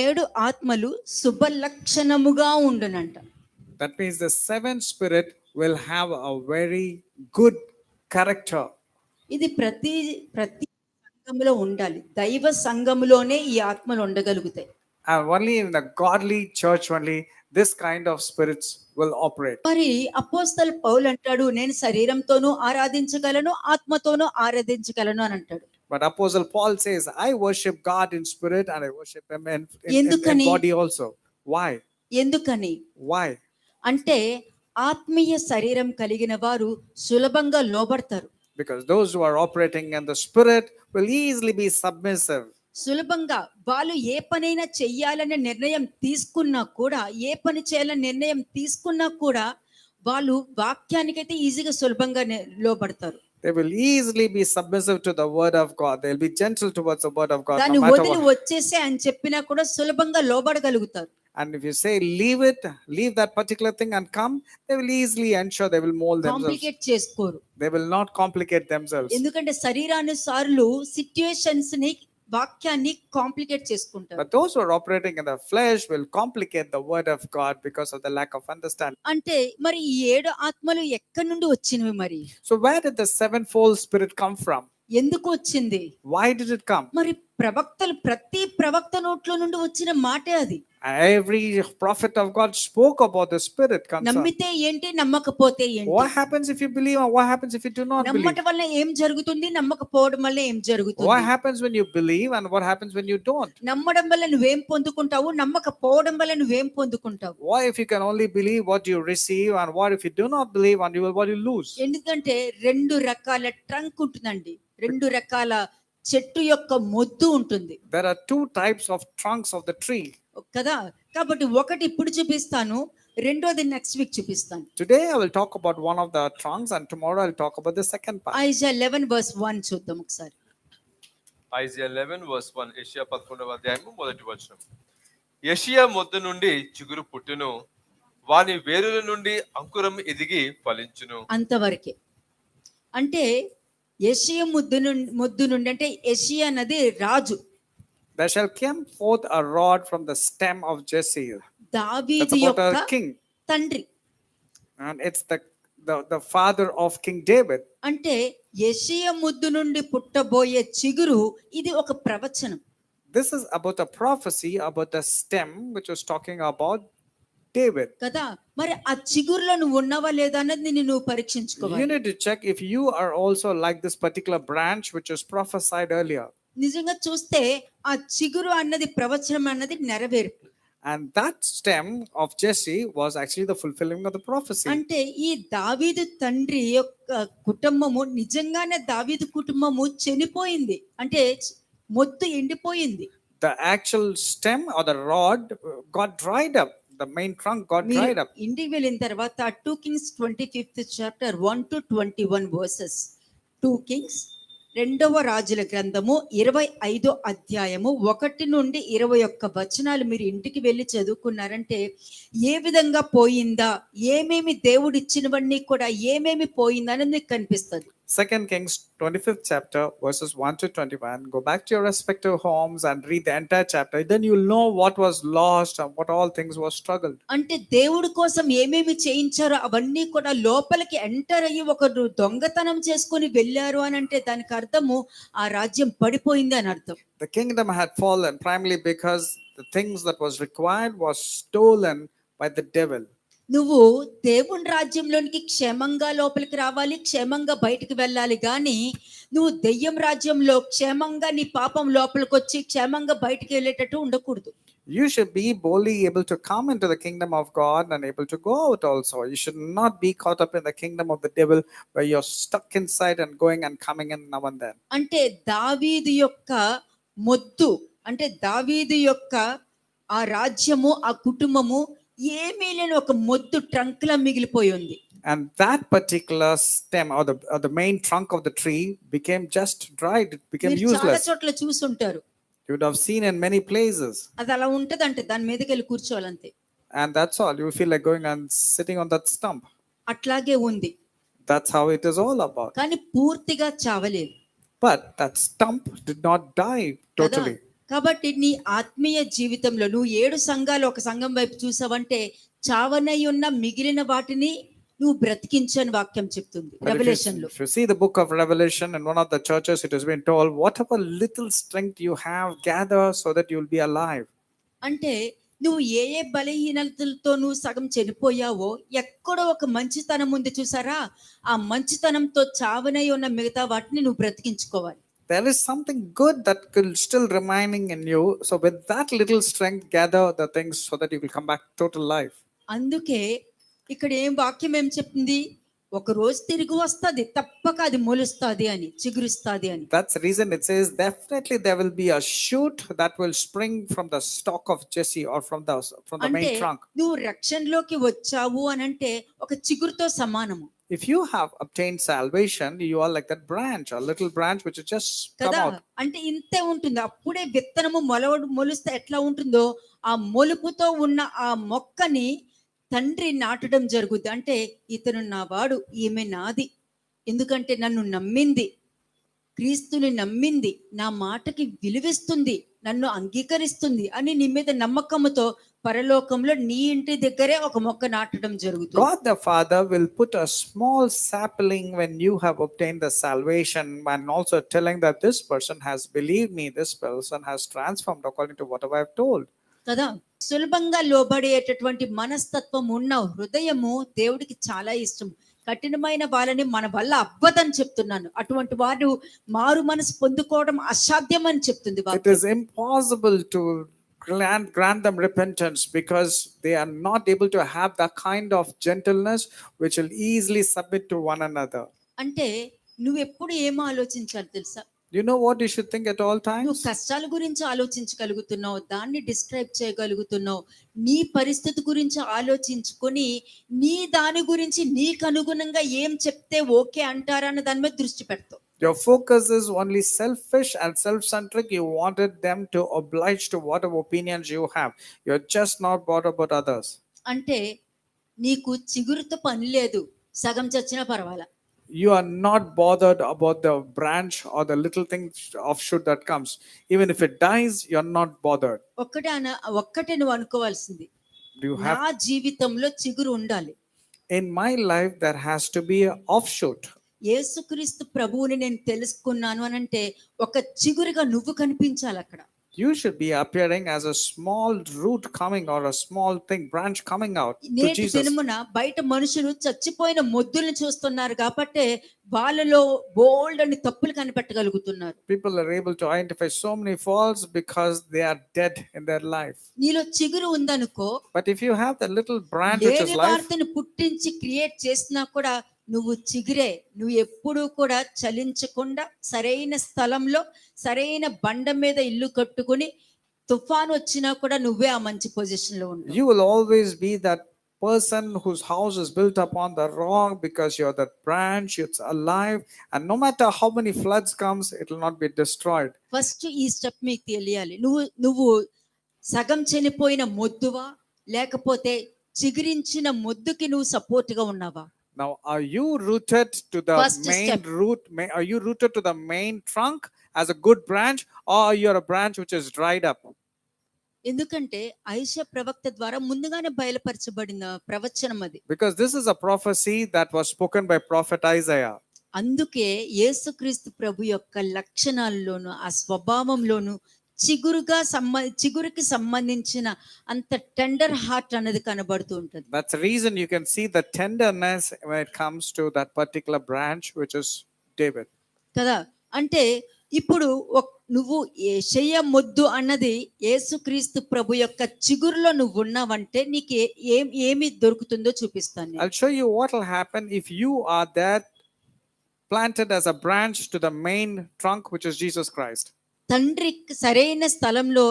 ఏడు ఆత్మలు శుభలక్షణముగా ఉండునంట. That means the seventh spirit will have a very good character. ఇది ప్రతి ప్రతి సంఘములో ఉండాలి. దైవ సంఘములోనే ఈ ఆత్మలు ఉండగలుగుతాయి. And only in the godly church only this kind of spirits will operate. మరి అపోస్తలు పౌలు అంటాడు, నేను శరీరంతోనూ ఆరాధించగలను, ఆత్మతోనూ ఆరాధించగలను అని అంటాడు. But Apostle Paul says, I worship God in spirit and I worship him in ఎందుకని? body also. Why? ఎందుకని Why? అంటే ఆత్మీయ శరీరం కలిగిన వారు సులభంగా లోబడతారు. Because those who are operating in the spirit will easily be submissive. సులభంగా వాళ్ళు ఏ పనైనా చెయ్యాలనే నిర్ణయం తీసుకున్నా కూడా, ఏ పని చేయాలనే నిర్ణయం తీసుకున్నా కూడా వాళ్ళు వాక్యానికైతే ఈజీగా సులభంగా లోబడతారు. They will easily be submissive to the word of God. They'll be gentle towards the word of God. దాన్ని No matter వదిలి what. వచ్చేసే అని చెప్పినా కూడా సులభంగా లోబడగలుగుతారు. And if you say leave it, leave that particular thing and come, they will easily ensure they will mold themselves. Complicate చేసుకోరు. They will not complicate themselves. ఎందుకంటే శరీరానుసారులు situations ని, వాక్యాన్ని కాంప్లికేట్ చేసుకుంటారు. But those who are operating in the flesh will complicate the word of God because of the lack of understanding. అంటే మరి ఈ ఏడు ఆత్మలు ఎక్కడి నుండి వచ్చినవి మరి? So where did the sevenfold spirit come from? ఎందుకు వచ్చింది? Why did it come? మరి ప్రతి ప్రవక్త నోట్లో నుండి వచ్చిన మాటే అది. Every prophet of God spoke about the spirit concern. నమ్మితే ఏంటి, నమ్మకపోతే ఏంటి? What happens if you believe and what happens if you do not believe? నమ్మటం వల్ల ఏం జరుగుతుంది, నమ్మకపోవడం వల్ల ఏం జరుగుతుంది? What happens when you believe and what happens when you don't? నమ్మడం వల్ల నువ్వేం పొందుకుంటావు, నమ్మకపోవడం వల్ల నువ్వేం పొందుకుంటావు? Why if you can only believe what you receive and what if you do not believe and what you lose? ఎందుకంటే రెండు రకాల trunk ఉంటుందండి, రెండు రకాల చెట్టు యొక్క మొద్దు ఉంటుంది. There are two types of trunks of the tree. కదా, కాబట్టి ఒకటి ఇప్పుడు చూపిస్తాను, రెండోది నెక్స్ట్ వీక్ చూపిస్తాను. Today I will talk about one of the trunks and tomorrow I'll talk about the second part. Isaiah 11:1 చూద్దాం ఒకసారి. ఐజియా 11:1, యెషయా 11వ అధ్యాయము మొదటి వచనం. యెషయా మొద్దు నుండి చిగురు పుట్టును, వాని వేరుల నుండి అంకురం ఎదిగి ఫలించును. అంతవరకే. అంటే యెషయా మొద్దు నుండి అంటే యెషయా అన్నది రాజు. There shall come forth a rod from the stem of Jesse. దావీదు That's about యొక్క a king. తండ్రి. And it's the father of King David. అంటే యెషయా మొద్దు నుండి పుట్టబోయే చిగురు, ఇది ఒక ప్రవచనం. This is about a prophecy about the stem which was talking about David. కదా, మరి ఆ చిగురులో నువ్వు ఉన్నావా లేదా అన్నది నువ్వు పరీక్షించుకోవాలి. You need to check if you are also like this particular branch which was prophesied earlier. నిజంగా చూస్తే ఆ చిగురు అన్నది ప్రవచనం అన్నది నెరవేరు. And that stem of Jesse was actually the fulfilling of the prophecy. అంటే ఈ దావీదు తండ్రి యొక్క కుటుంబము, నిజంగానే దావీదు కుటుంబము చనిపోయింది, అంటే మొద్దు ఎండిపోయింది. The actual stem or the rod got dried up. The main trunk got dried up. ఇంటికి వెళ్ళిన తర్వాత 2 Kings 25th chapter 1 to 21 verses. 2 Kings రెండవ రాజుల గ్రంథము 25వ అధ్యాయము 1 నుండి 21 వచనాలు మీరు ఇంటికి వెళ్ళి చదువుకున్నారంటే ఏ విధంగా పోయిందా, ఏమేమి దేవుడు ఇచ్చినవన్నీ కూడా ఏమేమి పోయిందా అనేది మీకు కనిపిస్తుంది. 2 Kings 25th chapter verses 1 to 21. Go back to your respective homes and read the entire chapter. Then you'll know what was lost and what all things were struggled. అంటే దేవుడి కోసం ఏమేమి చేయించారో అవన్నీ కూడా లోపలికి ఎంటర్ అయ్యి ఒకరు దొంగతనం చేసుకొని వెళ్ళారు అని అంటే దానికి అర్థము ఆ రాజ్యం పడిపోయింది అని అర్థం. The kingdom had fallen primarily because the things that was required was stolen by the devil. నువ్వు దేవుని రాజ్యంలోనికి క్షేమంగా లోపలికి రావాలి, క్షేమంగా బయటికి వెళ్ళాలి, కానీ నువ్వు దెయ్యం రాజ్యంలో క్షేమంగా నీ పాపం లోపలికి వచ్చి క్షేమంగా బయటికి వెళ్ళేటట్టు ఉండకూడదు. You should be boldly able to come into the kingdom of God and able to go out also. You should not be caught up in the kingdom of the devil where you're stuck inside and going and coming in now and then. అంటే దావీదు యొక్క మొద్దు, అంటే దావీదు యొక్క ఆ రాజ్యము, ఆ కుటుంబము ఏమీ లేని ఒక మొద్దు ట్రంక్ లా మిగిలిపోయి ఉంది. And that particular stem or the main trunk of the tree became just dried. It became మీరు చాలా useless. చోట్ల చూసుంటారు. You would have seen in many places. అది అలా ఉంటదంటే దాని మీదకి వెళ్ళి కూర్చోవాలంతే. And that's all. You feel like going and sitting on that stump. అట్లాగే ఉంది. That's how it is all about. కానీ పూర్తిగా చావలేదు. But that stump did not die totally. కాబట్టి నీ ఆత్మీయ జీవితంలో నువ్వు 7 సంఘాలు ఒక సంఘం వైపు చూసావంటే చావనై ఉన్న మిగిలిన వాటిని నువ్వు బ్రతికించని వాక్యం చెప్తుంది But రెవల్యూషన్ లో. if you see the book of Revelation, in one of the churches, it has been told, whatever little strength you have, gather so that you will be alive. అంటే నువ్వు ఏ ఏ బలహీనతలతో నువ్వు సగం చనిపోయావో ఎక్కడో ఒక మంచితనం ఉంది చూసారా, ఆ మంచితనంతో చావనై ఉన్న మిగతా వాటిని నువ్వు బ్రతికించుకోవాలి. There is something good that will still remaining in you. So with that little strength, gather the things so that you will come back to total life. అందుకే ఇక్కడ వాక్యం ఏం చెప్తుంది, ఒక రోజు తిరిగి వస్తుంది తప్పక అది మొలుస్తుంది అని, చిగురుస్తుంది అని. That's the reason it says definitely there will be a shoot that will spring from the stalk of Jesse or from the అంటే main trunk. నువ్వు రక్షణలోకి వచ్చావు అని అంటే ఒక చిగురుతో సమానము If you have obtained salvation, you are like that branch, a little branch which has just come కదా. out. అంటే ఇంతే ఉంటుంది. అప్పుడే విత్తనము మొలుస్తే ఎట్లా ఉంటుందో ఆ మొలుపుతో ఉన్న ఆ మొక్కని తండ్రి నాటడం జరుగుద్ది. అంటే ఇతను నా వాడు, ఈమె నాది, ఎందుకంటే నన్ను నమ్మింది, క్రీస్తుని నమ్మింది, నా మాటకి విలువిస్తుంది, నన్ను అంగీకరిస్తుంది అని నీ మీద నమ్మకంతో పరలోకంలో నీ ఇంటి దగ్గరే ఒక మొక్క నాటడం జరుగుతుంది. God the Father will put a small sapling when you have obtained the salvation, and also telling that this person has believed me, this person has transformed according to whatever I have told. కదా. సులభంగా లోబడేటటువంటి మనస్తత్వం ఉన్న హృదయము దేవుడికి చాలా ఇష్టం. కఠినమైన వాళ్ళని మన వల్ల అవ్వదని చెప్తున్నాను. అటువంటి వారు మారు మనసు పొందుకోవడం అసాధ్యం అని చెప్తుంది It వాక్యం. is impossible to grant them repentance because they are not able to have that kind of gentleness which will easily submit to one another. అంటే నువ్వు ఎప్పుడు ఏం ఆలోచించాలి తెలుసా? You know what you should think at all నువ్వు times? కష్టాల గురించి ఆలోచించగలుగుతున్నావు, దాన్ని డిస్క్రైబ్ చేయగలుగుతున్నావు, నీ పరిస్థితి గురించి ఆలోచించుకొని నీ దాని గురించి నీకు అనుగుణంగా ఏం చెప్తే ఓకే అంటారన్న దాని మీద దృష్టి పెడతావు. Your focus is only selfish and self-centric. You wanted them to oblige to whatever opinions you have. You're just not bothered about others. అంటే నీకు చిగురుతో పని లేదు, సగం చచ్చినా పర్వాలా. You are not bothered about the branch or the little thing offshoot that comes. Even if it dies, you're not bothered. ఒక్కటే నువ్వు అనుకోవాల్సింది, You నా have, జీవితంలో చిగురు ఉండాలి. in my life, there has to be an offshoot. యేసుక్రీస్తు ప్రభువుని నేను తెలుసుకున్నాను అని అంటే ఒక చిగురుగా నువ్వు కనిపించాలి అక్కడ. You should be appearing as a small root coming or a small thing, branch coming out to నేటి Jesus. దినమున బయట మనుషులు చచ్చిపోయిన మొద్దుల్ని చూస్తున్నారు కాబట్టి వాళ్ళలో బోల్డ్ అని తప్పులు కనిపెట్టగలుగుతున్నారు. People are able to identify so many faults because they are dead in their life. నీలో చిగురు ఉందనుకో, But if you have the little branch which is లేని life, వార్తను పుట్టించి క్రియేట్ చేసినా కూడా నువ్వు చిగురే. నువ్వు ఎప్పుడూ కూడా చలించకుండా సరైన స్థలంలో సరైన బండ మీద ఇల్లు కట్టుకుని తుఫాను వచ్చినా కూడా నువ్వే ఆ మంచి పొజిషన్ లో ఉంటావు. you will always be that person whose house is built upon the rock because you're that branch, it's alive, and no matter how many floods comes, it will not be destroyed. First ఈ step మీకు తెలియాలి. నువ్వు సగం చనిపోయిన మొద్దువా లేకపోతే చిగురించిన మొద్దుకి నువ్వు support గా ఉన్నావా? Now, are you rooted to the First main step. root? Are you rooted to the main trunk as a good branch, or you're a branch which is dried up? ఎందుకంటే ఐషా ప్రవక్త ద్వారా ముందుగానే బయలుపరచబడిన ప్రవచనం అది. Because this is a prophecy that was spoken by prophet Isaiah. అందుకే యేసుక్రీస్తు ప్రభు యొక్క లక్షణాల్లోను ఆ స్వభావంలోను చిగురుకి సంబంధించిన అంత టెండర్ హార్ట్ అనేది కనబడుతూ ఉంటుంది. That's the reason you can see the tenderness when it comes to that particular branch, which is David. కదా. అంటే ఇప్పుడు నువ్వు యేషయ్య మొద్దు అన్నది యేసుక్రీస్తు ప్రభు యొక్క చిగురులో నువ్వు ఉన్నావంటే నీకు ఏమి దొరుకుతుందో చూపిస్తాను నేను. I'll show you what will happen if you are that planted as a branch to the main trunk, which is Jesus Christ. తండ్రి సరైన స్థలంలో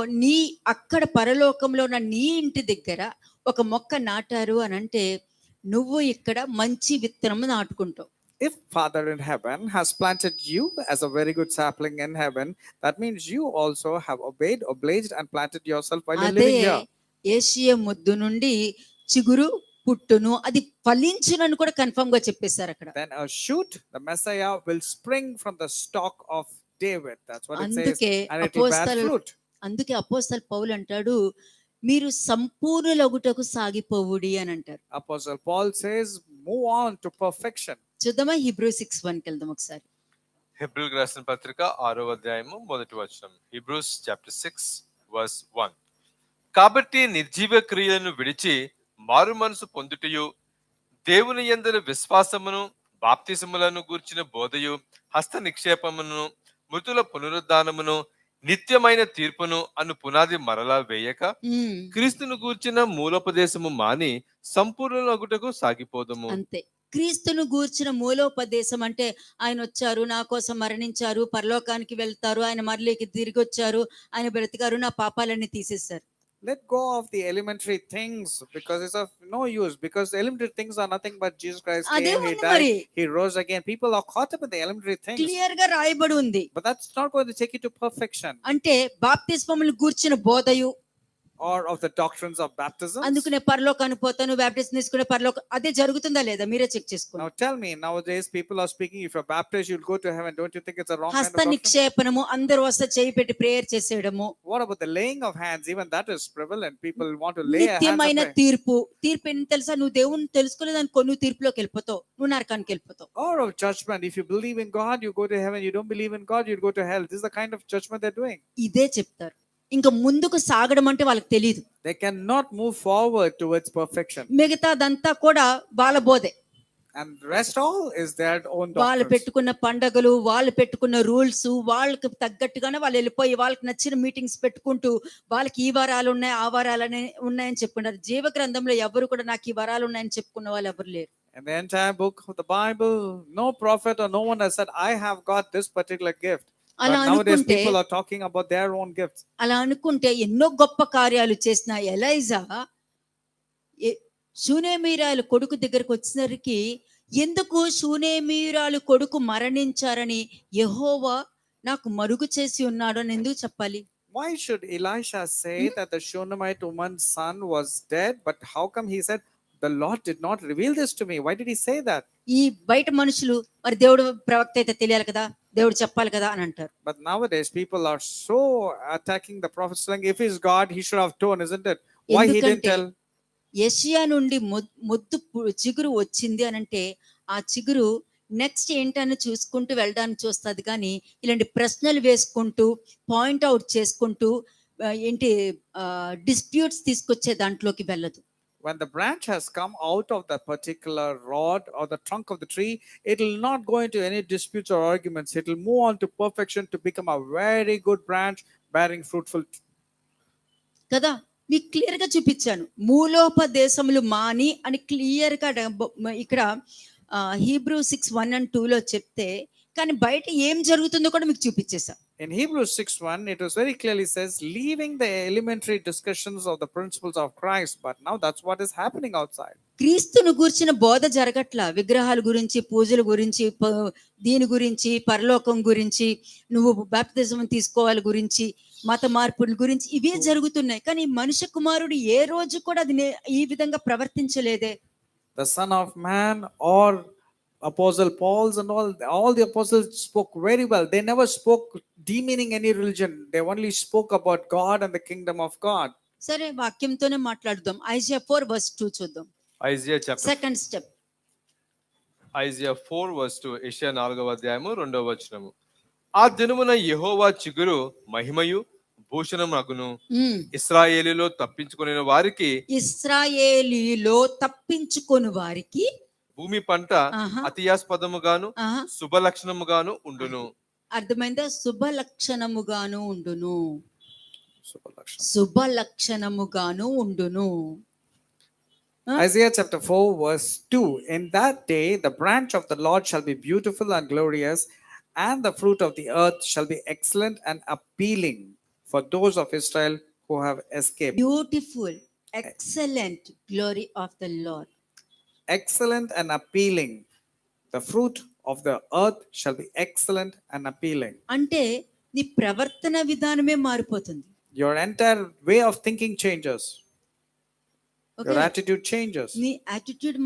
అక్కడ పరలోకంలో ఉన్న నీ ఇంటి దగ్గర ఒక మొక్క నాటారు అని అంటే నువ్వు ఇక్కడ మంచి విత్తనం నాటుకుంటావు. If Father in heaven has planted you as a very good sapling in heaven, that means you also have obliged and planted yourself while you're అదే living here. యేషయ్య మొద్దు నుండి చిగురు పుట్టును, అది ఫలించునని కూడా కన్ఫర్మ్ గా చెప్పేశారు అక్కడ. Then a shoot, the Messiah, will spring from the stalk of David. That's what it says. అందుకే And it will bear fruit. అందుకే అపోస్తల పౌలు అంటాడు, మీరు సంపూర్ణులగుటకు సాగిపోవుడి అని అంటారు. Apostle Paul says, move on to perfection. చూద్దామా హీబ్రూ 6:1కి వెళ్దాం ఒకసారి. హెబ్రీయులకు రాసిన పత్రిక 6వ అధ్యాయము మొదటి వచనం. Hebrews chapter 6 verse 1. కాబట్టి నిర్జీవ క్రియలను విడిచి మారు మనసు పొందుటయు, దేవుని యందలి విశ్వాసమును, బాప్తిసములను గూర్చిన బోధయు, హస్త నిక్షేపమును, మృతుల పునరుద్ధానమును, నిత్యమైన తీర్పును అను పునాది మరలా వేయక, ఉమ్, క్రీస్తును గూర్చిన మూలోపదేశము మాని సంపూర్ణులగుటకు సాగిపోదము. అంతే. క్రీస్తును గూర్చిన మూలోపదేశం అంటే ఆయన వచ్చారు, నా కోసం మరణించారు, పరలోకానికి వెళ్తారు, ఆయన మరలికి తిరిగి వచ్చారు, ఆయన బ్రతికారు, నా పాపాలన్నీ తీసేశారు. Let go of the elementary things because it's of no use, because the elementary things are nothing but Jesus Christ అదే came, he ఉంది died, మరి. he rose again. People are caught up in the elementary things, clear గా రాయబడి ఉంది. but that's not going to take you to perfection అంటే బాప్తిస్మములు గూర్చిన బోధయు, or of the doctrines of baptism. అందుకు నేను పరలోకానికి పోతాను, బాప్టిజం తీసుకునే పరలోకం, అదే జరుగుతుందా లేదా మీరే చెక్ చేసుకోండి. Now tell me, nowadays people are speaking, if you're baptized you'll go to heaven. Don't you think it's a wrong kind of హస్త doctrine? నిక్షేపణము, అందరూ వస్తే చేయి పెట్టి prayer చేసేయడము, What about the laying of hands? Even that is prevalent. People want to lay hands నిత్యమైన and pray. తీర్పు. తీర్పు ఏంటి తెలుసా? నువ్వు దేవుని తెలుసుకోలేదనుకో, నువ్వు తీర్పులోకి వెళ్ళిపోతావు, నువ్వు నరకానికి వెళ్ళిపోతావు. Or of judgment. If you believe in God, you go to heaven. You don't believe in God, you'll go to hell. This is the kind of judgment they're doing. ఇదే చెప్తారు. ఇంకా ముందుకు సాగడం అంటే వాళ్ళకి తెలియదు. They cannot move forward towards perfection. మిగతాదంతా కూడా వాళ్ళ బోధే. And the rest all is their own వాళ్ళు doctrines. పెట్టుకున్న పండగలు, వాళ్ళు పెట్టుకున్న రూల్స్, వాళ్ళకి తగ్గట్టుగానే వాళ్ళు వెళ్ళిపోయి వాళ్ళకి నచ్చిన మీటింగ్స్ పెట్టుకుంటూ, వాళ్ళకి ఈ వరాలు ఉన్నాయి, ఆ వరాలు ఉన్నాయని చెప్పుకున్నారు. జీవ గ్రంథంలో ఎవరు కూడా నాకు ఈ వరాలు ఉన్నాయని చెప్పుకున్న వాళ్ళు ఎవరు లేరు. In the entire book of the Bible, no prophet or no one has said, I have got this particular gift. But అలా nowadays అనుకుంటే people are talking about their own gifts. అలా అనుకుంటే ఎన్నో గొప్ప కార్యాలు చేసిన ఎలైజా షూనేమీరాలు కొడుకు దగ్గరకు వచ్చేసరికి, ఎందుకు షూనేమీరాలు కొడుకు మరణించారని యెహోవా నాకు మరుగు చేసి ఉన్నాడు అని ఎందుకు చెప్పాలి? Why should Elisha say that the Shunammite woman's son was dead? But how come he said, the Lord did not reveal this to me? Why did he say that? ఈ బయట మనుషులు మరి దేవుడు ప్రవక్త అయితే తెలియాలి కదా, దేవుడు చెప్పాలి కదా అని అంటారు. But nowadays people are so attacking the prophet, saying, if he's God, he should have told, isn't it? Why he didn't ఎందుకంటే tell? యెషయా నుండి మొద్దు చిగురు వచ్చింది అని అంటే, ఆ చిగురు నెక్స్ట్ ఏంటని చూసుకుంటూ వెళ్ళడానికి చూస్తుంది, కానీ ఇలాంటి ప్రశ్నలు వేసుకుంటూ పాయింట్ అవుట్ చేసుకుంటూ ఏంటి డిస్ప్యూట్స్ తీసుకొచ్చే దాంట్లోకి వెళ్ళదు. When the branch has come out of that particular rod or the trunk of the tree, it will not go into any disputes or arguments. It will move on to perfection to become a very good branch bearing fruitful. కదా, మీకు clear గా చూపించాను. మూలోపదేశములు మాని అని clear గా ఇక్కడ Hebrew 6:1 and 2లో చెప్తే, కానీ బయట ఏం జరుగుతుందో కూడా మీకు చూపించేసా. In Hebrews 6:1, it was very clearly says, leaving the elementary discussions of the principles of Christ, but now that's what is happening outside. క్రీస్తును గురించిన బోధ జరగట్ల. విగ్రహాల గురించి, పూజల గురించి, దీని గురించి, పరలోకం గురించి, నువ్వు బాప్తిజం తీసుకోవాలి గురించి, మత మార్పుల గురించి ఇవే జరుగుతున్నాయి. కానీ మనుష్య కుమారుడు ఏ రోజు కూడా అది ఈ విధంగా ప్రవర్తించలేదే. The Son of Man or Apostle Paul's and all the apostles spoke very well. They never spoke demeaning any religion. They only spoke about God and the kingdom of God. సరే, వాక్యంతోనే మాట్లాడుదాం. ఐజియా 4:2 చూద్దాం. Isaiah chapter second step. Isaiah 4:2, యెషయా 4వ అధ్యాయము 2వ వచనము. ఆ దినమున యెహోవా చిగురు మహిమయు భూషణమగును, ఇశ్రాయేలులో తప్పించుకొనిన వారికి, ఇశ్రాయేలీలో తప్పించుకొని వారికి భూమి పంట ఆహా. అతియాస్పదముగాను ఆహా, శుభలక్షణముగాను ఉండును. అర్థమైందా? శుభ లక్షణముగాను ఉండును. Subalakshan. శుభ లక్షణముగాను ఉండును. Isaiah chapter 4 verse 2. In that day the branch of the Lord shall be beautiful and glorious, and the fruit of the earth shall be excellent and appealing for those of Israel who have escaped. Beautiful, excellent, glory of the lord. Excellent and appealing. The fruit of the earth shall be excellent and appealing. అంటే నీ ప్రవర్తన విధానమే మారిపోతుంది. Your entire way of thinking changes. Your okay, attitude changes. నీ attitude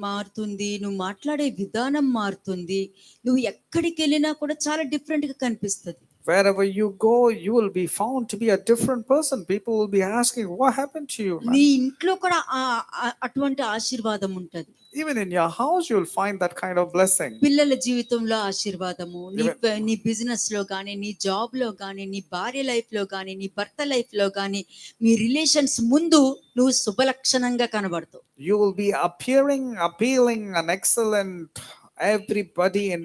మారుతుంది, నువ్వు మాట్లాడే విధానం మారుతుంది, నువ్వు ఎక్కడికి వెళ్ళినా కూడా చాలా డిఫరెంట్ గా కనిపిస్తుంది. Wherever you go, you will be found to be a different person. People will be asking, what happened to you, నీ man? ఇంట్లో కూడా అటువంటి ఆశీర్వాదం ఉంటది. Even in your house, you will find that kind of blessing. పిల్లల జీవితంలో ఆశీర్వాదము, Even- నీ బిజినెస్ లో కానీ, నీ జాబ్ లో కానీ, నీ భార్య లైఫ్ లో కానీ, నీ భర్త లైఫ్ లో కానీ, మీ రిలేషన్స్ ముందు నువ్వు శుభలక్షణంగా కనబడతావు. You will be appearing, appealing, and excellent. Everybody in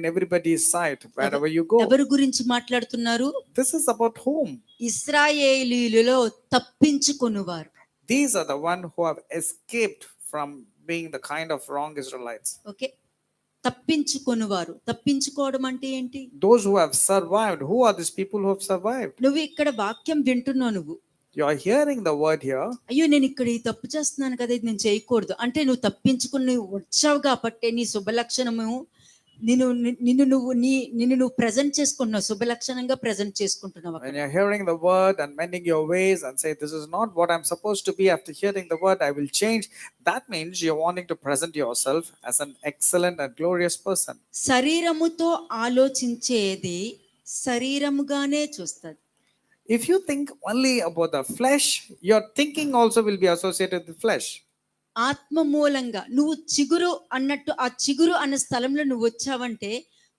everybody's sight, wherever you go. ఎవరి గురించి మాట్లాడుతున్నారు? This is about whom? ఇశ్రాయేలీయులలో తప్పించుకొనువారు. These are the one who have escaped from being the kind of wrong Israelites. Okay, తప్పించుకొనువారు. తప్పించుకోవడం అంటే ఏంటి? Those who have survived. Who are these people who have survived? నువ్వు ఇక్కడ వాక్యం వింటున్నావు, నువ్వు You are hearing the word here. అయ్యో నేను ఇక్కడ ఈ తప్పు చేస్తున్నాను కదా, ఇది నేను చేయకూడదు అంటే నువ్వు తప్పించుకుని వచ్చావు కాబట్టి నీ శుభలక్షణము నిన్ను నువ్వు ప్రజెంట్ చేసుకుంటున్నావు, శుభలక్షణంగా ప్రజెంట్ చేసుకుంటున్నావు అక్కడ. When you're hearing the word and mending your ways and say, this is not what I'm supposed to be, after hearing the word, I will change. That means you're wanting to present yourself as an excellent and glorious person. శరీరముతో ఆలోచించేది శరీరముగానే చూస్తుంది. If you think only about the flesh, your thinking also will be associated with flesh. ఆత్మ మూలంగా నువ్వు చిగురు అన్నట్టు, ఆ చిగురు అన్న స్థలంలో నువ్వు వచ్చావంటే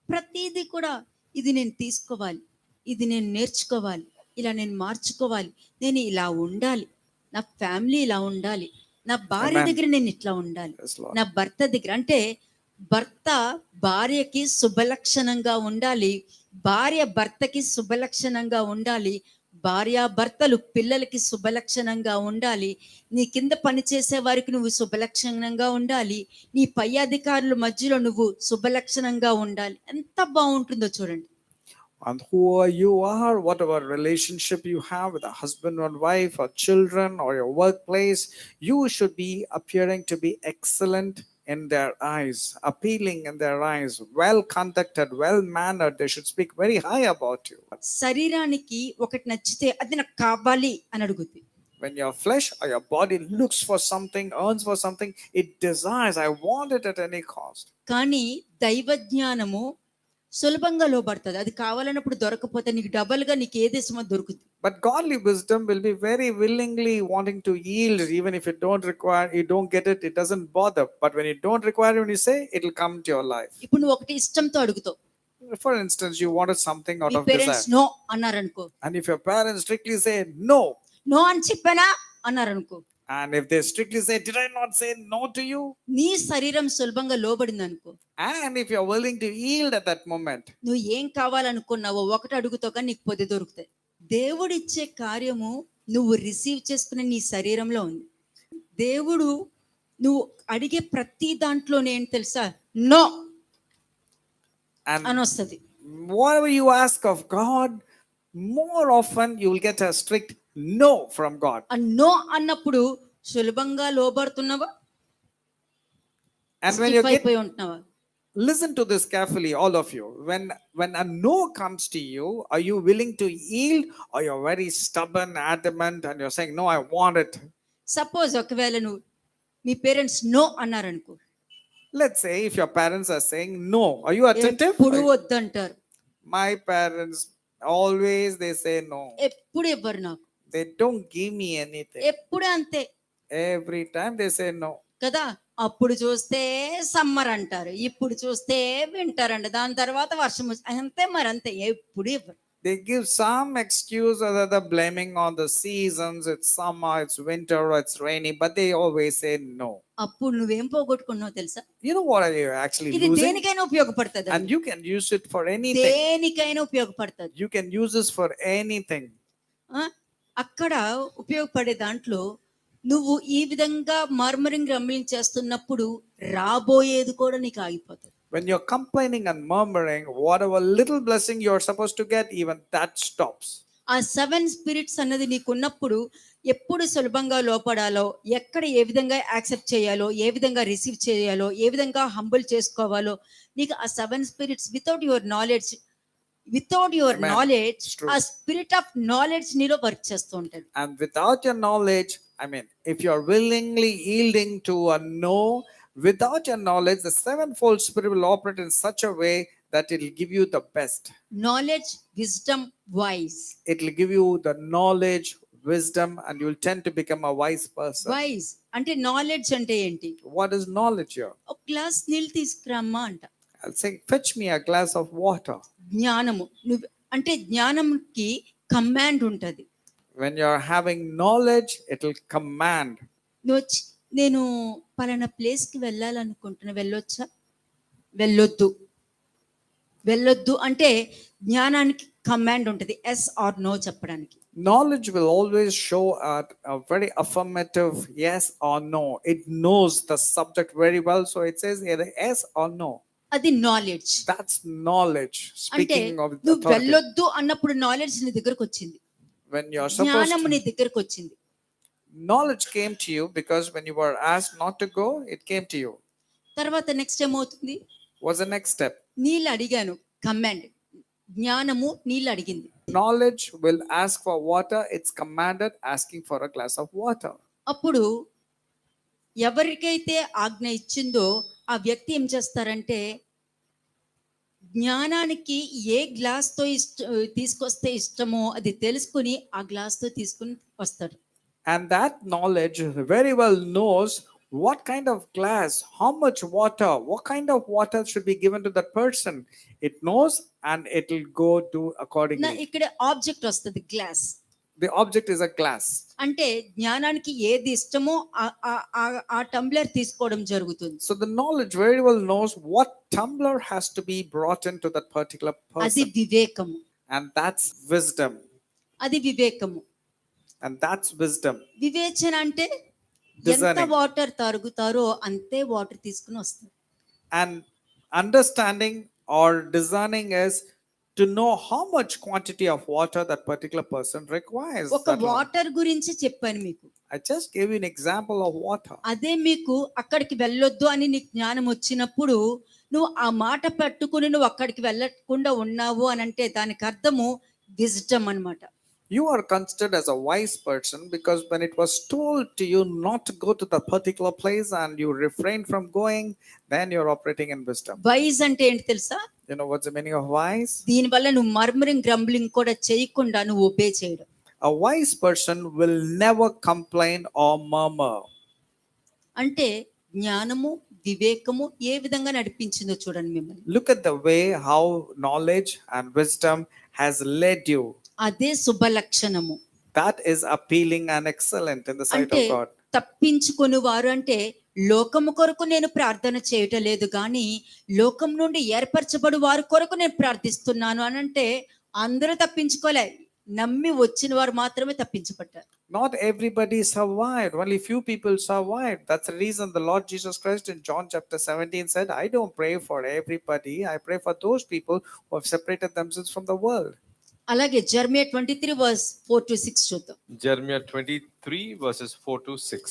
ప్రతిదీ కూడా ఇది నేను తీసుకోవాలి, ఇది నేను నేర్చుకోవాలి, ఇలా నేను మార్చుకోవాలి, నేను ఇలా ఉండాలి, నా ఫ్యామిలీ ఇలా ఉండాలి, నా భార్య Amen. దగ్గర నేను ఇట్లా ఉండాలి, Yes, Lord. నా భర్త దగ్గర అంటే భర్త భార్యకి శుభలక్షణంగా ఉండాలి, భార్య భర్తకి శుభలక్షణంగా ఉండాలి, భార్య భర్తలు పిల్లలకి శుభలక్షణంగా ఉండాలి, నీ కింద పనిచేసే వారికి నువ్వు శుభలక్షణంగా ఉండాలి, నీ పై అధికారుల మధ్యలో నువ్వు శుభలక్షణంగా ఉండాలి. ఎంత బాగుంటుందో చూడండి. And whoever you are, whatever relationship you have with a husband or wife or children or your workplace, you should be appearing to be excellent in their eyes, appealing in their eyes, well conducted, well mannered. They should speak very high about you. శరీరానికి ఒకటి నచ్చితే అది నాకు కావాలి అని అడుగుద్ది. When your flesh or your body looks for something, yearns for something, it desires, I want it at any cost. కానీ దైవ జ్ఞానము సులభంగా లోబడుతుంది. అది కావాలన్నప్పుడు దొరకపోతే నీకు డబల్ గా నీకు ఏ దేశమో దొరుకుతుంది. But godly wisdom will be very willingly wanting to yield, even if you don't require, you don't get it, it doesn't bother. But when you don't require it, when you say, it will come to your life. ఇప్పుడు నువ్వు ఒకటి ఇష్టంతో అడుగుతావు, For instance, you wanted something out మీ of parents desire. No అన్నారనుకో, And if your parents strictly say no, no అని చెప్పానా అన్నారనుకో, and if they strictly say, did I not say no to you? నీ శరీరం సులభంగా లోబడింది అనుకో, And if you're willing to yield at that moment, నువ్వు ఏం కావాలనుకున్నావో ఒకటి అడుగుతావు కానీ నీకు పొద్దు దొరుకుతాయి. దేవుడు ఇచ్చే కార్యము నువ్వు రిసీవ్ చేసుకునే నీ శరీరంలో ఉంది. దేవుడు నువ్వు అడిగే ప్రతి దాంట్లోనే ఏంటి తెలుసా, నో and అని వస్తుంది. whatever you ask of God, more often you will get a strict no from God. ఆ నో అన్నప్పుడు సులభంగా లోబడుతున్నావా, And when you Skip get, అయిపోయి ఉంటున్నావా? listen to this carefully, all of you. When a no comes to you, are you willing to yield, or you're very stubborn, adamant, and you're saying, no, I want it? Suppose ఒకవేళ నువ్వు మీ parents no అన్నారనుకో, Let's say if your parents are saying no, are you attentive? ఎప్పుడు వద్దంటారు, My parents always they say no. ఎప్పుడు ఇవ్వరు నాకు, They don't give me anything. ఎప్పుడు అంతే Every time they say no. కదా. అప్పుడు చూస్తే సమ్మర్ అంటారు, ఇప్పుడు చూస్తే వింటర్ అంట, దాని తర్వాత వర్షం అంతే, మరి అంతే, ఎప్పుడు ఇవ్వరు. They give some excuse or other blaming on the seasons. It's summer, it's winter, it's rainy, but they always say no. అప్పుడు నువ్వేం పోగొట్టుకున్నావు తెలుసా? You know what are you actually ఇది losing? దేనికైనా ఉపయోగపడుతుంది, And you can use it for anything. దేనికైనా ఉపయోగపడుతుంది. You can use this for anything. అక్కడ ఉపయోగపడే దాంట్లో నువ్వు ఈ విధంగా మర్మరింగ్ రమ్మింగ్ చేస్తున్నప్పుడు రాబోయేది కూడా నీకు ఆగిపోతుంది. When you're complaining and murmuring, whatever little blessing you're supposed to get, even that stops. ఆ 7 స్పిరిట్స్ అన్నది నీకున్నప్పుడు ఎప్పుడు సులభంగా లోపడాలో, ఎక్కడ ఏ విధంగా యాక్సెప్ట్ చేయాలో, ఏ విధంగా రిసీవ్ చేయాలో, ఏ విధంగా హంబుల్ చేసుకోవాలో, నీకు ఆ 7 spirits without your knowledge Amen. It's true. ఆ స్పిరిట్ ఆఫ్ నాలెడ్జ్ నీలో వర్క్ చేస్తూ ఉంటుంది. And without your knowledge, if you're willingly yielding to a no, without your knowledge, the sevenfold spirit will operate in such a way that it'll give you the best. Knowledge, wisdom, wise. It'll give you the knowledge, wisdom, and you'll tend to become a wise person. Wise అంటే knowledge అంటే ఏంటి? What is knowledge here? ఒక glass నీళ్ళు తీసుకురమ్మా అంట. I'll say, fetch me a glass of water. జ్ఞానము నువ్వు అంటే జ్ఞానంకి కమాండ్ ఉంటది. When you're having knowledge, it'll command. నువ్వు నేను పలానా ప్లేస్కి వెళ్ళాలనుకుంటున్నా, వెళ్ళొచ్చా? వెళ్ళొద్దు. వెళ్ళొద్దు అంటే జ్ఞానానికి కమాండ్ ఉంటుంది, ఎస్ ఆర్ నో చెప్పడానికి. Knowledge will always show a very affirmative yes or no. It knows the subject very well, so it says either yes or no. అది నాలెడ్జ్. That's knowledge. అంటే Speaking of నువ్వు authority. వెళ్ళొద్దు అన్నప్పుడు knowledge నీ దగ్గరకు వచ్చింది, When you're supposed జ్ఞానము to, నీ దగ్గరకు వచ్చింది. knowledge came to you because when you were asked not to go, it came to you. తర్వాత నెక్స్ట్ ఏమవుతుంది? What's the next step? నీళ్ళు అడిగాను, కమాండ్. జ్ఞానము నీళ్ళు అడిగింది. Knowledge will ask for water. It's commanded asking for a glass of water. అప్పుడు ఎవరికైతే ఆజ్ఞ ఇచ్చిందో ఆ వ్యక్తి ఏం చేస్తారంటే జ్ఞానానికి ఏ గ్లాస్తో తీసుకొస్తే ఇష్టమో అది తెలుసుకుని ఆ గ్లాస్తో తీసుకుని వస్తాడు. And that knowledge very well knows what kind of glass, how much water, what kind of water should be given to that person. It knows and it will go do accordingly. ఇక్కడ object వస్తుంది, glass. The object is a glass. అంటే జ్ఞానానికి ఏది ఇష్టమో ఆ tumbler తీసుకోవడం జరుగుతుంది. So the knowledge very well knows what tumbler has to be brought into that particular అది person. వివేకము. And that's wisdom. అది వివేకము. And that's wisdom. వివేచన అంటే ఎంత Discerning. వాటర్ తాగుతారో అంతే వాటర్ తీసుకుని వస్తారు. And understanding or discerning is to know how much quantity of water that particular person requires. ఒక That one. వాటర్ గురించి చెప్పాను మీకు. I just gave you an example of water. అదే మీకు అక్కడికి వెళ్ళొద్దు అని నీకు జ్ఞానం వచ్చినప్పుడు నువ్వు ఆ మాట పట్టుకుని నువ్వు అక్కడికి వెళ్ళకుండా ఉన్నావు అని అంటే దానికి అర్థము విజ్డమ్ అన్నమాట. You are considered as a wise person because when it was told to you not to go to the particular place and you refrain from going, then you're operating in wisdom. Wise అంటే ఏంటి తెలుసా? You know what's the meaning of wise? దీనివల్ల నువ్వు murmuring grumbling కూడా చేయకుండా నువ్వు obey చేయడం. A wise person will never complain or murmur. అంటే జ్ఞానము, వివేకము ఏ విధంగా నడిపించిందో చూడండి మిమ్మల్ని. Look at the way how knowledge and wisdom has led you. అదే శుభ లక్షణము. That is appealing and excellent in the sight అంటే of God. తప్పించుకొని వారు అంటే లోకము కొరకు నేను ప్రార్థన చేయటం లేదు కానీ లోకం నుండి ఏర్పరచబడు వారి కొరకు నేను ప్రార్థిస్తున్నాను అని అంటే అందరూ తప్పించుకోలే, నమ్మి వచ్చిన వారు మాత్రమే తప్పించబడ్డారు. Not everybody survived, only few people survived. That's the reason the Lord Jesus Christ in John chapter 17 said, I don't pray for everybody, I pray for those people who have separated themselves from the world. అలాగే Jeremiah 23:4-6 చూద్దాం. Jeremiah 23 verses 4-6.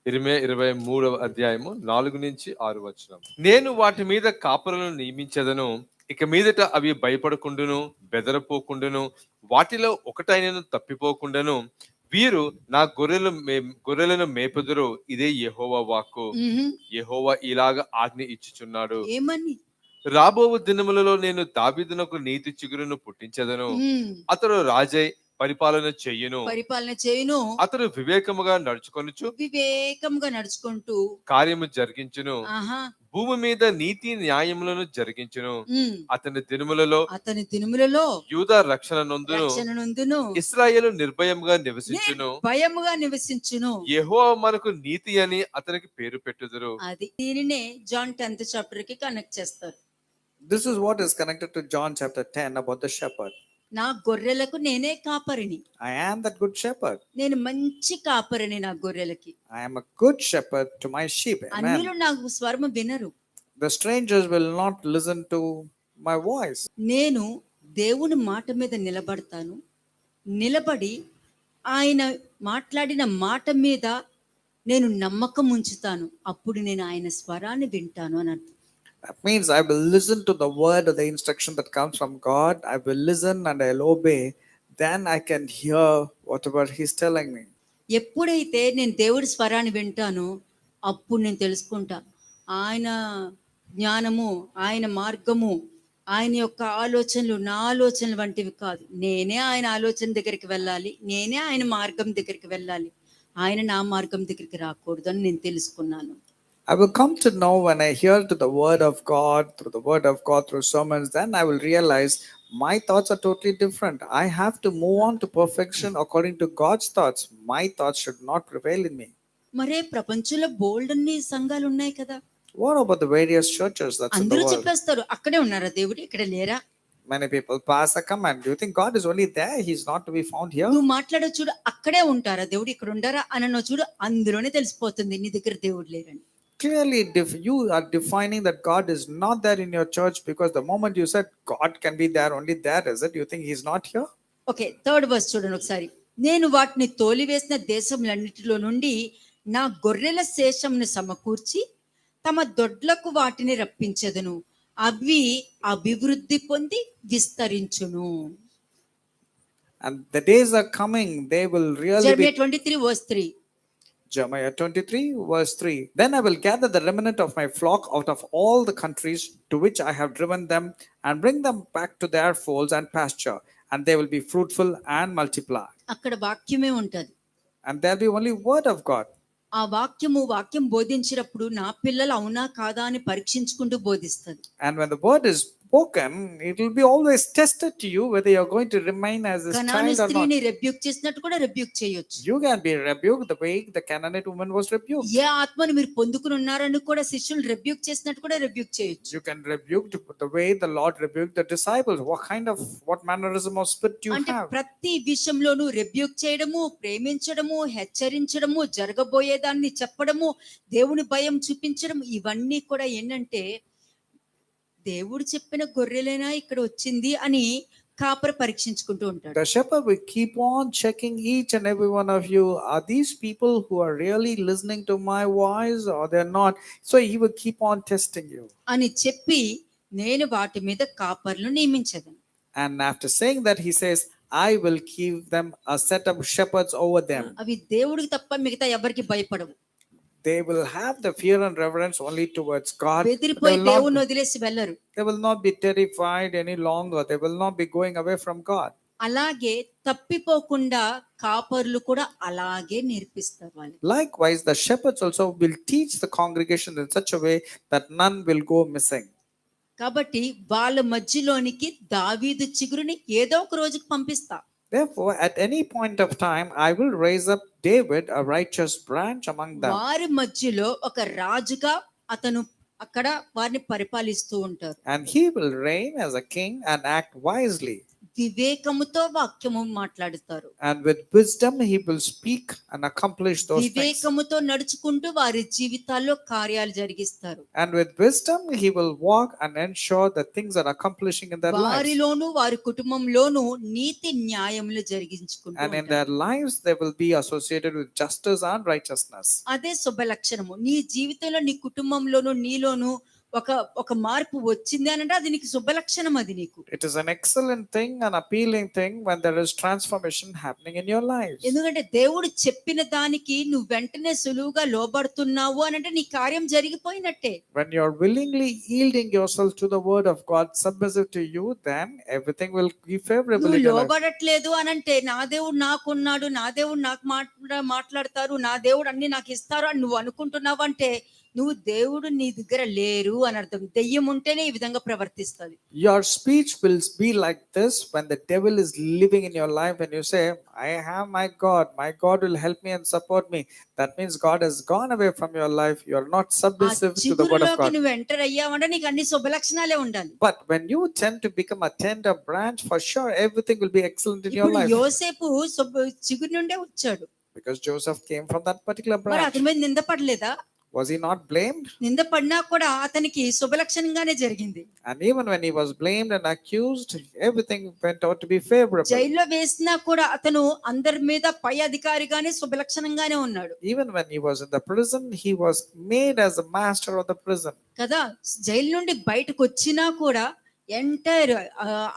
ఇర్మియా 23వ అధ్యాయము 4-6 వచనం. నేను వాటి మీద కాపరులను నియమించెదను, ఇక మీదట అవి భయపడకుండును బెదరపోకుండును వాటిలో ఒకటైనను తప్పిపోకుండాను వీరు నా గొర్రెలను మేపుదురు. ఇదే యెహోవా వాక్కు. యెహోవా ఇలాగ ఆజ్ఞ ఇచ్చుచున్నాడు, ఏమని? రాబోవు దినములలో నేను దావీదునకు నీతి చిగురును పుట్టించెదను, అతడు రాజై పరిపాలన చేయును, అతడు వివేకముగా నడుచుకుంటూ కార్యము జరిగించును, భూమి మీద నీతి న్యాయములను జరిగించును. అతని దినములలో యూదా రక్షణ నొందును, ఇశ్రాయేలు నిర్భయముగా నివసించును. యెహోవా మనకు నీతి అని అతనికి పేరు పెట్టుదురు. అది దీనినే జాన్ 10th చాప్టర్ కి కనెక్ట్ చేస్తారు. This is what is connected to John chapter 10 about the shepherd. నా గొర్రెలకు నేనే కాపరిని. I am that good shepherd. నేను మంచి కాపరిని నా గొర్రెలకి. I am a good shepherd to my sheep. అన్యులు నా స్వరము వినరు. The strangers will not listen to my voice. నేను దేవుని మాట మీద నిలబడతాను. నిలబడి ఆయన మాట్లాడిన మాట మీద నేను నమ్మకం ఉంచుతాను. అప్పుడు నేను ఆయన స్వరాన్ని వింటాను అని అర్థం. That means I will listen to the word or the instruction that comes from God. I will listen and I'll obey. Then I can hear whatever He's telling me. ఎప్పుడైతే నేను దేవుడి స్వరాన్ని వింటానో అప్పుడు నేను తెలుసుకుంటా ఆయన జ్ఞానము, ఆయన మార్గము, ఆయన యొక్క ఆలోచనలు నా ఆలోచనలు వంటివి కాదు. నేనే ఆయన ఆలోచన దగ్గరికి వెళ్ళాలి, నేనే ఆయన మార్గం దగ్గరికి వెళ్ళాలి, ఆయన నా మార్గం దగ్గరికి రాకూడదు అని నేను తెలుసుకున్నాను. I will come to know when I hear to the word of God, through the word of God, through sermons, then I will realize my thoughts are totally different. I have to move on to perfection according to God's thoughts. My thoughts should not prevail in me. మరే ప్రపంచంలో బోల్డన్ని సంఘాలు ఉన్నాయి కదా. What about the various churches that's in the అందరూ world? చెప్పేస్తారు అక్కడే ఉన్నారా దేవుడు, ఇక్కడ లేరా? Many people pass a comment. Do you think God is only there? He's not to be found here? నువ్వు మాట్లాడే చూడు, అక్కడే ఉంటారా దేవుడు, ఇక్కడ ఉండారా అనో చూడు, అందులోనే తెలిసిపోతుంది నీ దగ్గర దేవుడు లేరని. Clearly, you are defining that God is not there in your church because the moment you said God can be there, only there is it. You think He's not here? Okay, third verse చూడండి ఒకసారి. నేను వాటిని తోలివేసిన దేశములన్నిటిలో నుండి నా గొర్రెల శేషంను సమకూర్చి తమ దొడ్లకు వాటిని రప్పించెదను, అవి అభివృద్ధి పొంది విస్తరించును. And the days are coming, they will really జెరమియా be. 23:3. Jeremiah 23, verse 3. Then I will gather the remnant of my flock out of all the countries to which I have driven them and bring them back to their folds and pasture, and they will be fruitful and multiply. అక్కడ వాక్యమే ఉంటది. And there'll be only word of God. ఆ వాక్యం బోధించినప్పుడు నా పిల్లలు అవునా కాదా అని పరీక్షించుకుంటూ బోధిస్తుంది. And when the word is spoken, it will be always tested to you whether you're going to remain as a Canaan child or not. స్త్రీని rebuke చేసినట్టు కూడా రెబ్యూక్ చేయొచ్చు. You can be rebuked the way the Canaanite woman was rebuked. ఏ ఆత్మను మీరు పొందుకుని ఉన్నారని కూడా శిష్యులు రెబ్యూక్ చేసినట్టు కూడా రెబ్యూక్ చేయొచ్చు. You can rebuke the way the Lord rebuked the disciples. What mannerism of spirit you అంటే have. ప్రతి విషయంలోనూ రెబ్యూక్ చేయడము, ప్రేమించడము, హెచ్చరించడము, జరగబోయేదాన్ని చెప్పడము, దేవుని భయం చూపించడం, ఇవన్నీ కూడా ఏంటంటే దేవుడు చెప్పిన గొర్రెలైనా ఇక్కడ వచ్చింది అని కాపరి పరీక్షించుకుంటూ ఉంటాడు. The shepherd will keep on checking each and every one of you. Are these people who are really listening to my voice or they're not? So he will keep on testing you. అని చెప్పి నేను వాటి మీద కాపర్లు నియమించదను. And after saying that, he says, I will give them a set of shepherds over them. అవి దేవుడికి తప్ప మిగతా ఎవరికి భయపడవు. They will have the fear and reverence only towards God. బెదిరిపోయి దేవుని వదిలేసి వెళ్ళరు. They will not be terrified any longer. They will not be going away from God. అలాగే తప్పిపోకుండా కాపర్లు కూడా అలాగే నేర్పిస్తారు వాళ్ళు. Likewise, the shepherds also will teach the congregation in such a way that none will go missing. కాబట్టి వాళ్ళ మధ్యలోనికి దావీదు చిగురుని ఏదో ఒక రోజుకి పంపిస్తా. Therefore, at any point of time, I will raise up David, a righteous branch among them. వారి మధ్యలో ఒక రాజుగా అతను అక్కడ వారిని పరిపాలిస్తూ ఉంటారు. And he will reign as a king and act wisely. వివేకముతో వాక్యము మాట్లాడుతారు. And with wisdom, he will speak and accomplish those things. వివేకముతో నడుచుకుంటూ వారి జీవితాల్లో కార్యాలు జరిగిస్తారు. And with wisdom, he will walk and ensure that things are accomplishing in their lives. వారిలోను వారి కుటుంబంలోను నీతి న్యాయములు And in జరిగించుకుంటారు. their lives, they will be associated with justice and righteousness. అదే శుభ లక్షణము. నీ జీవితంలో నీ కుటుంబంలోను నీలోను ఒక మార్పు వచ్చింది అంటే అది నీకు శుభ లక్షణం. అది నీకు It is an excellent thing, an appealing thing when there is transformation happening in your lives. ఎందుకంటే దేవుడు చెప్పిన దానికి నువ్వు వెంటనే సులువుగా లోబడుతున్నావు అని అంటే నీ కార్యం జరిగిపోయినట్టే. When you're willingly yielding yourself to the word of God, submissive to you, then everything will be favorable నువ్వు in your life. లోబడట్లేదు అని అంటే నా దేవుడు నాకున్నాడు, నా దేవుడు నాకు మాట్లాడతారు, నా దేవుడు అన్ని నాకు ఇస్తారు అని నువ్వు అనుకుంటున్నావు అంటే నువ్వు దేవుడు నీ దగ్గర లేరు అని అర్థం. దెయ్యం ఉంటేనే ఈ విధంగా ప్రవర్తిస్తుంది. Your speech will be like this when the devil is living in your life and you say, I have my God will help me and support me. That means God has gone away from your life. You are not submissive to the word of God. నువ్వు enter అయ్యావంటే నీకు అన్ని శుభ లక్షణాలే ఉండాలి. But when you tend to become a tender branch, for sure everything will be excellent in your ఇప్పుడు life. యోసేపు చిగురు నుండే వచ్చాడు. Because Joseph came from that particular మరి branch. అతని మీద నింద పడలేదా? Was he not blamed? నింద పడినా కూడా అతనికి శుభలక్షణంగానే జరిగింది. And even when he was blamed and accused, everything went out to be favorable. జైల్లో వేసినా కూడా అతను అందరి మీద పై అధికారిగానే శుభలక్షణంగానే ఉన్నాడు. Even when he was in the prison, he was made as the master of the prison. కదా, జైలు నుండి బయటకు వచ్చినా కూడా ఎంటైర్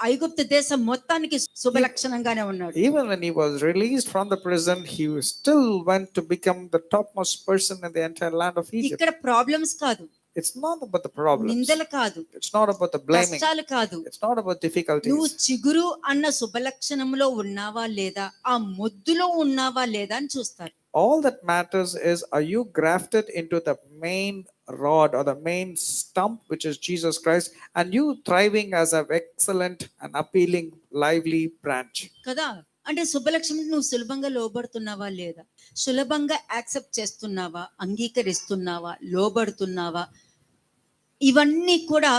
ఐగుప్తు దేశం మొత్తానికి శుభలక్షణంగానే ఉన్నాడు. Even when he was released from the prison, he still went to become the topmost person in the entire land of Egypt. ఇక్కడ ప్రాబ్లమ్స్ కాదు. It's not about the problems. నిందలు కాదు, It's not about the blaming. కష్టాలు కాదు. It's not about నువ్వు difficulties. చిగురు అన్న శుభలక్షణంలో ఉన్నావా లేదా, ఆ మొద్దులో ఉన్నావా లేదా అని చూస్తారు. All that matters is, are you grafted into the main rod or the main stump, which is Jesus Christ, and you thriving as an excellent and appealing, lively branch. కదా, అంటే శుభలక్షణం నువ్వు సులభంగా లోబడుతున్నావా లేదా, సులభంగా యాక్సెప్ట్ చేస్తున్నావా, అంగీకరిస్తున్నావా, లోబడుతున్నావా, ఇవన్నీ కూడా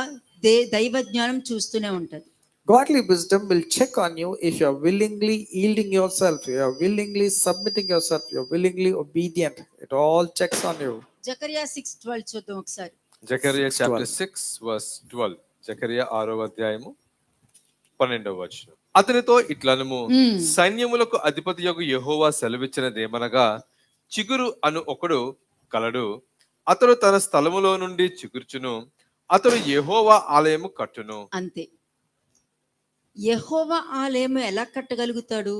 దైవ జ్ఞానం చూస్తూనే ఉంటది. Godly wisdom will check on you if you are willingly yielding yourself, you are willingly submitting yourself, you are willingly obedient. It all checks on you. జకర్యా 6:12 చూద్దాం ఒకసారి. జకరియా 6:12. Chapter 6 verse 12. జకరియా 6వ అధ్యాయము 12వ వచనం. అతనితో ఇట్లనుము, సైన్యములకు అధిపతియగు యెహోవా సెలవిచ్చినదేమనగా, చిగురు అను ఒకడు కలడు, అతడు తన స్థలములో నుండి చిగుర్చును, అతడు యెహోవా ఆలయము కట్టును. అంతే. యెహోవా ఆలయం ఎలా కట్టగలుగుతాడు?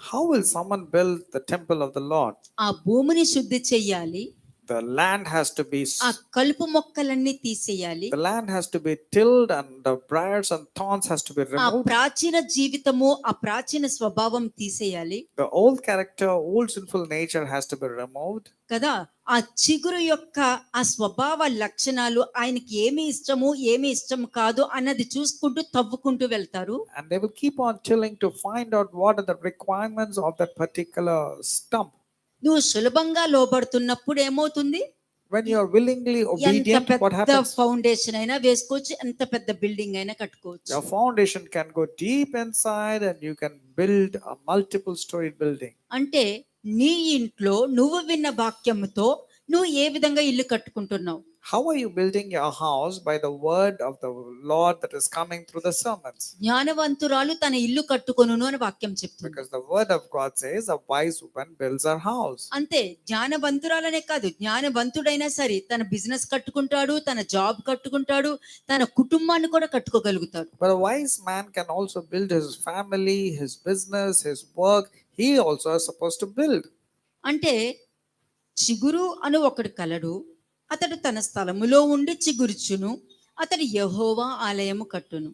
How will someone build the temple of the Lord? ఆ భూమిని శుద్ధి చెయ్యాలి, The land has to be ఆ కలుపు మొక్కలన్నీ తీసేయాలి, the land has to be tilled, and the briars and thorns has to be ఆ removed. ప్రాచీన జీవితము, ఆ ప్రాచీన స్వభావం తీసేయాలి The old character, old sinful nature has to be removed. కదా. ఆ చిగురు యొక్క ఆ స్వభావ లక్షణాలు, ఆయనకి ఏమి ఇష్టము ఏమి ఇష్టం కాదు అన్నది చూసుకుంటూ తవ్వుకుంటూ వెళ్తారు. And they will keep on tilling to find out what are the requirements of that particular stump. నువ్వు సులభంగా లోబడుతున్నప్పుడు ఏమవుతుంది? When you are willingly ఎంత obedient, what పెద్ద happens? ఫౌండేషన్ అయినా వేసుకోవచ్చు, ఎంత పెద్ద బిల్డింగ్ అయినా కట్టుకోవచ్చు. Your foundation can go deep inside and you can build a multiple storied building. అంటే నీ ఇంట్లో నువ్వు విన్న వాక్యముతో నువ్వు ఏ విధంగా ఇల్లు కట్టుకుంటున్నావు? How are you building your house? By the word of the Lord that is coming through the sermons. జ్ఞానవంతురాలు తన ఇల్లు కట్టుకొనును అని వాక్యం చెప్తుంది. Because the word of God says a wise woman builds her house. అంతే, జ్ఞానవంతురాలనే కాదు, జ్ఞానవంతుడైనా సరే తన బిజినెస్ కట్టుకుంటాడు, తన జాబ్ కట్టుకుంటాడు, తన కుటుంబాన్ని కూడా కట్టుకోగలుగుతాడు. But a wise man can also build his family, his business, his work. He also is supposed to build. అంటే చిగురు అను ఒకడు కలడు, అతడు తన స్థలములో ఉండి చిగురుచును, అతడు యెహోవా ఆలయము కట్టును.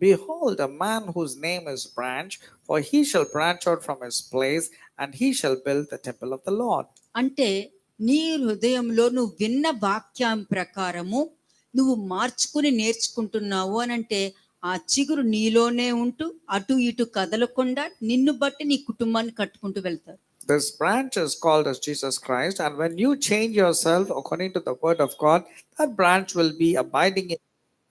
Behold, a man whose name is branch, for he shall branch out from his place, and he shall build the temple of the Lord. అంటే నీ హృదయంలో నువ్వు విన్న వాక్యం ప్రకారము నువ్వు మార్చుకుని నేర్చుకుంటున్నావు అని అంటే, ఆ చిగురు నీలోనే ఉంటూ అటు ఇటు కదలకుండా నిన్ను బట్టి నీ కుటుంబాన్ని కట్టుకుంటూ వెళ్తారు. This branch is called as Jesus Christ, and when you change yourself according to the word of God, that branch will be abiding in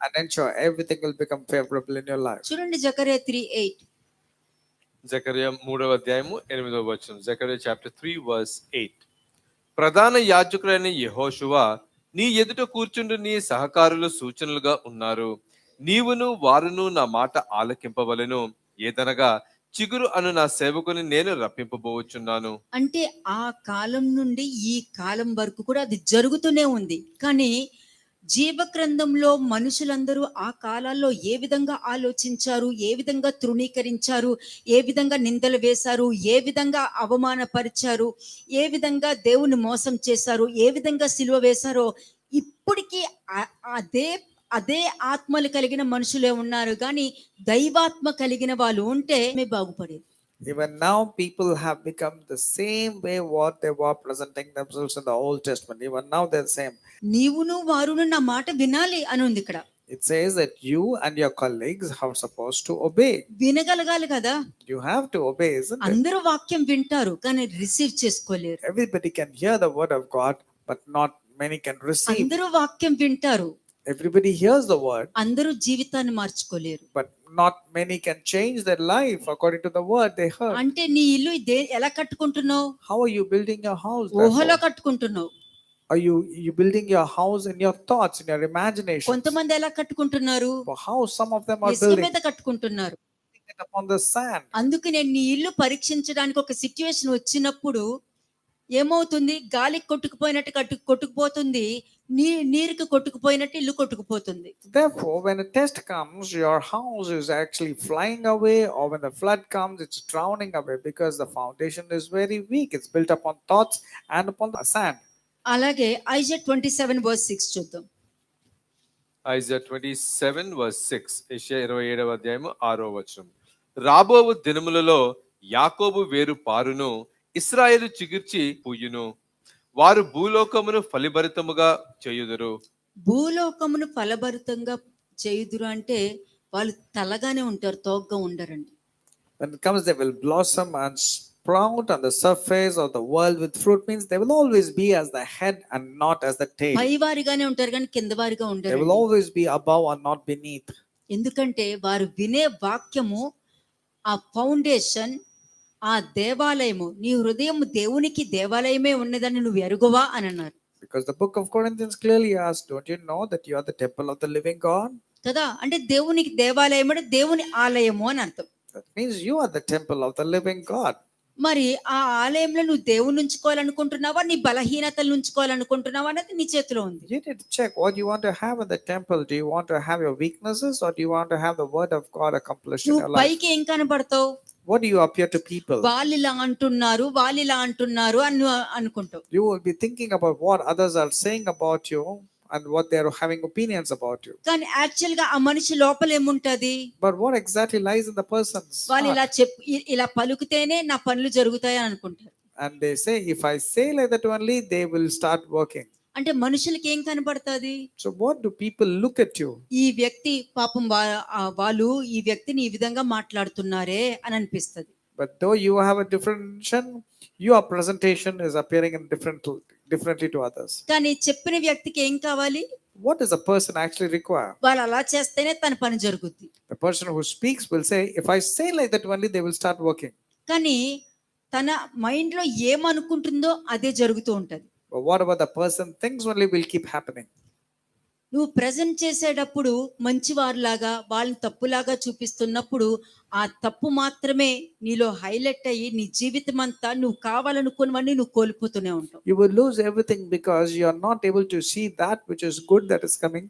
and ensure everything will become favorable in your life. చూడండి జకర్యా 3:8. జకరియా 3వ అధ్యాయము 8వ వచనం. Zechariah chapter 3 verse 8. ప్రధాన యాజకుడైన యెహోషువ నీ ఎదుట కూర్చుండు నీ సహకారులు సూచనలుగా ఉన్నారు, నీవును వారును నా మాట ఆలకింపవలెను, ఏదనగా చిగురు అను నా సేవకుని నేను రప్పింపబోచున్నాను. అంటే ఆ కాలం నుండి ఈ కాలం వరకు కూడా అది జరుగుతూనే ఉంది. కానీ జీవగ్రంథంలో మనుషులందరూ ఆ కాలాల్లో ఏ విధంగా ఆలోచించారు, ఏ విధంగా తృణీకరించారు, ఏ విధంగా నిందలు వేశారు, ఏ విధంగా అవమానపరిచారు, ఏ విధంగా దేవుని మోసం చేశారు, ఏ విధంగా సిలువ వేశారో ఇప్పటికీ అదే అదే ఆత్మలు కలిగిన మనుషులే ఉన్నారు. కానీ దైవాత్మ కలిగిన వాళ్ళు ఉంటే బాగుపడేది. Even now, people have become the same way what they were presenting themselves in the Old Testament. Even now, they're the same. నీవును వారును నా మాట వినాలి అని ఉంది ఇక్కడ. It says that you and your colleagues are supposed to obey. వినగలగాలి కదా. You have to obey, isn't it? అందరూ వాక్యం వింటారు కానీ రిసీవ్ చేసుకోలేరు. Everybody can hear the word of God, but not many can receive. అందరూ వాక్యం వింటారు, Everybody hears the word, అందరూ జీవితాన్ని మార్చుకోలేరు. but not many can change their life according to the word they heard. అంటే నీ ఇల్లు ఎలా కట్టుకుంటున్నావు? How are you building your house? ఊహలో therefore? కట్టుకుంటున్నావు. Are you building your house in your thoughts, in your imagination? కొంతమంది ఎలా కట్టుకుంటున్నారు? How some of them are ఇసుక building మీద కట్టుకుంటున్నారు. it upon the sand. అందుకనే నీ ఇల్లు పరీక్షించడానికి ఒక సిచ్యువేషన్ వచ్చినప్పుడు ఏమవుతుంది? గాలికి కొట్టుకుపోయినట్టు కొట్టుకుపోతుంది, నీరుకి కొట్టుకుపోయినట్టు ఇల్లు కొట్టుకుపోతుంది. Therefore, when a test comes, your house is actually flying away, or when the flood comes, it's drowning away because the foundation is very weak. It's built upon thoughts and upon the sand. అలాగే Isaiah 27:6 చూద్దాం. Isaiah 27 verse 6. యెషయా 27వ అధ్యాయము 6వ వచనం. రాబో దినములలో యాకోబు వేరు పారును, ఇశ్రాయేలు చిగుర్చి పూయును. వారు భూలోకమును ఫలిభరితముగా చేయుదురు. భూలోకమును ఫలభరితంగా చేయుదురు అంటే వాళ్ళు తలగానే ఉంటారు, తోగ్గా ఉండరండి. When it comes, they will blossom and sprout on the surface of the world with fruit, means they will always be as the head and not as the tail. పైవారిగానే ఉంటారు కానీ కింద వారిగా They ఉండరు. will always be above and not beneath. ఎందుకంటే వారు వినే వాక్యము, ఆ ఫౌండేషన్, ఆ దేవాలయము, నీ హృదయం దేవునికి దేవాలయమే ఉన్నదని నువ్వు ఎరుగువా అని అన్నారు Because the book of Corinthians clearly asks, don't you know that you are the temple of the living God? కదా. అంటే దేవునికి దేవాలయం అంటే దేవుని ఆలయము అని అర్థం. That means you are the temple of the living God. మరి ఆ ఆలయంలో నువ్వు దేవుని ఉంచుకోవాలనుకుంటున్నావా, నీ బలహీనతలు ఉంచుకోవాలనుకుంటున్నావా అనేది నీ చేతిలో ఉంది. You need to check what you want to have in the temple. Do you want to have your weaknesses, or do you want to have the word of God accomplished in your నువ్వు life? పైకి ఏం కనబడతావు, What do you appear to people? వాళ్ళు ఇలా అంటున్నారు అని నువ్వు అనుకుంటావు. You will be thinking about what others are saying about you and what they are having opinions about you. కానీ యాక్చువల్ గా ఆ మనిషి లోపల ఏముంటది, But what exactly lies in the person's వాళ్ళు heart? ఇలా పలుకుతేనే నా పనులు జరుగుతాయి అని అనుకుంటారు. And they say, if I say like that only, they will start working. అంటే మనుషులకి ఏం కనబడుతుంది, So what do people look at you? ఈ వ్యక్తి పాపం వాళ్ళు ఈ వ్యక్తిని ఈ విధంగా మాట్లాడుతున్నారే అని అనిపిస్తుంది. But though you have a different vision, your presentation is appearing in differently to others. కానీ చెప్పిన వ్యక్తికి ఏం కావాలి, What does a person actually require? వాళ్ళు అలా చేస్తేనే తన పని జరుగుద్ది. The person who speaks will say, if I say like that only, they will start working. కానీ తన మైండ్ లో ఏమనుకుంటుందో అదే జరుగుతూ ఉంటది. But whatever the person thinks only will keep happening. నువ్వు ప్రజెంట్ చేసేటప్పుడు మంచివారిలాగా వాళ్ళని తప్పులాగా చూపిస్తున్నప్పుడు ఆ తప్పు మాత్రమే నీలో హైలైట్ అయ్యి నీ జీవితం అంతా నువ్వు కావాలనుకున్నవన్నీ నువ్వు కోల్పోతూనే ఉంటావు. You will lose everything because you are not able to see that which is good that is coming,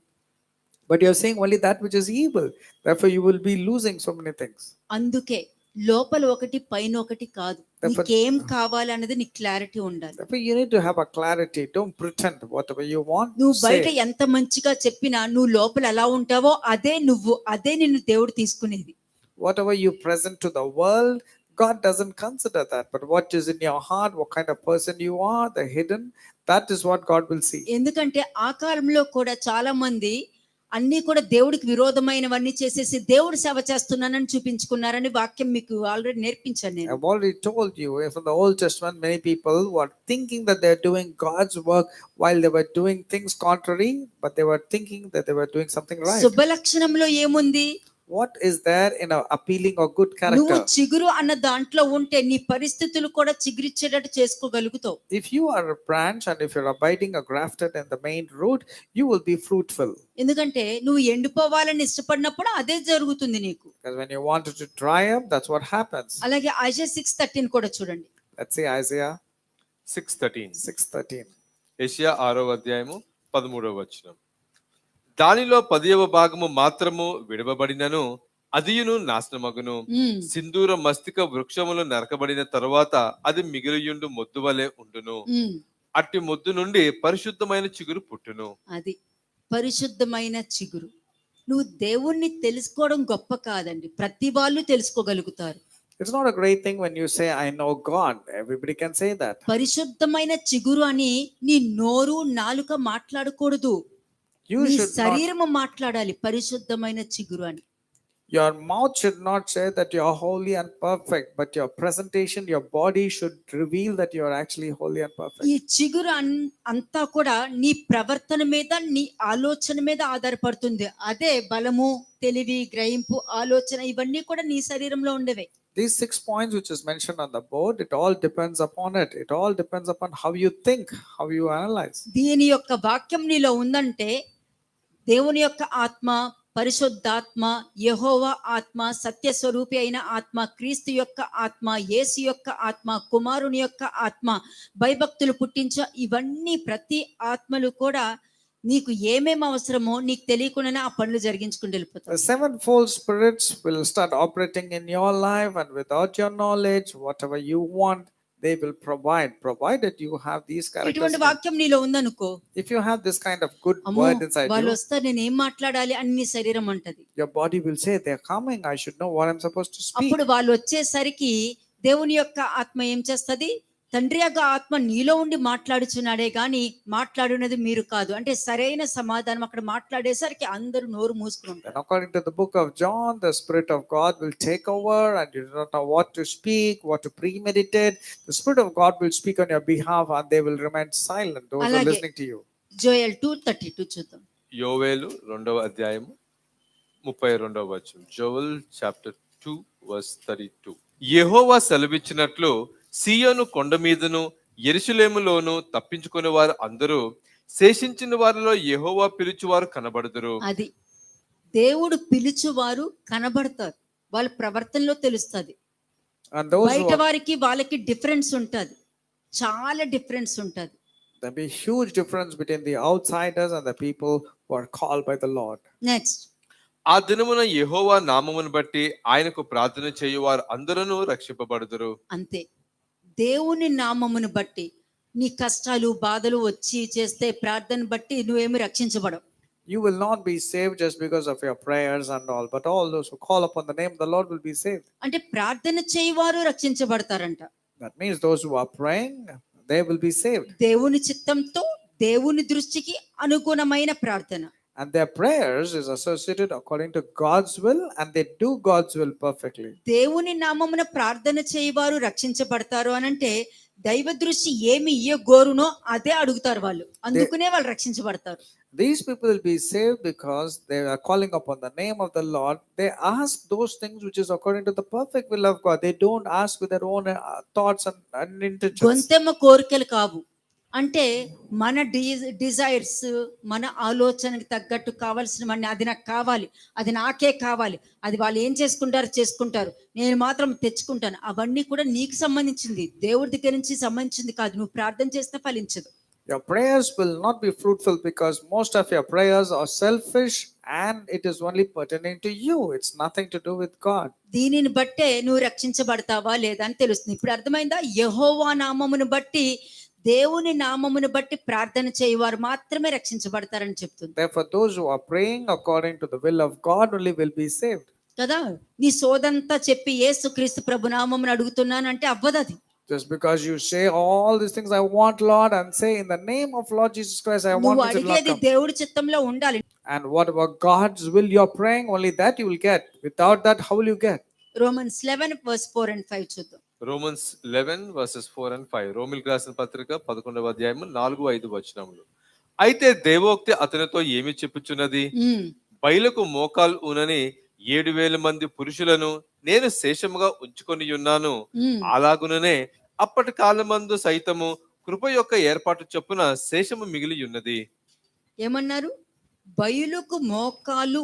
but you are seeing only that which is evil. Therefore, you will be losing so many things. అందుకే లోపల ఒకటి పైన ఒకటి కాదు, నీకేం కావాలి అనేది నీకు క్లారిటీ ఉండాలి. Therefore, you need to have a clarity. Don't pretend whatever you want. నువ్వు బయట Say. ఎంత మంచిగా చెప్పినా నువ్వు లోపల ఎలా ఉంటావో అదే నిన్ను దేవుడు తీసుకునేది. Whatever you present to the world, God doesn't consider that. But what is in your heart, what kind of person you are, the hidden, that is what God will see. ఎందుకంటే ఆ కాలంలో కూడా చాలా మంది అన్ని కూడా దేవుడికి విరోధమైనవన్నీ చేసేసి దేవుడు సేవ చేస్తున్నానని చూపించుకున్నారని వాక్యం మీకు ఆల్రెడీ నేర్పించాను నేను. I've already told you, from the Old Testament, many people were thinking that they're doing God's work while they were doing things contrary, but they were thinking that they were doing something right. శుభ లక్షణంలో ఏముంది, What is there in a appealing or good నువ్వు character? చిగురు అన్న దాంట్లో ఉంటే నీ పరిస్థితులు కూడా చిగురిచ్చేటట్టు చేసుకోగలుగుతావు. If you are a branch and if you're abiding or grafted in the main root, you will be fruitful. ఎందుకంటే నువ్వు ఎండిపోవాలని ఇష్టపడినప్పుడు అదే జరుగుతుంది నీకు. Because when you want it to dry up, that's what happens. అలాగే ఐజయా 6:13 కూడా చూడండి. Let's say Isaiah 6:13. 6:13. యెషయా 6వ అధ్యాయము 13వ వచనం. దానిలో 10వ భాగము మాత్రము విడవబడినను అదియును నాశనమగును. ఉమ్. సింధూర మస్తిక వృక్షములు నరకబడిన తరువాత అది మిగిలియుండు మొద్దు వలె ఉండును. ఉమ్. అట్టి మొద్దు నుండి పరిశుద్ధమైన చిగురు పుట్టును. అది పరిశుద్ధమైన చిగురు. నువ్వు దేవుణ్ణి తెలుసుకోవడం గొప్ప కాదండి, ప్రతి వాళ్ళు తెలుసుకోగలుగుతారు. It's not a great thing when you say, I know God. Everybody can say that. పరిశుద్ధమైన చిగురు అని నీ నోరు నాలుక మాట్లాడకూడదు, You నీ should not, శరీరము మాట్లాడాలి పరిశుద్ధమైన చిగురు అని. your mouth should not say that you are holy and perfect, but your presentation, your body should reveal that you are actually holy and perfect. ఈ చిగురు అంతా కూడా నీ ప్రవర్తన మీద, నీ ఆలోచన మీద ఆధారపడుతుంది. అదే బలము, తెలివి, గ్రహింపు, ఆలోచన ఇవన్నీ కూడా నీ శరీరంలో ఉండేవే. These 6 points which is mentioned on the board, it all depends upon it. It all depends upon how you think, how you analyze. దీని యొక్క వాక్యం నీలో ఉందంటే దేవుని యొక్క ఆత్మ, పరిశుద్ధాత్మ, యెహోవా ఆత్మ, సత్యస్వరూపి అయిన ఆత్మ, క్రీస్తు యొక్క ఆత్మ, యేసు యొక్క ఆత్మ, కుమారుని యొక్క ఆత్మ, భయభక్తులు పుట్టించ ఇవన్నీ ప్రతి ఆత్మలు కూడా నీకు ఏమేమి అవసరమో నీకు తెలియకుండానే ఆ పనులు జరిగించుకుంటూ The వెళ్ళిపోతాయి. sevenfold spirits will start operating in your life, and without your knowledge, whatever you want, they will provide, provided you have these ఇటువంటి characters. వాక్యం నీలో ఉందనుకో, If you have this kind of good అమ్మో word inside వాళ్ళు you, వస్తారు నేను ఏం మాట్లాడాలి అన్ని శరీరం అంటది. your body will say, they're coming, I should know what I'm supposed to speak. అప్పుడు వాళ్ళు వచ్చేసరికి దేవుని యొక్క ఆత్మ ఏం చేస్తది, తండ్రి యొక్క ఆత్మ నీలో ఉండి మాట్లాడుచున్నాడే గాని మాట్లాడున్నది మీరు కాదు. అంటే సరైన సమాధానం అక్కడ మాట్లాడేసరికి అందరూ నోరు మూసుకుని ఉంటారు. And according to the book of John, the Spirit of God will take over and you do not know what to speak, what to premeditate. The Spirit of God will speak on your behalf and they will remain silent, those who are అలాగే listening to you. Joel 2:32 చూద్దాం. యోవేలు 2వ అధ్యాయము 32వ వచనం. Joel chapter 2 verse 32. యెహోవా సెలవిచ్చినట్లు సీయోను కొండ మీదను యెరూషలేములోను తప్పించుకునే వారు అందరూ శేషించిన వారిలో యెహోవా పిలుచువారు కనబడుదురు. అది దేవుడు పిలుచువారు కనబడతారు, వాళ్ళ ప్రవర్తనలో తెలుస్తది. And those who బయట are, వారికి వాళ్ళకి డిఫరెన్స్ ఉంటది, చాలా డిఫరెన్స్ ఉంటది. there'll be huge difference between the outsiders and the people who are called by the Lord. Next ఆ దినమున యెహోవా నామమును బట్టి ఆయనకు ప్రార్థన చేయువారు అందరూ రక్షింపబడుదురు. అంతే, దేవుని నామమును బట్టి నీ కష్టాలు బాధలు వచ్చి చేస్తే ప్రార్థన బట్టి నువ్వేమి రక్షించబడవు. You will not be saved just because of your prayers and all, but all those who call upon the name of the Lord will be saved. అంటే ప్రార్థన చేయవారు రక్షించబడతారంట. That means those who are praying, they will be saved. దేవుని చిత్తంతో దేవుని దృష్టికి అనుగుణమైన ప్రార్థన. And their prayers is associated according to God's will and they do God's will perfectly. దేవుని నామమున ప్రార్థన చేయవారు రక్షించబడతారు అనంటే దైవ దృష్టి ఏమి ఇయ్యగోరునో అదే అడుగుతారు వాళ్ళు, అందుకనే వాళ్ళు రక్షించబడతారు. These people will be saved because they are calling upon the name of the Lord. They ask those things which is according to the perfect will of God. They don't ask with their own thoughts and intentions. గొంతెమ్మ కోరికలు కావు, అంటే మన desires మన ఆలోచనకి తగ్గట్టు కావాల్సిన అది నాకు కావాలి, అది నాకే కావాలి, అది వాళ్ళు ఏం చేసుకుంటారో చేసుకుంటారు, నేను మాత్రం తెచ్చుకుంటాను, అవన్నీ కూడా నీకు సంబంధించింది, దేవుడి దగ్గర నుంచి సంబంధించింది కాదు. నువ్వు ప్రార్థన చేస్తే ఫలించదు. Your prayers will not be fruitful because most of your prayers are selfish and it is only pertaining to you. It's nothing to do with God. దీనిని బట్టే నువ్వు రక్షించబడతావా లేదా అని తెలుస్తుంది. ఇప్పుడు అర్థమైందా? యెహోవా నామమును బట్టి, దేవుని నామమును బట్టి ప్రార్థన చేయవారు మాత్రమే రక్షించబడతారని చెప్తుంది Therefore, those who are praying according to the will of God only will be saved. కదా. నీ సోదంతా చెప్పి యేసుక్రీస్తు ప్రభు నామమును అడుగుతున్నానంటే అవ్వదు అది. Just because you say all these things, I want Lord, and say in the name of Lord Jesus Christ, I want నువ్వు it to not అడిగేది come. దేవుడి చిత్తంలో ఉండాలి. And what about God's will you're praying? Only that you will get. Without that, how will you get? Romans 11 verse 4 and 5 చూద్దాం. Romans 11 versus 4 and 5. రోమిల్కి రాసిన పత్రిక 11వ అధ్యాయము 4-5 వచనములు. అయితే దేవోక్తి అతనితో ఏమి చెప్పుచున్నది? బయలుకు మోకాలు ఊనని 7,000 మంది పురుషులను నేను శేషముగా ఉంచుకొని ఉన్నాను. అలాగుననే అప్పటి కాలమందు సైతము కృప యొక్క ఏర్పాటు చొప్పున శేషము మిగిలి ఉన్నది. ఏమన్నారు? బయలుకు మోకాలు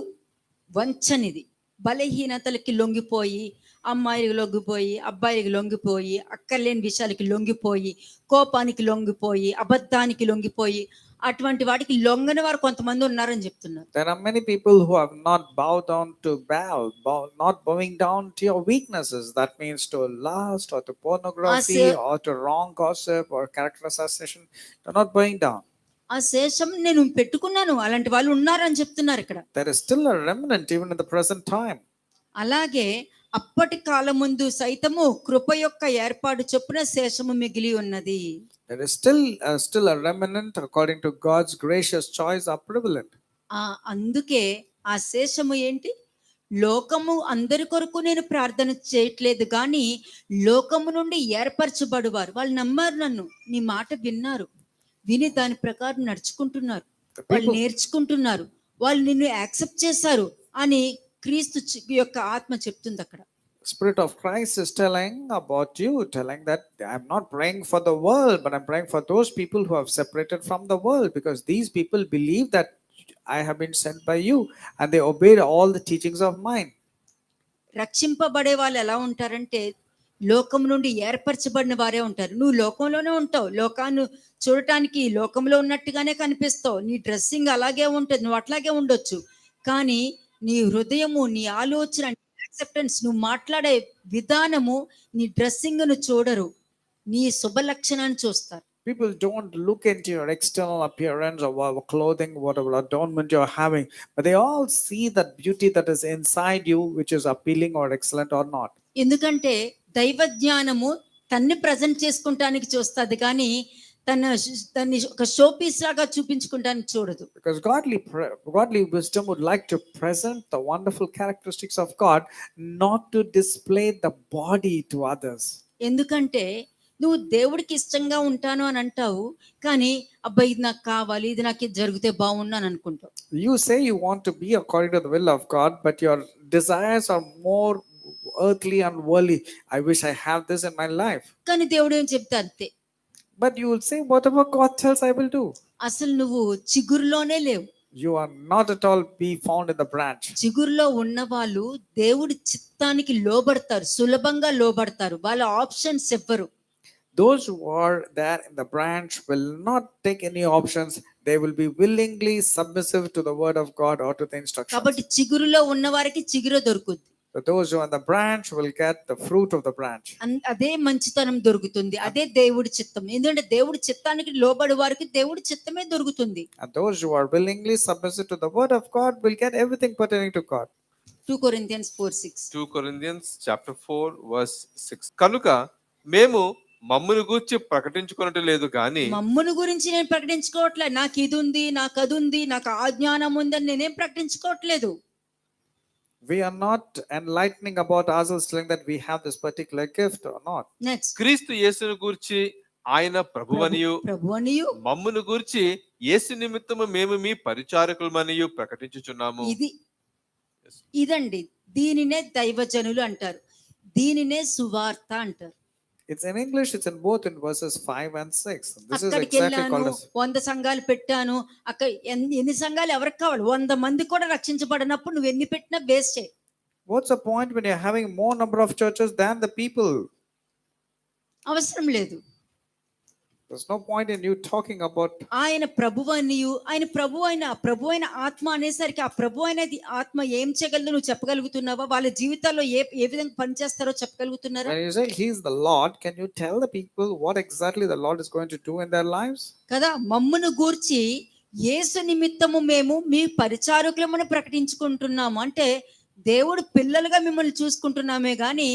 వంచనిది, బలహీనతలకి లొంగిపోయి, అమ్మాయికి లొంగిపోయి, అబ్బాయికి లొంగిపోయి, అక్కర్లేని విషయాలకి లొంగిపోయి, కోపానికి లొంగిపోయి, అబద్ధానికి లొంగిపోయి, అటువంటి వాటికి లొంగని వారు కొంతమంది ఉన్నారని చెప్తున్నారు. There are many people who have not bowed down to not bowing down to your weaknesses. That means to lust or to pornography or to wrong gossip or character assassination. They're not bowing down. ఆ శేషం నేను పెట్టుకున్నాను, అలాంటి వాళ్ళు ఉన్నారని చెప్తున్నారు ఇక్కడ. There is still a remnant even in the present time. అలాగే అప్పటి కాలం ముందు సైతము కృప యొక్క ఏర్పాటు చొప్పున శేషము మిగిలి ఉన్నది. There is still a remnant according to God's gracious choice are prevalent. అందుకే ఆ శేషము ఏంటి? లోకము అందరి కొరకు నేను ప్రార్థన చేయట్లేదు కానీ లోకము నుండి ఏర్పరచబడువారు, వాళ్ళు నమ్మారు, నన్ను నీ మాట విన్నారు, విని దాని ప్రకారం నడుచుకుంటున్నారు, వాళ్ళు నేర్చుకుంటున్నారు, వాళ్ళు నిన్ను యాక్సెప్ట్ చేశారు అని క్రీస్తు యొక్క ఆత్మ చెప్తుంది అక్కడ. Spirit of Christ is telling about you, telling that I'm not praying for the world, but I'm praying for those people who have separated from the world, because these people believe that I have been sent by you and they obeyed all the teachings of mine. రక్షింపబడే వాళ్ళు ఎలా ఉంటారంటే లోకం నుండి ఏర్పరచబడిన వారే ఉంటారు. నువ్వు లోకంలోనే ఉంటావు, లోకాన్ని చూడటానికి లోకంలో ఉన్నట్టుగానే కనిపిస్తావు, నీ డ్రెస్సింగ్ అలాగే ఉంటుంది, నువ్వు అట్లాగే ఉండొచ్చు, కానీ నీ హృదయము, నీ ఆలోచన, యాక్సెప్టెన్స్, నువ్వు మాట్లాడే విధానము, నీ డ్రెస్సింగ్ను చూడరు. నీ శుభ లక్షణాన్ని చూస్తారు. People don't look into your external appearance or what clothing, whatever adornment you're having, but they all see that beauty that is inside you, which is appealing or excellent or not. ఎందుకంటే దైవ జ్ఞానము తన్ని present చేసుకుంటానికి చూస్తుంది కానీ తన్ని ఒక showpiece లాగా చూపించుకుంటానికి చూడదు. Because godly wisdom would like to present the wonderful characteristics of God, not to display the body to others. ఎందుకంటే నువ్వు దేవుడికి ఇష్టంగా ఉంటాను అని అంటావు కానీ అబ్బాయి ఇది నాకు కావాలి, ఇది నాకు ఇది జరిగితే బాగుండు అని అనుకుంటావు. You say you want to be according to the will of God, but your desires are more earthly and worldly. I wish I have this in my life. కానీ దేవుడు ఏం చెప్తే అంతే. But you will say, whatever God tells, I will do. అసలు నువ్వు చిగురులోనే లేవు. You are not at all be found in the branch. చిగురులో ఉన్న వాళ్ళు దేవుడి చిత్తానికి లోబడతారు, సులభంగా లోబడతారు. వాళ్ళ ఆప్షన్స్ ఎవ్వరు. Those who are there in the branch will not take any options. They will be willingly submissive to the word of God or to the instructions. కాబట్టి చిగురులో ఉన్న వారికి చిగురు దొరుకుతుంది. So those who are in the branch will get the fruit of the branch. అదే మంచితనం దొరుకుతుంది, అదే దేవుడి చిత్తం. ఎందుకంటే దేవుడి చిత్తానికి లోబడి వారికి దేవుడి చిత్తమే దొరుకుతుంది. And those who are willingly submissive to the word of God will get everything pertaining to God. 2 Corinthians 4:6. 2 Corinthians chapter 4 verse 6. కనుక మేము మమ్మును గూర్చి ప్రకటించుకొనట లేదు గాని, మమ్మును గురించి నేను ప్రకటించుకోవట్లేదు. నాకు ఇది ఉంది, నాకు అది ఉంది, నాకు ఆ జ్ఞానం ఉంది అని నేనేం ప్రకటించుకోవట్లేదు. We are not enlightening about ourselves, telling that we have this particular gift or not. Next క్రీస్తు యేసును గూర్చి ఆయన ప్రభువనియు ప్రభువనియు మమ్మును గూర్చి యేసు నిమిత్తము మేము మీ పరిచారకులమనియు ప్రకటించుచున్నాము. ఇదండి, దీనినే దైవజనులు అంటారు, దీనినే సువార్త అంటారు. It's in English, it's in both in verses 5 and 6. This is అక్కడికి exactly వెళ్ళాను, called as 100 సంఘాలు పెట్టాను. అక్కడ ఎన్ని సంఘాలు ఎవరికి కావాలి? 100 మంది కూడా రక్షించబడినప్పుడు నువ్వు ఎన్ని పెట్టినా వేస్టే. what's the point when you're having more number of churches than the people? అవసరం లేదు. There's no point in you talking about. ఆయన ప్రభువనియు, ఆయన ప్రభు అయిన ఆత్మ అనేసరికి ఆ ప్రభు అనేది ఆత్మ ఏం చేయగలదు నువ్వు చెప్పగలుగుతున్నావా? వాళ్ళ జీవితాల్లో ఏ విధంగా పనిచేస్తారో చెప్పగలుగుతున్నారా? When you say he's the Lord, can you tell the people what exactly the Lord is going to do in their lives? కదా, మమ్మును గూర్చి యేసు నిమిత్తము మేము మీ పరిచారకులమని ప్రకటించుకుంటున్నాము. అంటే దేవుడు పిల్లలుగా మిమ్మల్ని చూసుకుంటున్నామే గాని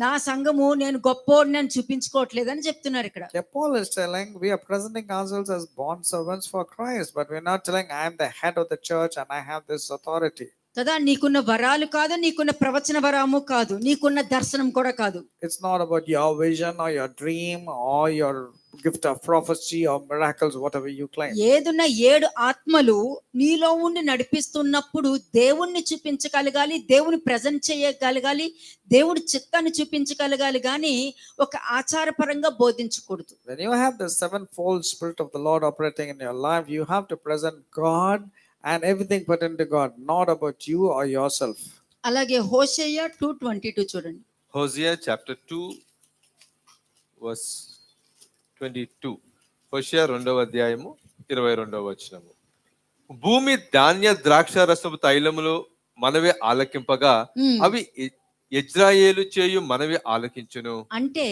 నా సంఘము నేను గొప్పోడిని అని చూపించుకోవట్లేదని చెప్తున్నారు ఇక్కడ. Yeah, Paul is telling we are presenting ourselves as bond servants for Christ, but we're not telling I am the head of the church and I have this authority. కదా, నీకున్న వరాలు కాదు, నీకున్న ప్రవచన వరము కాదు, నీకున్న దర్శనం కూడా కాదు. It's not about your vision or your dream or your gift of prophecy or miracles, whatever you claim. ఏదున్న 7 ఆత్మలు నీలో ఉండి నడిపిస్తున్నప్పుడు దేవుణ్ణి చూపించగలగాలి, దేవుని ప్రజెంట్ చేయగలగాలి, దేవుడి చిత్తాన్ని చూపించగలగాలి కానీ ఒక ఆచారపరంగా బోధించకూడదు. When you have the sevenfold spirit of the Lord operating in your life, you have to present God and everything pertaining to God, not about you or yourself. అలాగే హోషేయ 2:22 చూడండి. హోషేయ chapter 2 verse 22. హోషేయ 2వ అధ్యాయము 22వ వచనము. భూమి ధాన్య ద్రాక్ష రసపు తైలములు మనవే ఆలకింపగా అవి ఇజ్రాయేలు చేయు మనవే ఆలకించును. అంటే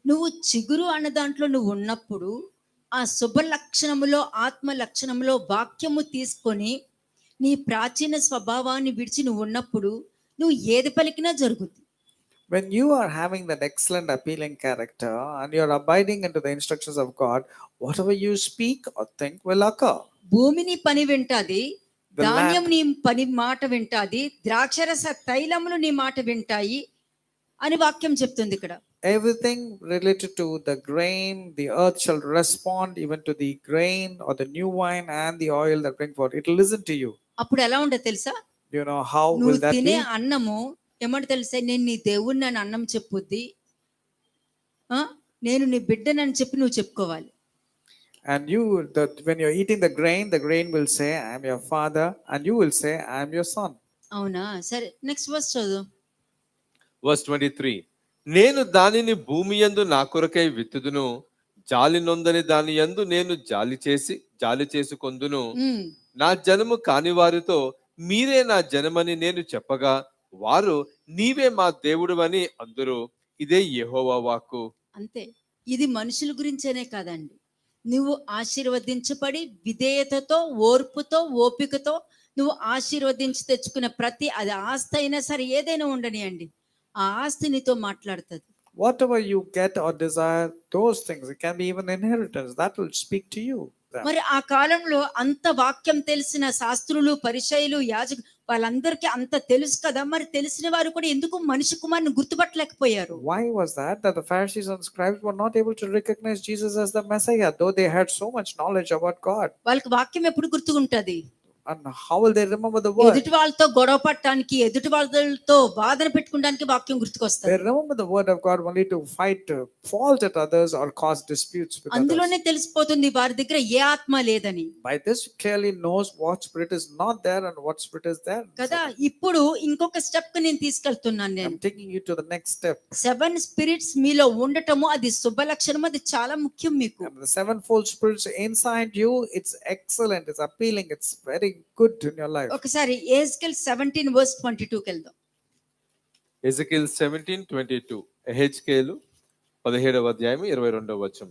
నువ్వు చిగురు అన్న దాంట్లో నువ్వు ఉన్నప్పుడు ఆ శుభ లక్షణములో, ఆత్మ లక్షణములో వాక్యము తీసుకొని నీ ప్రాచీన స్వభావాన్ని విడిచి నువ్వు ఉన్నప్పుడు నువ్వు ఏది పలికినా జరుగుతుంది. When you are having that excellent appealing character and you are abiding into the instructions of God, whatever you speak or think will occur. భూమి నీ పని వింటాది, The ధాన్యం land. నీ పని మాట వింటాది, ద్రాక్షరస తైలములు నీ మాట వింటాయి అని వాక్యం చెప్తుంది ఇక్కడ. Everything related to the grain, the earth shall respond even to the grain or the new wine and the oil that bring forth. It will listen to you. అప్పుడు ఎలా ఉండదు తెలుసా? Do you know how నువ్వు will that తినే be? అన్నము ఏమంటే తెలుసా, నేను నీ దేవుడిని అని అన్నం చెప్పుద్ది, నేను నీ బిడ్డనని చెప్పి నువ్వు చెప్పుకోవాలి. And you, when you're eating the grain will say, I am your father, and you will say, I am your son. అవునా? సరే, నెక్స్ట్ వర్స్ చదువు. verse 23. నేను దానిని భూమి యందు నా కొరకై విత్తుదును, జాలి నొందని దాని యందు నేను జాలి చేసుకొందును. నా జనము కాని వారితో మీరే నా జనమని నేను చెప్పగా వారు నీవే మా దేవుడు అని అందురు. ఇదే యెహోవా వాక్కు. అంతే. ఇది మనుషుల గురించేనే కాదండి. నువ్వు ఆశీర్వదించబడి విధేయతతో, ఓర్పుతో, ఓపికతో నువ్వు ఆశీర్వదించి తెచ్చుకున్న ప్రతి అది ఆస్తి అయినా సరే ఏదైనా ఉండనియండి. ఆ ఆస్తి నీతో మాట్లాడుతది. Whatever you get or desire, those things, it can be even inheritance, that will speak to you. మరి ఆ కాలంలో అంత వాక్యం తెలిసిన శాస్త్రులు, పరిసయ్యులు, యాజకులు వాళ్ళందరికీ అంత తెలుసు కదా! మరి తెలిసిన వారు కూడా ఎందుకు మనిషి కుమారుని గుర్తుపట్టలేకపోయారు? Why was that? That the Pharisees and scribes were not able to recognize Jesus as the Messiah, though they had so much knowledge about God. వాళ్ళకి వాక్యం ఎప్పుడు గుర్తుకుంటది? And how will they remember the word? ఎదుటి వాళ్ళతో గొడవ పడటానికి, ఎదుటి వాళ్ళతో వాదన పెట్టుకోవడానికి వాక్యం They గుర్తుకొస్తది. remember the word of God only to fight, fault at others or cause disputes with others. అందులోనే తెలిసిపోతుంది వారి దగ్గర ఏ ఆత్మ లేదని By this clearly knows what spirit is not there and what spirit is there. కదా. ఇప్పుడు ఇంకొక step కి నేను తీసుకెళ్తున్నాను నేను. I'm taking you to the next step. 7 spirits మీలో ఉండటము అది శుభ లక్షణం, అది చాలా ముఖ్యం మీకు. And the sevenfold spirits inside you, it's excellent, it's appealing, it's very good in your life. ఒకసారి ఎహెజ్కేల్ 17:22 కి వెళ్దాం. ఎజెకియల్ 17:22 ఎహెజ్కేలు 17వ అధ్యాయం 22వ వచనం.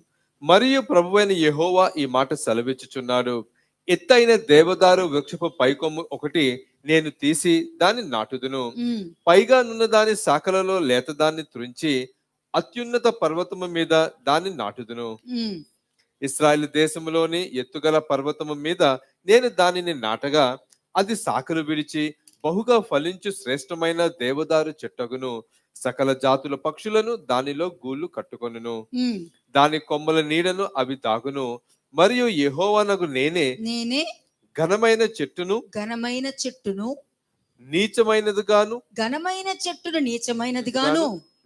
మరియు ప్రభువైన యెహోవా ఈ మాట సెలవిచ్చుచున్నాడు, ఎత్తైన దేవదారు వృక్షపు పైకొమ్ము ఒకటి నేను తీసి దాన్ని నాటుదును, పైగా నున్న దాని శాఖలలో లేత దాన్ని త్రుంచి అత్యున్నత పర్వతము మీద దాన్ని నాటుదును. ఇశ్రాయేలు దేశములోని ఎత్తుగల పర్వతము మీద నేను దానిని నాటగా అది శాఖలు విడిచి బహుగా ఫలించు శ్రేష్టమైన దేవదారు చెట్టగును, సకల జాతుల పక్షులను దానిలో గూళ్ళు కట్టుకొనును, దాని కొమ్మల నీడను అవి దాగును. మరియు యెహోవానగు నేనే ఘనమైన చెట్టును నీచమైనదిగాను, ఘనమైన చెట్టును నీచమైనదిగాను,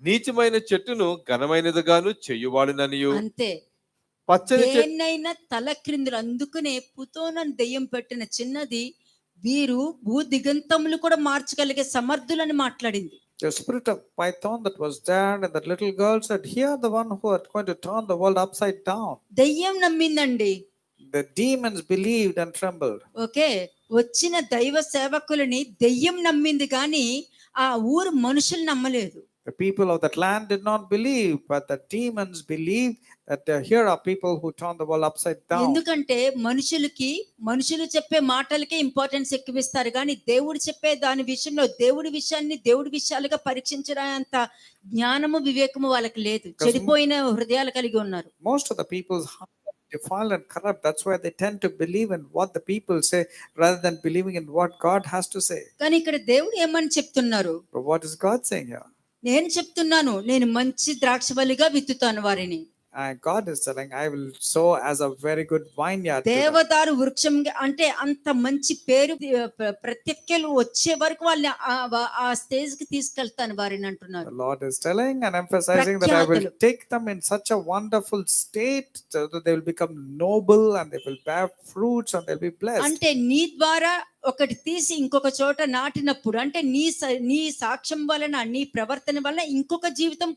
నీచమైన చెట్టును ఘనమైనదిగాను చెయ్యువాడుననియు. అంతే. పచ్చని దేన్నైనా తల క్రిందులు, అందుకనే పుతోనని దెయ్యం పెట్టిన చిన్నది వీరు భూ దిగంతములు కూడా మార్చగలిగే సమర్థులని మాట్లాడింది. The spirit of Python that was there, and that little girl said, "Here the one who are going to turn the world upside down." దెయ్యం నమ్మిందండి. The demons believed and trembled. Okay, వచ్చిన దైవ సేవకులని దెయ్యం నమ్మింది కానీ ఆ ఊరు మనుషులు నమ్మలేదు. The people of that land did not believe, but the demons believed that here are people who turn the world upside down. ఎందుకంటే మనుషులు చెప్పే మాటలకే ఇంపార్టెన్స్ ఎక్కువ ఇస్తారు కానీ దేవుడు చెప్పే దాని విషయంలో దేవుడి విషయాన్ని దేవుడి విషయాలుగా పరీక్షించడానికి అంత జ్ఞానము వివేకము వాళ్ళకి లేదు. చెడిపోయిన హృదయాలు కలిగి ఉన్నారు. Most of the people's heart is defiled and corrupt. That's why they tend to believe in what the people say rather than believing in what God has to say. కానీ ఇక్కడ దేవుడు ఏమని చెప్తున్నారు? But what is God saying here? నేను చెప్తున్నాను, నేను మంచి ద్రాక్షవల్లిగా విత్తుతాను వారిని. God is telling, I will sow as a very good vineyard. దేవదారు వృక్షం అంటే అంత మంచి పేరు ప్రత్యక్షలు వచ్చే వరకు వాళ్ళని ఆ స్టేజ్ కి తీసుకెళ్తాను వారిని అంటున్నారు. The Lord is telling and emphasizing that I will take them in such a wonderful state so that they will become noble and they will bear fruits and they'll be blessed. అంటే నీ ద్వారా ఒకటి తీసి ఇంకొక చోట నాటినప్పుడు అంటే నీ సాక్ష్యం వలన, నీ ప్రవర్తన వలన ఇంకొక జీవితం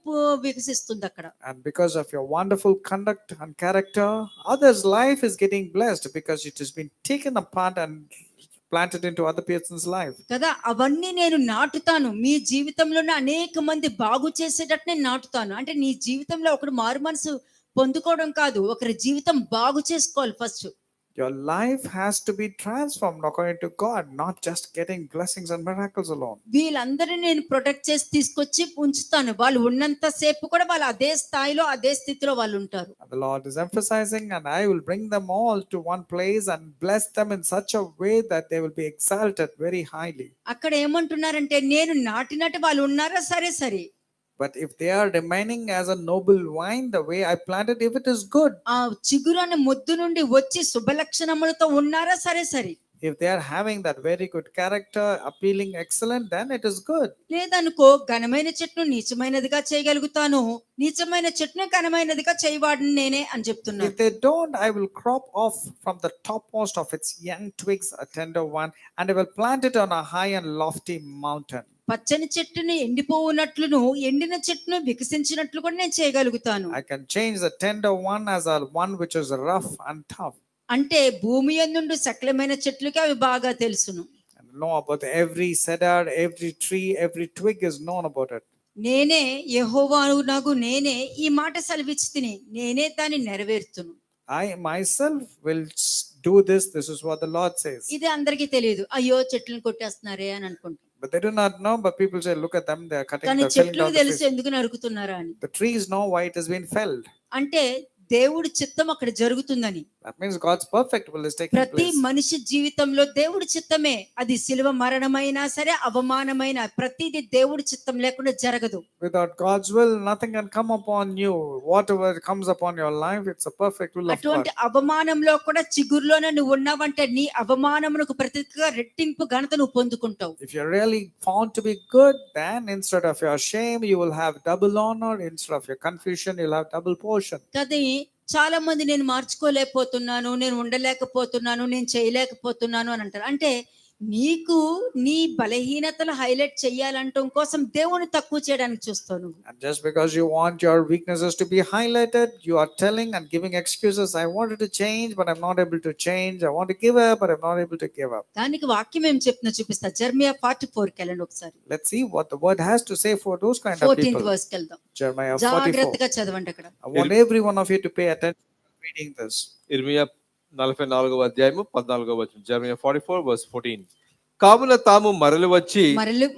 వికసిస్తుంది అక్కడ. And because of your wonderful conduct and character, others' life is getting blessed because it has been taken apart and planted into other person's life. కదా, అవన్నీ నేను నాటుతాను. మీ జీవితంలోనే అనేక మంది బాగు చేసేటట్టు నేను నాటుతాను. అంటే నీ జీవితంలో ఒకడు మారు మనసు పొందుకోవడం కాదు, ఒకరి జీవితం బాగు చేసుకోవాలి first. Your life has to be transformed according to God, not just getting blessings and miracles alone. వీళ్ళందరినీ నేను ప్రొటెక్ట్ చేసి తీసుకొచ్చి ఉంచుతాను. వాళ్ళు ఉన్నంత సేపు కూడా వాళ్ళు అదే స్థాయిలో అదే స్థితిలో వాళ్ళు ఉంటారు. The Lord is emphasizing, and I will bring them all to one place and bless them in such a way that they will be exalted very highly. అక్కడ ఏమంటున్నారంటే నేను నాటినట్టు వాళ్ళు ఉన్నారా సరే. But if they are remaining as a noble vine, the way I planted, if it is good, ఆ చిగురని ముద్దు నుండి వచ్చి శుభలక్షణములతో ఉన్నారా సరే. if they are having that very good character, appealing, excellent, then it is good. లేదనుకో, ఘనమైన చెట్టును నీచమైనదిగా చేయగలుగుతాను, నీచమైన చెట్టును ఘనమైనదిగా చేయవాడిని నేనే అని చెప్తున్నాను. If they don't, I will crop off from the topmost of its young twigs a tender one, and I will plant it on a high and lofty mountain. పచ్చని చెట్టుని ఎండిపోవునట్లును ఎండిన చెట్టును వికసించినట్లు కూడా నేను చేయగలుగుతాను. I can change the tender one as a one which is rough and tough. అంటే భూమి యందుండు సకలమైన చెట్లకి అవి బాగా తెలుసును. And know about every cedar, every tree, every twig is known about it. నేనే యెహోవాను నేనే ఈ మాట సెలవిచ్చితిని, నేనే దాన్ని నెరవేర్చును. I myself will do this. This is what the Lord says. ఇది అందరికీ తెలియదు. అయ్యో చెట్లను కొట్టేస్తున్నారే అని అనుకుంటాం. But they do not know, but people say, look at them, they are cutting, కానీ they are felling చెట్లకు down the తెలుసు trees. ఎందుకు నరుకుతున్నారా అని. The trees know why it has been felled. అంటే దేవుడి చిత్తం అక్కడ జరుగుతుందని. That means God's perfect will is taking ప్రతి place. మనిషి జీవితంలో దేవుడి చిత్తమే. అది శిలువ మరణమైనా సరే, అవమానమైన ప్రతిదీ దేవుడి చిత్తం లేకుండా జరగదు. Without God's will, nothing can come upon you. Whatever comes upon your life, it's a perfect will of God. అటువంటి అవమానంలో కూడా చిగురులోనే నువ్వు ఉన్నావంటే నీ అవమానమునకు ప్రతిగా రెట్టింపు ఘనత నువ్వు పొందుకుంటావు. If you're really found to be good, then instead of your shame, you will have double honor. Instead of your confusion, you'll have double portion. కానీ చాలా మంది నేను మార్చుకోలేకపోతున్నాను, నేను ఉండలేకపోతున్నాను, నేను చేయలేకపోతున్నాను అని అంటారు. అంటే నీకు నీ బలహీనతలు హైలైట్ చేయాలంటం కోసం దేవుని తక్కువ చేయడానికి చూస్తావు నువ్వు. And just because you want your weaknesses to be highlighted, you are telling and giving excuses. I wanted to change, but I'm not able to change. I want to give up, but I'm not able to give up. దానికి వాక్యం ఏం చెప్తుందో చూపిస్తా. Jeremiah 44కి వెళ్ళండి ఒకసారి. Let's see what the word has to say for those kind of 14th people. వర్స్కి వెళ్దాం. Jeremiah 44. జాగ్రత్తగా చదవండి అక్కడ. I want every one of you to pay attention reading this. ఇర్మియా 44వ అధ్యాయము 14వ వచనం. జెర్మియా 44:14. కావున తాము మరలి వచ్చి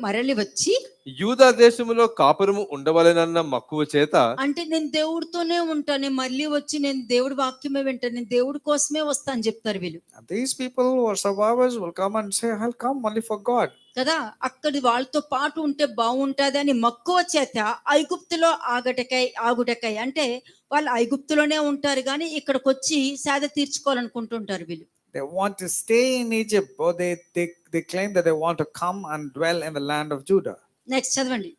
మరలి వచ్చి యూదా దేశములో కాపురము ఉండవలెనన్న మక్కువ చేత, అంటే నేను దేవుడితోనే ఉంటాను, నేను మళ్ళీ వచ్చి నేను దేవుడి వాక్యమే వింటాను, నేను దేవుడి కోసమే వస్తా అని చెప్తారు వీళ్ళు. And these people who are survivors will come and say, I'll come only for God. కదా, అక్కడి వాళ్ళతో పాటు ఉంటే బాగుంటది అని మక్కువ చేత ఐగుప్తులో ఆగుటకై అంటే వాళ్ళు ఐగుప్తులోనే ఉంటారు కానీ ఇక్కడికి వచ్చి సేద తీర్చుకోవాలనుకుంటుంటారు వీళ్ళు. They want to stay in Egypt, or they claim that they want to come and dwell in the land of Judah. Next చదవండి.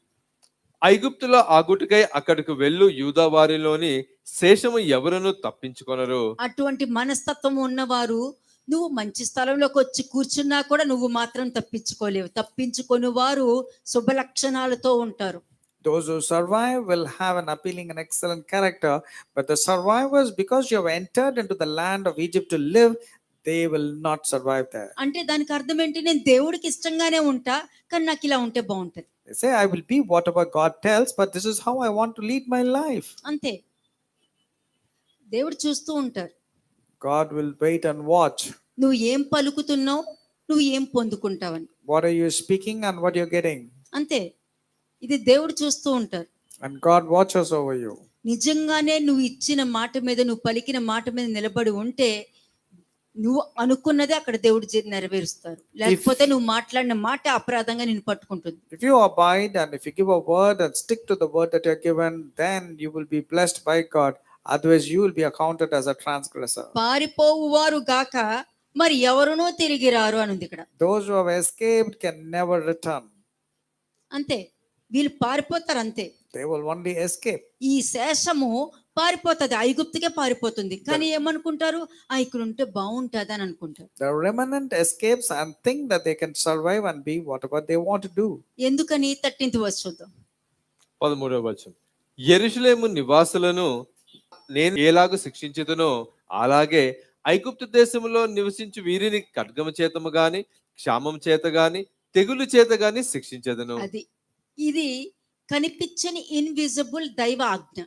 ఐగుప్తులో ఆగుటకై అక్కడికి వెళ్ళు యూదా వారిలోని శేషము ఎవరును తప్పించుకొనరు. అటువంటి మనస్తత్వం ఉన్నవారు నువ్వు మంచి స్థలంలోకి వచ్చి కూర్చున్నా కూడా నువ్వు మాత్రం తప్పించుకోలేవు. తప్పించుకొని వారు శుభ లక్షణాలతో ఉంటారు. Those who survive will have an appealing and excellent character, but the survivors, because you have entered into the land of Egypt to live, they will not survive there. అంటే దానికి అర్థం ఏంటి? నేను దేవుడికి ఇష్టంగానే ఉంటా కానీ నాకు ఇలా ఉంటే బాగుంటది. They say, I will be whatever God tells, but this is how I want to lead my life. అంతే. దేవుడు చూస్తూ ఉంటారు. God will wait and watch. నువ్వు ఏం పలుకుతున్నావు, నువ్వు ఏం పొందుకుంటావని. What are you speaking and what you're getting? అంతే. ఇది దేవుడు చూస్తూ ఉంటారు. And God watches over you. నిజంగానే నువ్వు ఇచ్చిన మాట మీద, నువ్వు పలికిన మాట మీద నిలబడి ఉంటే నువ్వు అనుకున్నదే అక్కడ దేవుడు నెరవేరుస్తారు. లేకపోతే నువ్వు మాట్లాడిన మాట అపరాధంగా నిన్ను పట్టుకుంటుంది. If you abide and if you give a word and stick to the word that you're given, then you will be blessed by God. Otherwise you will be accounted as a transgressor. పారిపోవువారు గాక మరి ఎవరునో తిరిగి రారు అని ఉంది ఇక్కడ. Those who have escaped can never return. అంతే, వీళ్ళు పారిపోతారు అంతే. They will only escape. ఈ శేషము పారిపోతుంది, ఐగుప్తుకే పారిపోతుంది. కానీ ఏమనుకుంటారు, ఇక్కడ ఉంటే బాగుంటుంది అని అనుకుంటారు. The remnant escapes and think that they can survive and be whatever they want to do. ఎందుకని? 13th verse చూద్దాం. 13వ వచనం. యెరూషలేము నివాసులను నేను ఎలాగూ శిక్షించుదునో అలాగే ఐగుప్తు దేశములో నివసించు వీరిని ఖడ్గము చేతము గాని, క్షామం చేత గాని, తెగులు చేత గాని శిక్షించెదను. అది ఇది కనిపించని ఇన్విజిబుల్ దైవ ఆజ్ఞ.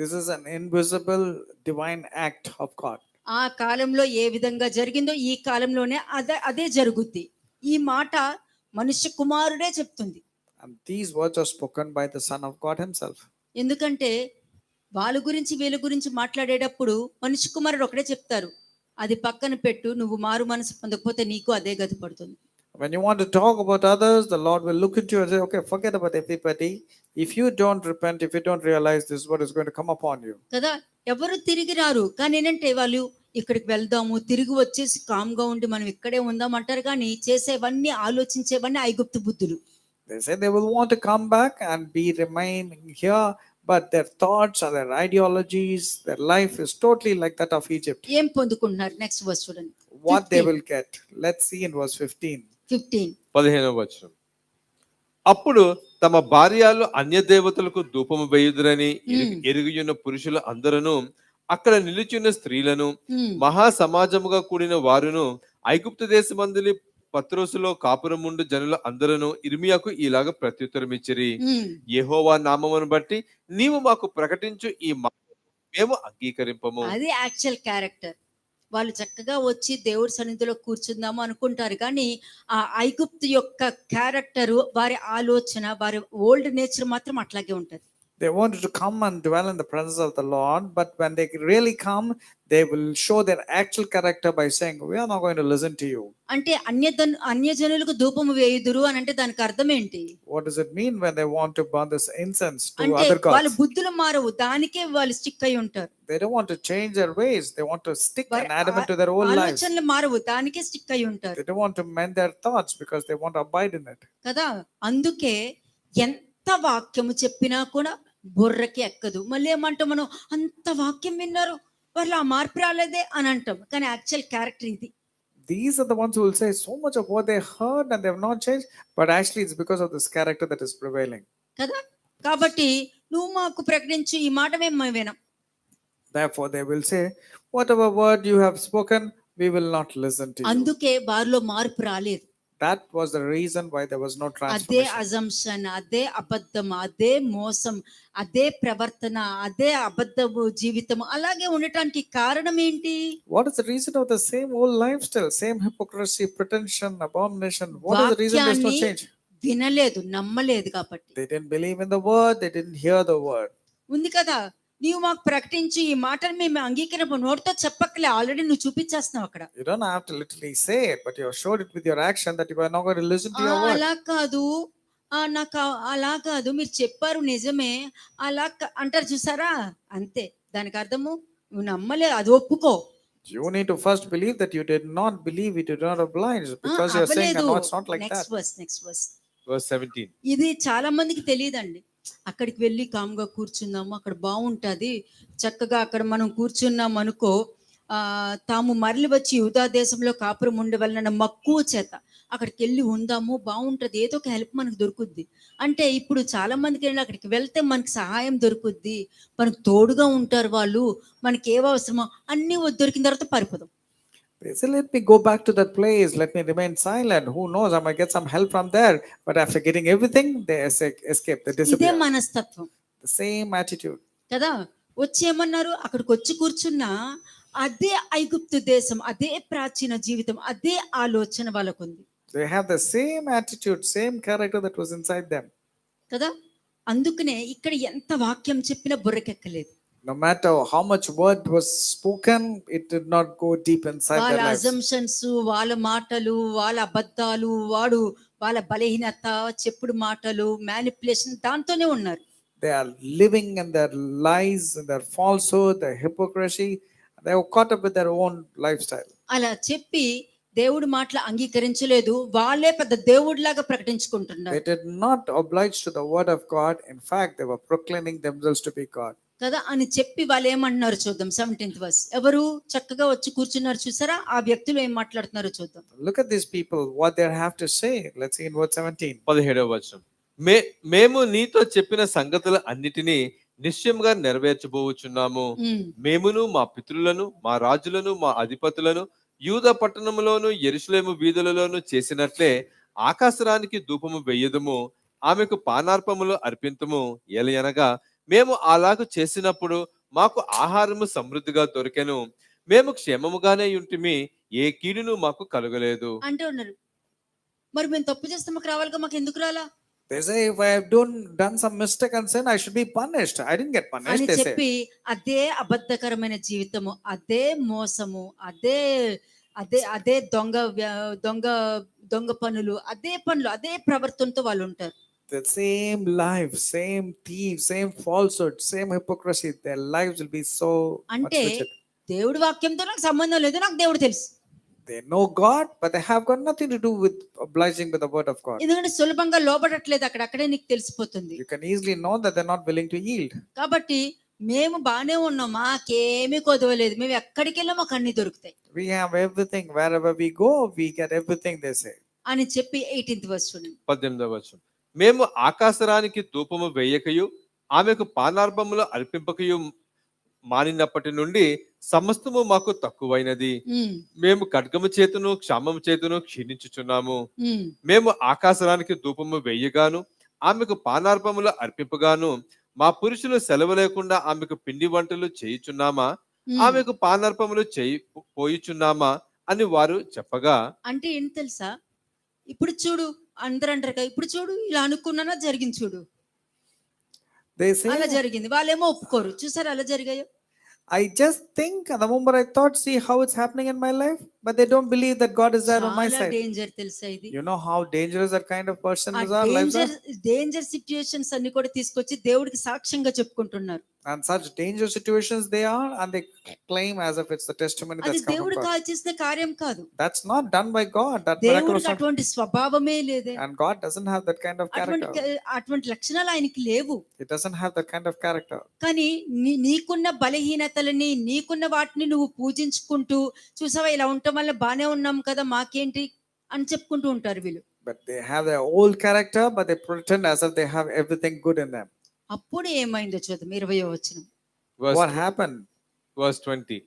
This is an invisible divine act of God. ఆ కాలంలో ఏ విధంగా జరిగిందో ఈ కాలంలోనే అదే జరుగుద్ది. ఈ మాట మనుష్య కుమారుడే చెప్తుంది. And these words are spoken by the Son of God himself. ఎందుకంటే వాళ్ళ గురించి వీళ్ళ గురించి మాట్లాడేటప్పుడు మనుష్య కుమారుడు ఒకటే చెప్తారు, అది పక్కన పెట్టు, నువ్వు మారు మనసు పొందకపోతే నీకు అదే గతి పడుతుంది. When you want to talk about others, the Lord will look into you and say, okay, forget about everybody. If you don't repent, if you don't realize this is what is going to come upon you. కదా, ఎవరు తిరిగి రారు. కానీ ఏంటంటే వాళ్ళు ఇక్కడికి వెళ్దాము, తిరిగి వచ్చేసి కామ్గా ఉండి మనం ఇక్కడే ఉందాం అంటారు. కానీ చేసేవన్నీ, ఆలోచించేవన్నీ ఐగుప్తు బుద్ధులు. They say they will want to come back and remain here, but their thoughts or their ideologies, their life is totally like that of Egypt. ఏం పొందుకుంటున్నారు? నెక్స్ట్ వర్స్ చూడండి. What they will get. Let's see in verse 15. 15వ వచనం. అప్పుడు తమ భార్యలు అన్య దేవతలకు ధూపము వేయుదురని ఎరుగుయున్న పురుషులు అందరూ, అక్కడ నిలిచిన స్త్రీలను, మహా సమాజముగా కూడిన వారును, ఐగుప్తు దేశమందులి పత్రోసులో కాపురముండు జనులు అందరూ ఇర్మియాకు ఇలాగ ప్రత్యుత్తరం ఇచ్చిరి. ఉమ్. యెహోవా నామమును బట్టి నీవు మాకు ప్రకటించు ఈ మాట మేము అంగీకరింపము. అది యాక్చువల్ క్యారెక్టర్. వాళ్ళు చక్కగా వచ్చి దేవుడి సన్నిధిలో కూర్చుందాము అనుకుంటారు కానీ ఆ ఐగుప్తు యొక్క క్యారెక్టరు, వారి ఆలోచన, వారి ఓల్డ్ నేచర్ మాత్రం అట్లాగే ఉంటది. They wanted to come and dwell in the presence of the Lord, but when they really come, they will show their actual character by saying, "We are not going to listen to you." అంటే అన్యజనులకు ధూపము వేయుదురు అని అంటే దానికి అర్థం ఏంటి? What does it mean when they want to burn this incense to అంటే other వాళ్ళ gods? బుద్ధులు మారవు, దానికే వాళ్ళు స్టిక్ అయి ఉంటారు. They don't want to change their ways. They want to stick వారి and adamant to their own lives. ఆలోచనలు మారవు, దానికే స్టిక్ అయి ఉంటారు They don't want to mend their thoughts because they want to abide in it. కదా. అందుకే ఎంత వాక్యము చెప్పినా కూడా బుర్రకి ఎక్కదు. మళ్ళీ ఏమంటాం మనం, అంత వాక్యం విన్నారు వాళ్ళు ఆ మార్పు రాలేదే అని అంటాం. కానీ యాక్చువల్ క్యారెక్టర్ ఇది. These are the ones who will say so much of what they heard and they have not changed, but actually it's because of this character that is prevailing. కదా. కాబట్టి నువ్వు మాకు ప్రకటించు ఈ మాట మేము వినం. Therefore they will say, whatever word you have spoken, we will not listen to you. అందుకే వారిలో మార్పు రాలేదు. That was the reason why there was no అదే transformation. అజంప్షన్, అదే అబద్ధం, అదే మోసం, అదే ప్రవర్తన, అదే అబద్ధపు జీవితం అలాగే ఉండటానికి కారణం ఏంటి? What is the reason of the same old lifestyle, same hypocrisy, pretension, abomination? What is the reason there's no వాక్యాన్ని change? వినలేదు, నమ్మలేదు కాబట్టి. They didn't believe in the word, they didn't hear the word. ఉంది కదా, నీవు మాకు ప్రకటించి ఈ మాటను మేము అంగీకరింపు, నోటితో చెప్పక్కలే, ఆల్రెడీ నువ్వు చూపించేస్తున్నావు అక్కడ. You don't have to literally say it, but you have showed it with your action that you are not going to listen to your word. అలా కాదు, నాకు అలా కాదు, మీరు చెప్పారు నిజమే, అలా అంటారు చూసారా, అంతే. దానికి అర్థము నువ్వు నమ్మలే, అది ఒప్పుకో. You need to first believe that you did not believe, you did not oblige, because you are saying, no, it's not like that. Next verse. Verse 17. ఇది చాలా మందికి తెలియదండి. అక్కడికి వెళ్ళి కామ్గా కూర్చుందాము, అక్కడ బాగుంటుంది, చక్కగా అక్కడ మనం కూర్చున్నాం అనుకో, తాము మరలి వచ్చి యూదా దేశంలో కాపురం ఉండవలన మక్కువ చేత అక్కడికి వెళ్ళి ఉందాము, బాగుంటుంది, ఏదో ఒక హెల్ప్ మనకు దొరుకుద్ది. అంటే ఇప్పుడు చాలా మందికి వెళ్ళి అక్కడికి వెళ్తే మనకి సహాయం దొరుకుద్ది, మనకు తోడుగా ఉంటారు వాళ్ళు, మనకి ఏవో అవసరమో అన్నీ దొరికిన తర్వాత పరిపోదాం. They say, let me go back to that place, let me remain silent. Who knows, I might get some help from there. But after getting everything, they escape, they ఇదే disappear. మనస్తత్వం The same attitude. కదా. వచ్చి ఏమన్నారు, అక్కడికి వచ్చి కూర్చున్నా అదే ఐగుప్తు దేశం, అదే ప్రాచీన జీవితం, అదే ఆలోచన వాళ్ళకుంది They have the same attitude, same character that was inside them. కదా. అందుకనే ఇక్కడ ఎంత వాక్యం చెప్పినా బుర్రకెక్కలేదు. No matter how much word was spoken, it did not go deep inside వాళ్ళ their lives. అజంప్షన్స్, వాళ్ళ మాటలు, వాళ్ళ అబద్ధాలు, వాళ్ళ బలహీనత, చెప్పుడు మాటలు, మ్యానిపులేషన్, దాంతోనే ఉన్నారు. They are living in their lies, in their falsehood, their hypocrisy. They were caught up with their own lifestyle. అలా చెప్పి దేవుడి మాటలు అంగీకరించలేదు, వాళ్ళే పెద్ద దేవుడిలాగా ప్రకటించుకుంటున్నారు. They did not oblige to the word of God. In fact, they were proclaiming themselves to be God. కదా అని చెప్పి వాళ్ళు ఏమంటున్నారు చూద్దాం. 17th verse. ఎవరు చక్కగా వచ్చి కూర్చున్నారు చూసారా, ఆ వ్యక్తులు ఏం మాట్లాడుతున్నారో చూద్దాం. Look at these people, what they have to say. Let's see in verse 17. 17వ వచనం. మేము నీతో చెప్పిన సంగతులు అన్నిటినీ నిశ్చయముగా నెరవేర్చబోచున్నాము. మేమును మా పితరులను, మా రాజులను, మా అధిపతులను యూదా పట్టణములోను యెరూషలేము వీధులలోను చేసినట్లే ఆకాశరానికి ధూపము వెయ్యదుము, ఆమెకు పానార్పములు అర్పింతుము. ఏలయనగా మేము అలాగు చేసినప్పుడు మాకు ఆహారము సమృద్ధిగా దొరికెను, మేము క్షేమముగానే ఉంటిమి, ఏ కీడును మాకు కలుగలేదు అంటే ఉన్నారు. మరి మేము తప్పు చేస్తే మాకు రావాలిగా, మాకు ఎందుకు రాలా They say, if I have done some mistake and sin, I should be punished. I didn't get punished, అని they say. చెప్పి అదే అబద్ధకరమైన జీవితము, అదే మోసము, అదే అదే అదే దొంగ పనులు, అదే ప్రవర్తనతో వాళ్ళు ఉంటారు. The same life, same thief, same falsehood, same hypocrisy. Their lives will be so much అంటే wretched. దేవుడి వాక్యంతో నాకు సంబంధం లేదు, నాకు దేవుడు తెలుసు. They know God, but they have got nothing to do with obliging with the word of God. ఎందుకంటే సులభంగా లోబడట్లేదు, అక్కడే నీకు తెలిసిపోతుంది. You can easily know that they're not willing to yield. కాబట్టి మేము బానే ఉన్నాం, మాకేమీ కొదవలేదు, మేము ఎక్కడికి వెళ్ళా మాకు అన్ని దొరుకుతాయి We have everything. Wherever we go, we get everything, they say. అని చెప్పి 18th verse చూడండి. 18వ వచనం. మేము ఆకాశరానికి ధూపము వేయకయు, ఆమెకు పానార్పములు అర్పింపకయు మానినప్పటి నుండి సమస్తము మాకు తక్కువైనది. ఉమ్, మేము ఖడ్గము చేతును క్షామము చేతును క్షీణించుచున్నాము. ఉమ్, మేము ఆకాశరానికి ధూపము వేయగాను ఆమెకు పానార్పములు అర్పింపగాను మా పురుషులు సెలవు లేకుండా ఆమెకు పిండి వంటలు చేయుచున్నామా, ఉమ్. ఆమెకు పానార్పములు చేయి పోయుచున్నామా అని వారు చెప్పగా, అంటే ఏంటి తెలుసా? ఇప్పుడు చూడు, అందరూ అంటారు కదా, ఇప్పుడు చూడు ఇలా అనుకున్నానా జరిగింది చూడు, They say, అలా జరిగింది. వాళ్ళేమో ఒప్పుకోరు. చూసారు అలా జరిగాయో. I just think at the moment I thought, see how it's happening in my life, but they don't believe that God is there on my చాలా side. డేంజర్ తెలుసా ఇది. You know how dangerous that kind of person ఆ is our lives are? Danger situations అన్ని కూడా తీసుకొచ్చి దేవుడికి సాక్ష్యంగా చెప్పుకుంటున్నారు. And such dangerous situations they are, and they claim as if it's the testimony అది that's come from దేవుడు God. చేసిన కార్యం కాదు. That's not done by God. That miracle దేవుడికి was not, అటువంటి స్వభావమే లేదే. and God doesn't have that kind of అటువంటి character. అటువంటి లక్షణాలు ఆయనకి లేవు. He doesn't have that kind of character. కానీ నీకున్న బలహీనతలని, నీకున్న వాటిని నువ్వు పూజించుకుంటూ, చూసావా ఇలా ఉండటం వల్ల బానే ఉన్నాం కదా మాకేంటి అని చెప్పుకుంటూ ఉంటారు వీళ్ళు. But they have their old character, but they pretend as if they have everything good in them. అప్పుడు ఏమైందో చూద్దాం 20వ వచనం. What happened? verse 20.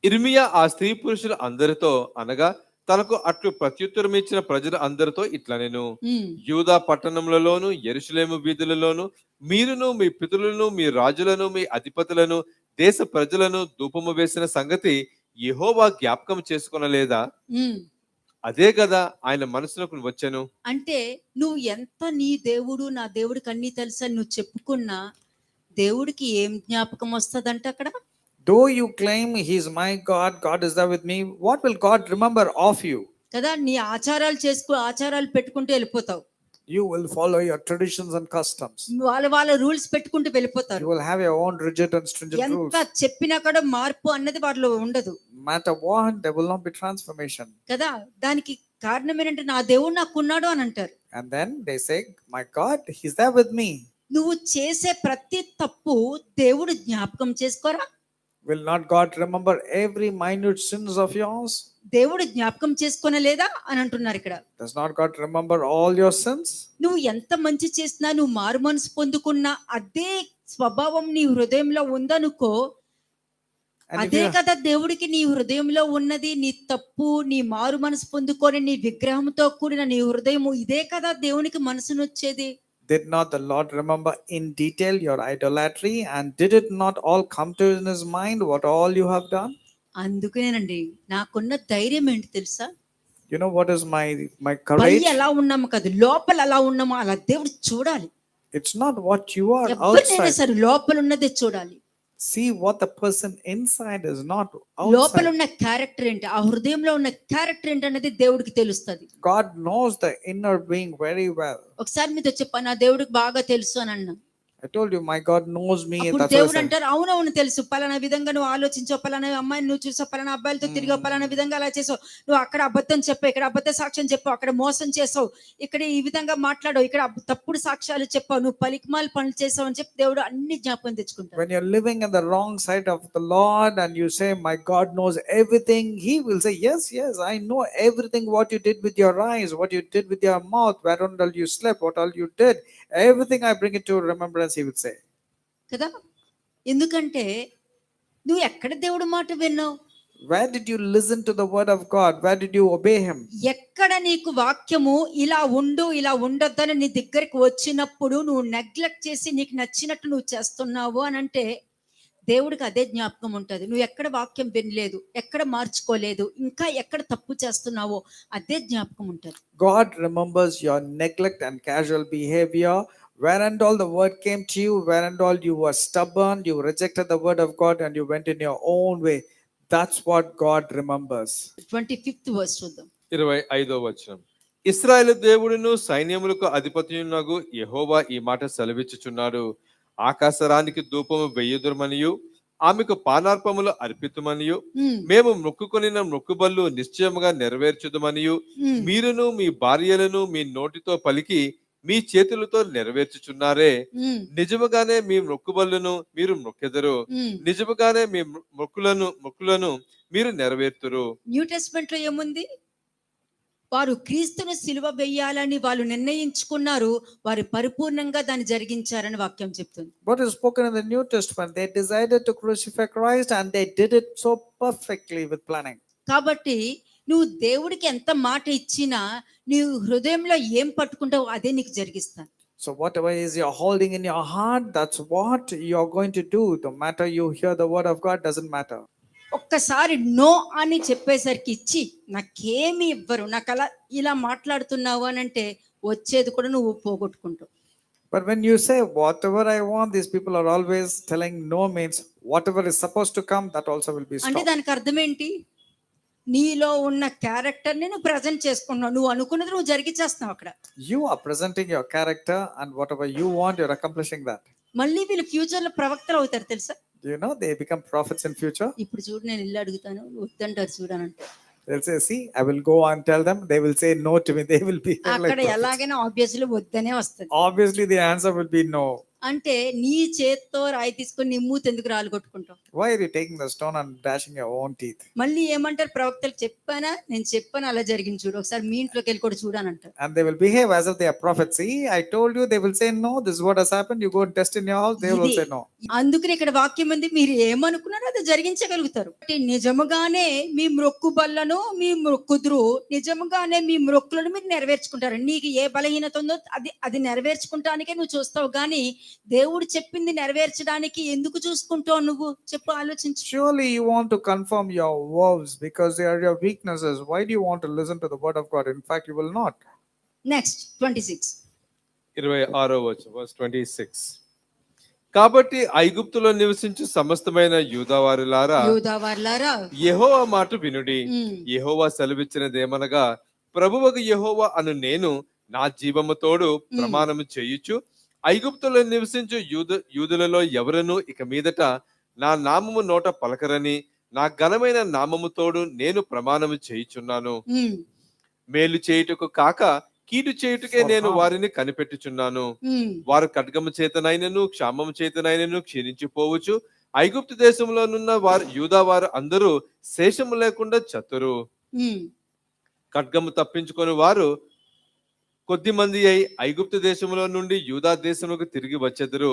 ఇర్మియా ఆ స్త్రీ పురుషులు అందరితో అనగా తనకు అట్లు ప్రత్యుత్తరం ఇచ్చిన ప్రజలు అందరితో ఇట్లా నేను, ఉమ్, యూదా పట్టణములలోను యెరూషలేము వీధులలోను మీరును మీ పితరులను మీ రాజులను మీ అధిపతులను దేశ ప్రజలను ధూపము వేసిన సంగతి యెహోవా జ్ఞాపకం చేసుకొనలేదా? ఉమ్. అదే కదా ఆయన మనసులకు వచ్చెను. అంటే నువ్వు ఎంత నీ దేవుడు నా దేవుడికి అన్ని తెలుసు అని నువ్వు చెప్పుకున్నా దేవుడికి ఏం జ్ఞాపకం వస్తుందంటే అక్కడ, Though you claim He's my God, God is there with me, what will God remember of you? కదా నీ ఆచారాలు పెట్టుకుంటూ వెళ్ళిపోతావు. You will follow your traditions and customs. వాళ్ళ రూల్స్ పెట్టుకుంటూ వెళ్ళిపోతారు. You will have your own rigid and stringent rules. ఎంత చెప్పినా కూడా మార్పు అన్నది వాళ్ళలో ఉండదు No matter what, there will not be transformation. కదా. దానికి కారణం ఏంటంటే నా దేవుడు నాకున్నాడు అని అంటారు. And then they say, my God, He's there with me. నువ్వు చేసే ప్రతి తప్పు దేవుడు జ్ఞాపకం చేసుకోరా? Will not God remember every minute sins of yours? దేవుడు జ్ఞాపకం చేసుకోనలేదా అని అంటున్నారు ఇక్కడ. Does not God remember all your sins? నువ్వు ఎంత మంచి చేసినా, నువ్వు మారు మనసు పొందుకున్నా అదే స్వభావం నీ హృదయంలో ఉందనుకో, And if అదే you, కదా దేవుడికి నీ హృదయంలో ఉన్నది. నీ తప్పు, నీ మారు మనసు పొందుకొని నీ విగ్రహంతో కూడిన నీ హృదయము, ఇదే కదా దేవునికి మనసునొచ్చేది. did not the Lord remember in detail your idolatry, and did it not all come to in His mind what all you have done? అందుకేనండి నాకున్న ధైర్యం ఏంటి తెలుసా? You know what is my pi courage? ఎలా ఉన్నాము కాదు, లోపల ఎలా ఉన్నామో అలా దేవుడు చూడాలి. It's not what you are ఎవరినైనా outside. సరే లోపల ఉన్నదే చూడాలి. See what the person inside is, not లోపల outside. ఉన్న క్యారెక్టర్ ఏంటి, ఆ హృదయంలో ఉన్న క్యారెక్టర్ ఏంటి అనేది దేవుడికి తెలుస్తుంది. God knows the inner being very well. ఒకసారి మీతో చెప్పా, నా దేవుడికి బాగా తెలుసు అని అన్నా. I told you, my God knows me. అప్పుడు That's what I దేవుడు said. అంటారు, అవునవును తెలుసు, పలానా విధంగా నువ్వు ఆలోచించావు, పలానా అమ్మాయిని నువ్వు చూసావు, పలానా అబ్బాయిలతో తిరిగావు, పలానా విధంగా అలా చేసావు, నువ్వు అక్కడ అబద్ధం చెప్పావు, ఇక్కడ అబద్ధ సాక్ష్యం చెప్పావు, అక్కడ మోసం చేసావు, ఇక్కడ ఈ విధంగా మాట్లాడావు, ఇక్కడ తప్పుడు సాక్ష్యాలు చెప్పావు, నువ్వు పలికిమాల పనులు చేసావు అని చెప్పి దేవుడు అన్ని జ్ఞాపకం తెచ్చుకుంటాడు. When you're living in the wrong side of the Lord and you say, my God knows everything, He will say, yes, yes, I know everything, what you did with your eyes, what you did with your mouth, where all you slept, what all you did, everything I bring it to remembrance, He will say. కదా. ఎందుకంటే నువ్వు ఎక్కడ దేవుడి మాట విన్నావు? Where did you listen to the word of God? Where did you obey Him? ఎక్కడ నీకు వాక్యము ఇలా ఉండు ఇలా ఉండొద్దని నీ దగ్గరికి వచ్చినప్పుడు నువ్వు నెగ్లెక్ట్ చేసి నీకు నచ్చినట్టు నువ్వు చేస్తున్నావు అని అంటే దేవుడికి అదే జ్ఞాపకం ఉంటుంది. నువ్వు ఎక్కడ వాక్యం వినలేదు, ఎక్కడ మార్చుకోలేదు, ఇంకా ఎక్కడ తప్పు చేస్తున్నావో అదే జ్ఞాపకం ఉంటుంది. God remembers your neglect and casual behavior, where and all the word came to you, where and all you were stubborn, you rejected the word of God and you went in your own way. That's what God remembers. 25th verse చూద్దాం. 25వ వచనం. ఇశ్రాయేలు దేవుడును సైన్యములకు అధిపతియునగు యెహోవా ఈ మాట సెలవిచ్చుచున్నాడు. ఆకాశరానికి ధూపము వెయ్యుదుమనియు ఆమెకు పానార్పములు అర్పితుమనియు మేము మొక్కుకొనిన మొక్కుబళ్ళు నిశ్చయముగా నెరవేర్చుదుమనియు మీరును మీ భార్యలను మీ నోటితో పలికి మీ చేతులతో నెరవేర్చుచున్నారే. నిజముగానే మీ మొక్కుబళ్ళను మీరు మొక్కెదరు, నిజముగానే మీ మొక్కులను మీరు నెరవేర్తురు. న్యూ టెస్ట్మెంట్ లో ఏముంది? వారు క్రీస్తును సిలువ వేయాలని వాళ్ళు నిర్ణయించుకున్నారు. వారు పరిపూర్ణంగా దాన్ని జరిగించారని వాక్యం చెప్తుంది. What is spoken in the New Testament? They decided to crucify Christ and they did it so perfectly with planning. కాబట్టి నువ్వు దేవుడికి ఎంత మాట ఇచ్చినా నీవు హృదయంలో ఏం పట్టుకుంటావో అదే నీకు జరిగిస్తాను. So whatever is you're holding in your heart, that's what you're going to do. No matter you hear the word of God, doesn't matter. ఒక్కసారి నో అని చెప్పేసరికి ఇచ్చి నాకేమి ఇవ్వరు, నాకు అలా ఇలా మాట్లాడుతున్నావు అని అంటే వచ్చేది కూడా నువ్వు పోగొట్టుకుంటావు. But when you say whatever I want, these people are always telling no means whatever is supposed to come, that also will be అంటే stopped. దానికి అర్థం ఏంటి? నీలో ఉన్న క్యారెక్టర్ని నువ్వు ప్రజెంట్ చేసుకుంటున్నావు, నువ్వు అనుకున్నది నువ్వు జరిగిచ్చేస్తున్నావు అక్కడ. You are presenting your character and whatever you want, you're accomplishing that. మళ్ళీ వీళ్ళు ఫ్యూచర్ లో ప్రవక్తలు అవుతారు తెలుసా? Do you know they become prophets in future? ఇప్పుడు చూడు నేను ఇల్లు అడుగుతాను వద్దంటారు చూడనంటే They'll say, see, I will go and tell them. They will say no to me. They will be like అక్కడ prophets. ఎలాగైనా ఆబ్వియస్లీ వద్దనే వస్తుంది. Obviously, the answer will be no. అంటే నీ చేత్తో రాయి తీసుకొని నీ మూతి ఎందుకు రాళ్ళు కొట్టుకుంటావు? Why are you taking the stone and dashing your own teeth? మళ్ళీ ఏమంటారు ప్రవక్తలు, చెప్పానా నేను చెప్పాను అలా జరిగింది చూడు, ఒకసారి మీ ఇంట్లోకి వెళ్ళి కూడా చూడనంటారు. And they will behave as if they are prophets. See, I told you. They will say no. This is what has happened. You go and test in your house. They will say no. అందుకని ఇక్కడ వాక్యం ఉంది, మీరు ఏమనుకున్నారో అది జరిగించగలుగుతారు. నిజముగానే మీ మొక్కు బల్లను మీ మొక్కుదురు, నిజముగానే మీ మొక్కులను మీరు నెరవేర్చుకుంటారు. నీకు ఏ బలహీనత ఉందో అది నెరవేర్చుకుంటానికే నువ్వు చూస్తావు, కానీ దేవుడు చెప్పింది నెరవేర్చడానికి ఎందుకు చూసుకుంటావు నువ్వు? చెప్పు, ఆలోచించు. Surely you want to confirm your vows because they are your weaknesses. Why do you want to listen to the word of God? In fact, you will not. Next 26. 26వ వచనం, verse 26. కాబట్టి ఐగుప్తులో నివసించు సమస్తమైన యూదావారులారా, యూదావారులారా, యెహోవా మాట వినుడి. ఉమ్, యెహోవా సెలవిచ్చినదేమనగా, ప్రభువగు యెహోవా అను నేను నా జీవము తోడు ప్రమాణము చేయుచు, ఐగుప్తులో నివసించు యూదులలో ఎవరను ఇక మీదట నా నామము నోట పలకరని నా ఘనమైన నామము తోడు నేను ప్రమాణము చేయుచున్నాను. ఉమ్, మేలు చేయుటకు కాక కీడు చేయుటకే నేను వారిని కనిపెట్టుచున్నాను. ఉమ్, వారు ఖడ్గము చేతనైనను క్షామము చేతనైనను క్షీణించిపోవచ్చు. ఐగుప్తు దేశంలోనున్న వారు యూదా వారు అందరూ శేషము లేకుండా చతురు. ఉమ్. ఖడ్గము తప్పించుకొని వారు కొద్ది మంది అయి ఐగుప్తు దేశంలో నుండి యూదా దేశముకు తిరిగి వచ్చెదరు.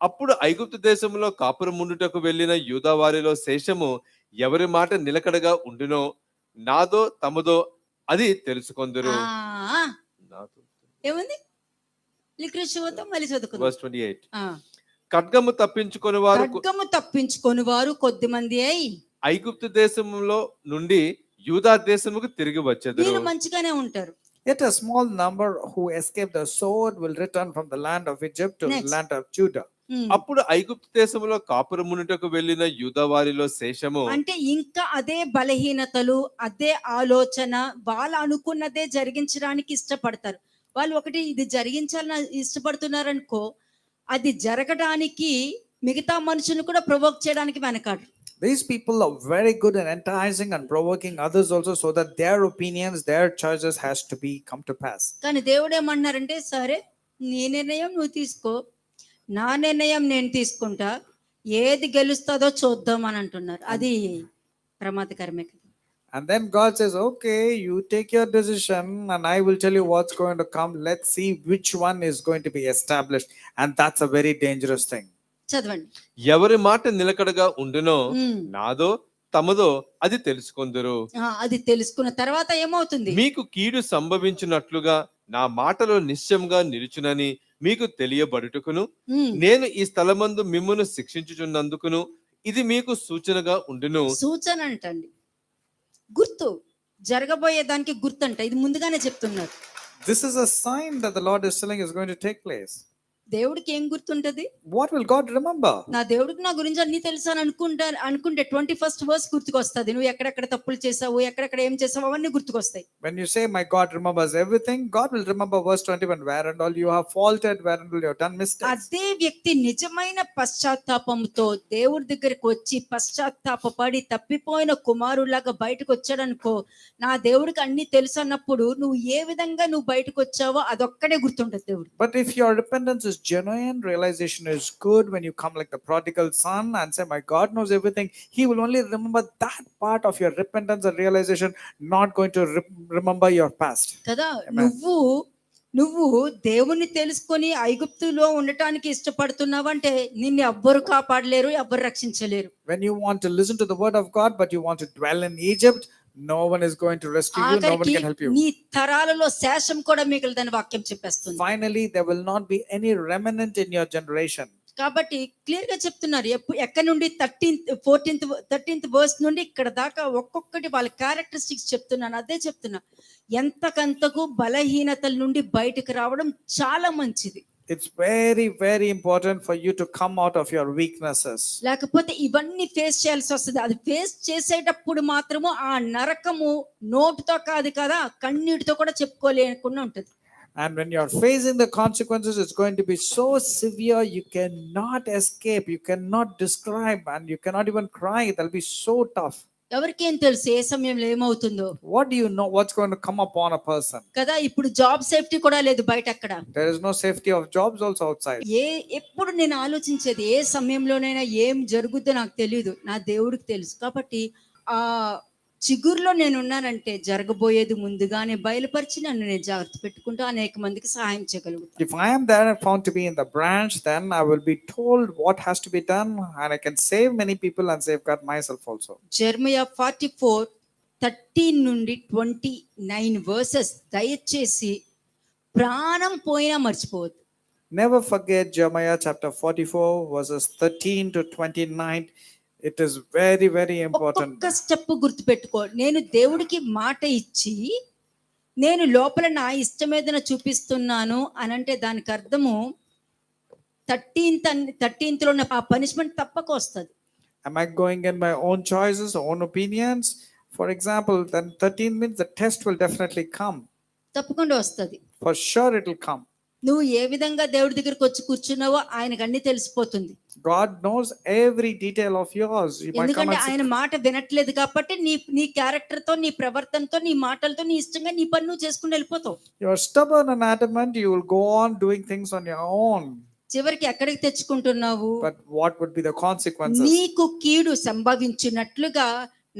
అప్పుడు ఐగుప్తు దేశంలో కాపురం ఉండుటకు వెళ్ళిన యూదా వారిలో శేషము ఎవరి మాట నిలకడగా ఉండునో, నాదో తమదో అది తెలుసుకొందురు. ఏముంది మళ్ళీ చదువుకుందాం. Verse 28. ఖడ్గము తప్పించుకొని వారు ఖడ్గము తప్పించుకొని వారు కొద్ది మంది అయి ఐగుప్తు దేశంలో నుండి యూదా దేశముకు తిరిగి వచ్చెదరు. వీళ్ళు మంచిగానే ఉంటారు. Yet a small number who escaped the sword will return from the land of Egypt to the Next. land of Judah. అప్పుడు ఐగుప్తు దేశంలో కాపురమునుటకు వెళ్ళిన యూదా వారిలో శేషము, అంటే ఇంకా అదే బలహీనతలు, అదే ఆలోచన, వాళ్ళు అనుకున్నదే జరిగించడానికి ఇష్టపడతారు. వాళ్ళు ఒకటి ఇది జరిగించాలని ఇష్టపడుతున్నారు అనుకో, అది జరగడానికి మిగతా మనుషులను కూడా ప్రొవోక్ చేయడానికి వెనకాడు. These people are very good in enticing and provoking others also, so that their opinions, their choices has to be come to pass. కానీ దేవుడు ఏమన్నారంటే, సరే నీ నిర్ణయం నువ్వు తీసుకో, నా నిర్ణయం నేను తీసుకుంటా, ఏది గెలుస్తుందో చూద్దాం అని అంటున్నారు. అది ప్రమాదకరమే కదా. And then God says, okay, you take your decision and I will tell you what's going to come. Let's see which one is going to be established. And that's a very dangerous thing. చదవండి. ఎవరి మాట నిలకడగా ఉండునో, నాదో తమదో అది తెలుసుకొందురు. అది తెలుసుకున్న తర్వాత ఏమవుతుంది? మీకు కీడు సంభవించినట్లుగా నా మాటలో నిశ్చయంగా నిలుచునని మీకు తెలియబడుటకును, నేను ఈ స్థలమందు మిమ్మును శిక్షించుచున్నందుకును ఇది మీకు సూచనగా ఉండును. సూచన అంటండి, గుర్తు, జరగబోయే దానికి గుర్తు అంట. ఇది ముందుగానే చెప్తున్నారు. This is a sign that the Lord is telling is going to take place. దేవుడికి ఏం గుర్తుంటది? What will God remember? నా దేవుడికి నా గురించి అన్ని తెలుసు అని అనుకుంటే 21st verse గుర్తుకొస్తుంది. నువ్వు ఎక్కడెక్కడ తప్పులు చేసావు, ఎక్కడెక్కడ ఏం చేసావు, అవన్నీ గుర్తుకొస్తాయి. When you say my God remembers everything, God will remember verse 21, where and all you have faulted, where and all you have done mistakes. అదే వ్యక్తి నిజమైన పశ్చాత్తాపంతో దేవుడి దగ్గరికి వచ్చి పశ్చాత్తాపడి తప్పిపోయిన కుమారులాగా బయటకు వచ్చాడనుకో, నా దేవుడికి అన్ని తెలుసు అన్నప్పుడు నువ్వు ఏ విధంగా నువ్వు బయటకు వచ్చావో అదొక్కడే గుర్తుంటది దేవుడు. But if your repentance is genuine realization is good when you come like the prodigal son and say, my God knows everything. He will only remember that part of your repentance and realization, not going to remember your past. కదా. Amen. నువ్వు దేవుణ్ణి తెలుసుకొని ఐగుప్తులో ఉండటానికి ఇష్టపడుతున్నావంటే నిన్ను ఎవ్వరు కాపాడలేరు, ఎవ్వరు రక్షించలేరు. When you want to listen to the word of God, but you want to dwell in Egypt, no one is going to rescue you, no one ఆఖరికి can help you. నీ తరాలలో శేషం కూడా మిగలదని వాక్యం చెప్పేస్తుంది. Finally, there will not be any remnant in your generation. కాబట్టి clear గా చెప్తున్నారు. ఎక్కడి నుండి 13th వర్స్ నుండి ఇక్కడ దాకా ఒక్కొక్కటి వాళ్ళ క్యారెక్టరిస్టిక్స్ చెప్తున్నాను. అదే చెప్తున్నా, ఎంతకంతకు బలహీనతల నుండి బయటకు రావడం చాలా మంచిది. It's very, very important for you to come out of your weaknesses. లేకపోతే ఇవన్నీ ఫేస్ చేయాల్సి వస్తుంది. అది ఫేస్ చేసేటప్పుడు మాత్రము ఆ నరకము నోటుతో కాదు కదా, కన్నీటితో కూడా చెప్పుకోలేకుండా ఉంటుంది. And when you're facing the consequences, it's going to be so severe, you cannot escape, you cannot describe, and you cannot even cry. That'll be so tough. ఎవరికేం తెలుసు ఏ సమయంలో ఏమవుతుందో What do you know what's going to come upon a person? కదా. ఇప్పుడు job safety కూడా లేదు బయట అక్కడ. There is no safety of jobs also outside. ఎప్పుడు నేను ఆలోచించేది, ఏ సమయంలోనైనా ఏం జరుగుద్దో నాకు తెలియదు, నా దేవుడికి తెలుసు. కాబట్టి ఆ చిగురులో నేను ఉన్నానంటే జరగబోయేది ముందుగానే బయలుపరిచి నన్ను నేను జాగ్రత్త పెట్టుకుంటూ అనేక మందికి సహాయం చేయగలుగుతాను. If I am there found to be in the branch, then I will be told what has to be done, and I can save many people and safeguard myself also. Jeremiah 44:13 నుండి 29 versus దయచేసి ప్రాణం పోయినా మర్చిపోవద్దు. Never forget Jeremiah chapter 44 verses 13 to 29. It is very, very important. ఒక్కొక్క step గుర్తుపెట్టుకో. నేను దేవుడికి మాట ఇచ్చి నేను లోపల నా ఇష్టమేదన చూపిస్తున్నాను అని అంటే దానికి అర్థము 13th లో ఆ పనిష్మెంట్ తప్పక వస్తుంది. Am I going in my own choices, own opinions? For example, then 13 means the test will definitely come. తప్పకుండా వస్తుంది. For sure it will come. నువ్వు ఏ విధంగా దేవుడి దగ్గరికి వచ్చి కూర్చున్నావో ఆయనకు అన్ని తెలిసిపోతుంది. God knows every detail of yours. You might come ఎందుకంటే and ఆయన మాట వినట్లేదు కాబట్టి నీ క్యారెక్టర్ తో, నీ ప్రవర్తనతో, నీ మాటలతో నీ ఇష్టంగా నీ పని నువ్వు చేసుకుని వెళ్ళిపోతావు. you're stubborn and adamant, you will go on doing things on your own. చివరికి ఎక్కడికి తెచ్చుకుంటున్నావు? But what would be the consequences? నీకు కీడు సంభవించినట్లుగా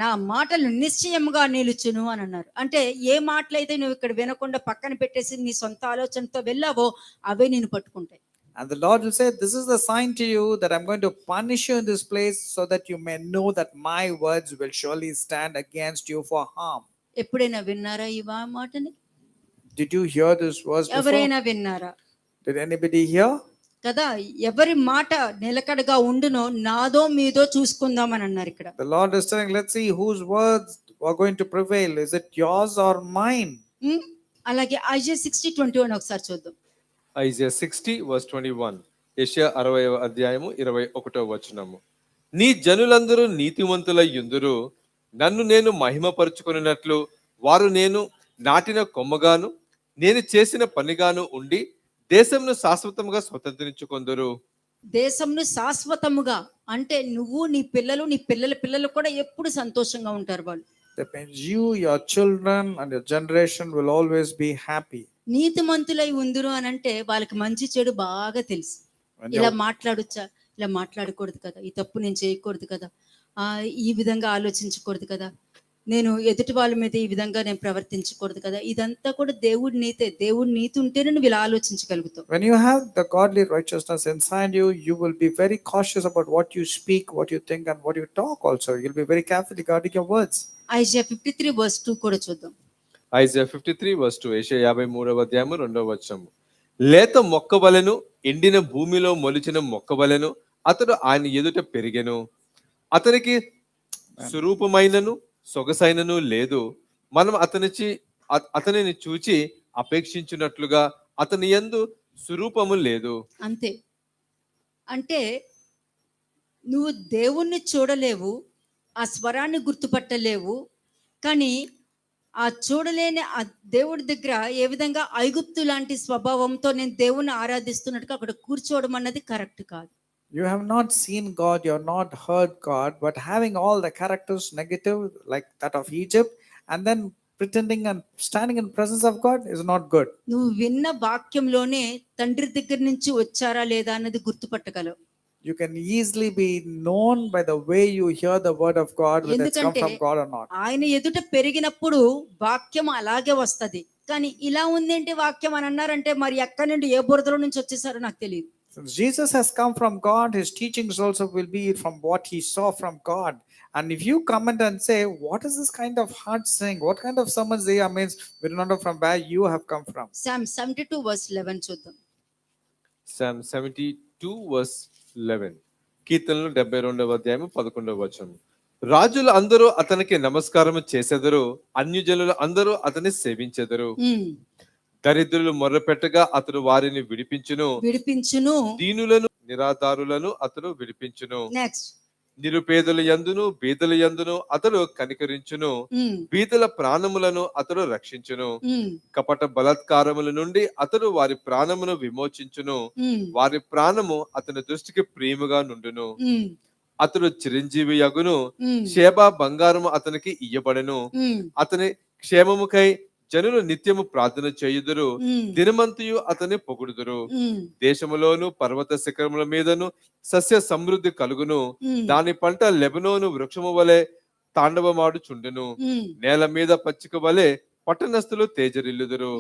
నా మాటలు నిశ్చయముగా నిలుచును అని అన్నారు. అంటే ఏ మాటలైతే నువ్వు ఇక్కడ వినకుండా పక్కన పెట్టేసి నీ సొంత ఆలోచనతో వెళ్ళావో అవే నేను పట్టుకుంటాయి. And the Lord will say, this is the sign to you that I'm going to punish you in this place so that you may know that my words will surely stand against you for harm. ఎప్పుడైనా విన్నారా ఈ మాటని? Did you hear this verse before? ఎవరైనా విన్నారా? Did anybody hear? కదా. ఎవరి మాట నిలకడగా ఉండునో నాదో మీదో చూసుకుందాం అని అన్నారు ఇక్కడ. The Lord is saying, let's see whose words are going to prevail. Is it yours or mine? అలాగే ఐజయా 60:21 ఒకసారి చూద్దాం. ఐజియా 60:21. యెషయా 60:21. నీ జనులందరూ నీతిమంతులై యుందురు, నన్ను నేను మహిమపరుచుకొనినట్లు వారు నేను నాటిన కొమ్మగాను నేను చేసిన పనిగాను ఉండి దేశంను శాశ్వతముగా స్వతంత్రించుకొందురు. దేశంను శాశ్వతముగా అంటే నువ్వు, నీ పిల్లలు, నీ పిల్లల పిల్లలు కూడా ఎప్పుడు సంతోషంగా ఉంటారు వాళ్ళు. That means you, your children and your generation will always be happy. నీతిమంతులై ఉందురు అని అంటే వాళ్ళకి మంచి చెడు బాగా తెలుసు. ఇలా మాట్లాడొచ్చా, ఇలా మాట్లాడకూడదు కదా, ఈ తప్పు నేను చేయకూడదు కదా, ఈ విధంగా ఆలోచించకూడదు కదా, నేను ఎదుటి వాళ్ళ మీద ఈ విధంగా నేను ప్రవర్తించకూడదు కదా. ఇదంతా కూడా దేవుడి నీతే. దేవుడి నీతి ఉంటేనే నువ్వు ఇలా ఆలోచించగలుగుతావు. When you have the godly righteousness inside you, you will be very cautious about what you speak, what you think and what you talk also. You'll be very carefully guarding your words. Isaiah 53:2 కూడా చూద్దాం. Isaiah 53:2. యెషయా 53:2. లేత మొక్క వలెను ఎండిన భూమిలో మొలిచిన మొక్క వలెను అతడు ఆయన ఎదుట పెరిగెను. అతనికి స్వరూపమైనను సొగసైనను లేదు. మనం అతనిని చూచి అపేక్షించినట్లుగా అతని యందు స్వరూపము లేదు. అంతే. అంటే నువ్వు దేవుణ్ణి చూడలేవు, ఆ స్వరాన్ని గుర్తుపట్టలేవు, కానీ ఆ చూడలేని ఆ దేవుడి దగ్గర ఏ విధంగా ఐగుప్తు లాంటి స్వభావంతో నేను దేవుణ్ణి ఆరాధిస్తున్నట్టుగా అక్కడ కూర్చోవడం అన్నది కరెక్ట్ కాదు. You have not seen God, you have not heard God, but having all the characters negative like that of Egypt and then pretending and standing in presence of God is not good. నువ్వు విన్న వాక్యంలోనే తండ్రి దగ్గర నుంచి వచ్చారా లేదా అన్నది గుర్తుపట్టగలవు. You can easily be known by the way you hear the word of God, whether it's come ఎందుకంటే from God or not. ఆయన ఎదుట పెరిగినప్పుడు వాక్యం అలాగే వస్తది. కానీ ఇలా ఉందేంటి వాక్యం అని అన్నారంటే మరి ఎక్కడి నుండి ఏ బురదలో నుంచి వచ్చేసారో నాకు తెలియదు. Since Jesus has come from God, his teachings also will be from what he saw from God. And if you comment and say, what is this kind of hard saying? What kind of sermons they are, means we do not know from where you have come from. Psalm 72 verse 11 చూద్దాం. Psalm 72 verse 11. కీర్తనలు 72వ అధ్యాయం 11వ వచనం. రాజులు అందరూ అతనికి నమస్కారం చేసెదరు, అన్యజనులు అందరూ అతన్ని సేవించెదరు. దరిద్రులు మొర్రపెట్టగా అతడు వారిని విడిపించును, దీనులను నిరాధారులను అతడు విడిపించును. నెక్స్ట్, నిరుపేదల యందును బీదల యందును అతడు కనికరించును, బీదల ప్రాణములను అతడు రక్షించును. కపట బలాత్కారముల నుండి అతడు వారి ప్రాణమును విమోచించును, వారి ప్రాణము అతని దృష్టికి ప్రియముగా నుండును. అతడు చిరంజీవి యగును, షేబా బంగారము అతనికి ఇయ్యబడెను. అతని క్షేమముకై జనులు నిత్యము ప్రార్థన చేయుదురు, దినమంతయు అతని పొగుడుదురు. దేశములోను పర్వత శిఖరముల మీదను సస్య సమృద్ధి కలుగును, దాని పంట లెబనోను వృక్షము వలె తాండవమాడుచుండును. నేల మీద పచ్చిక వలె పట్టణస్థులు తేజరిల్లుదురు.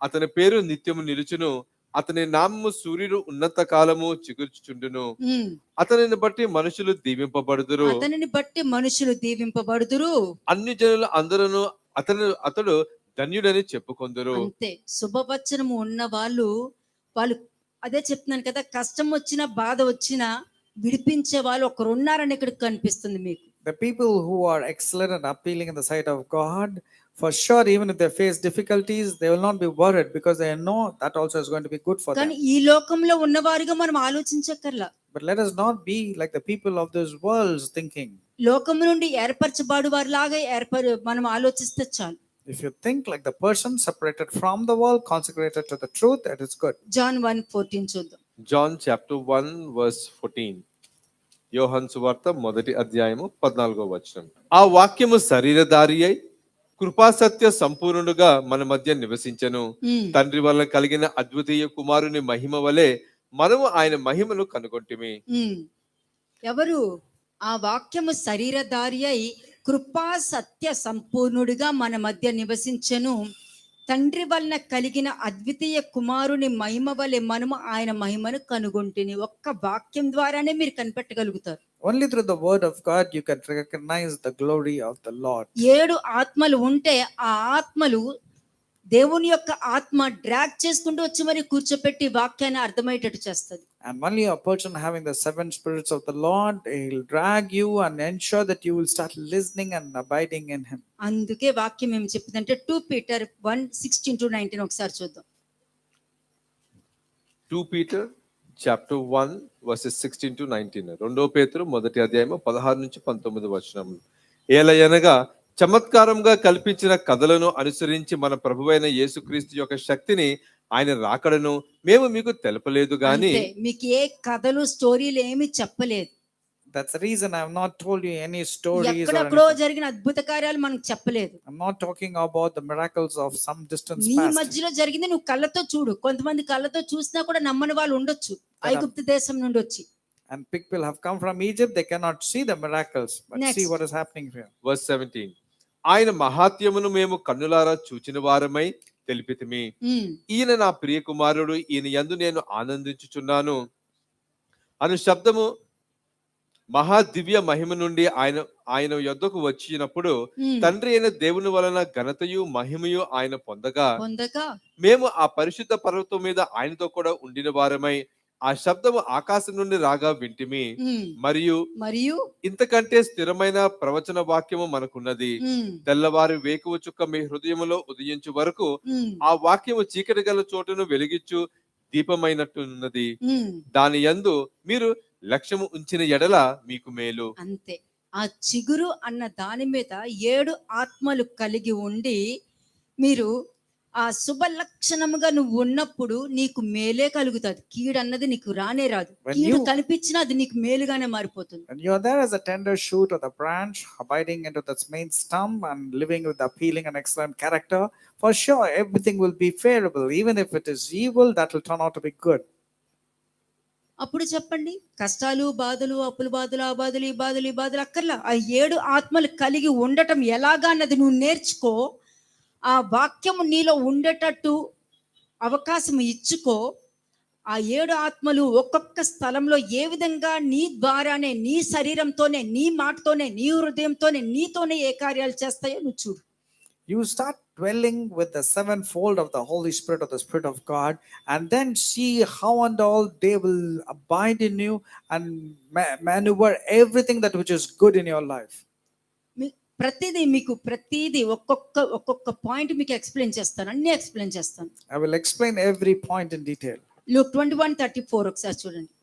అతని పేరు నిత్యము నిలుచును, అతని నామము సూర్యుడు ఉన్నంత కాలము చిగుర్చుచుండును. అతనిని బట్టి మనుషులు దీవింపబడుదురు. అన్ని జనులు అందరూ అతడు ధన్యుడని చెప్పుకొందురు. అంతే, శుభవచనము ఉన్న వాళ్ళు అదే చెప్తున్నాను కదా, కష్టం వచ్చినా బాధ వచ్చినా విడిపించే వాళ్ళు ఒకరు ఉన్నారని ఇక్కడ కనిపిస్తుంది మీకు. The people who are excellent and appealing in the sight of God, for sure, even if they face difficulties, they will not be worried because they know that also is going to be good for them. కానీ ఈ లోకంలో ఉన్నవారుగా మనం ఆలోచించక్కర్లా. But let us not be like the people of this world thinking. లోకము నుండి ఏర్పరచబడు వారిలాగా మనం ఆలోచిస్తే చాలు. If you think like the person separated from the world, consecrated to the truth, that is good. John 1:14 చూద్దాం. John chapter 1 verse 14. యోహాను సువార్త 1వ అధ్యాయము 14వ వచనం. ఆ వాక్యము శరీరధారి అయి కృపాసత్య సంపూర్ణుడుగా మన మధ్య నివసించెను. తండ్రి వల్ల కలిగిన అద్వితీయ కుమారుని మహిమ వలె మనము ఆయన మహిమను కనుగొంటిమి. ఎవరు? ఆ వాక్యము శరీరధారి అయి కృపా సత్య సంపూర్ణుడిగా మన మధ్య నివసించెను. తండ్రి వలన కలిగిన అద్వితీయ కుమారుని మహిమ వలె మనము ఆయన మహిమను కనుగొంటిని. ఒక్క వాక్యం ద్వారానే మీరు కనిపెట్టగలుగుతారు. Only through the word of God you can recognize the glory of the Lord. 7 ఆత్మలు ఉంటే ఆ ఆత్మలు దేవుని యొక్క ఆత్మ డ్రాగ్ చేసుకుంటూ వచ్చి మరి కూర్చోపెట్టి వాక్యాన్ని అర్థమయ్యేటట్టు చేస్తుంది. And only a person having the 7 spirits of the Lord, he'll drag you and ensure that you will start listening and abiding in him. అందుకే వాక్యం ఏం చెప్తుందంటే 2 Peter 1:16-19 ఒకసారి చూద్దాం. 2 Peter chapter 1 verses 16-19. 2 పేతురు 1వ అధ్యాయము 16 నుంచి 19 వచనములు. ఏలయనగా చమత్కారంగా కల్పించిన కథలను అనుసరించి మన ప్రభువైన యేసుక్రీస్తు యొక్క శక్తిని, ఆయన రాకడను మేము మీకు తెలపలేదు గాని. మీకు ఏ కథలు స్టోరీలు ఏమి చెప్పలేదు. That's the reason I have not told you any stories. ఎక్కడెక్కడో జరిగిన అద్భుత కార్యాలు మనకు చెప్పలేదు. I'm not talking about the miracles of some distance నీ past. మధ్యలో జరిగింది నువ్వు కళ్ళతో చూడు. కొంతమంది కళ్ళతో చూసినా కూడా నమ్మని వాళ్ళు ఉండొచ్చు, ఐగుప్తు దేశం నుండి వచ్చి. And people have come from Egypt, they cannot see the miracles, but Next. see what is happening here. Verse 17. ఆయన మహాత్యమును మేము కన్నులారా చూచిన వారమై తెలిపితిమి. ఈయన నా ప్రియ కుమారుడు, ఈయన యందు నేను ఆనందించుచున్నాను అను శబ్దము మహా దివ్య మహిమ నుండి ఆయన యొద్దకు వచ్చినప్పుడు తండ్రి అయిన దేవుని వలన ఘనతయు మహిమయు ఆయన పొందగా మేము ఆ పరిశుద్ధ పర్వతం మీద ఆయనతో కూడా ఉండిన వారమై ఆ శబ్దము ఆకాశం నుండి రాగా వింటిమి. మరియు ఇంతకంటే స్థిరమైన ప్రవచన వాక్యము మనకున్నది. తెల్లవారి వేకువ చుక్క మీ హృదయములో ఉదయించు వరకు ఆ వాక్యము చీకటి గల చోటును వెలిగించు దీపమైనట్టున్నది. దాని యందు మీరు లక్ష్యము ఉంచిన ఎడల మీకు మేలు. అంతే. ఆ చిగురు అన్న దాని మీద 7 ఆత్మలు కలిగి ఉండి మీరు ఆ శుభ లక్షణముగా నువ్వు ఉన్నప్పుడు నీకు మేలే కలుగుతుంది, కీడు అన్నది నీకు రానే రాదు. When కీడు you- కనిపించినా అది నీకు మేలుగానే మారిపోతుంది. When you're there as a tender shoot or the branch, abiding into the main stump and living with appealing and excellent character, for sure everything will be favorable. Even if it is evil, that will turn out to be good. అప్పుడు చెప్పండి, కష్టాలు, బాధలు, అప్పుల బాధలు, ఆ బాధలు, ఈ బాధలు, ఈ బాధలు అక్కర్లా. ఆ 7 ఆత్మలు కలిగి ఉండటం ఎలాగా అన్నది నువ్వు నేర్చుకో. ఆ వాక్యము నీలో ఉండేటట్టు అవకాశం ఇచ్చుకో. ఆ 7 ఆత్మలు ఒక్కొక్క స్థలంలో ఏ విధంగా నీ ద్వారానే, నీ శరీరంతోనే, నీ మాటతోనే, నీ హృదయంతోనే, నీతోనే ఏ కార్యాలు చేస్తాయో నువ్వు చూడు. You start dwelling with the sevenfold of the Holy Spirit or the Spirit of God, and then see how and all they will abide in you and maneuver everything that which is good in your life. మీకు ప్రతిదీ ఒక్కొక్క point మీకు explain చేస్తాను, అన్ని explain చేస్తాను. I will explain every point in detail. Luke 21:34 ఒకసారి చూడండి.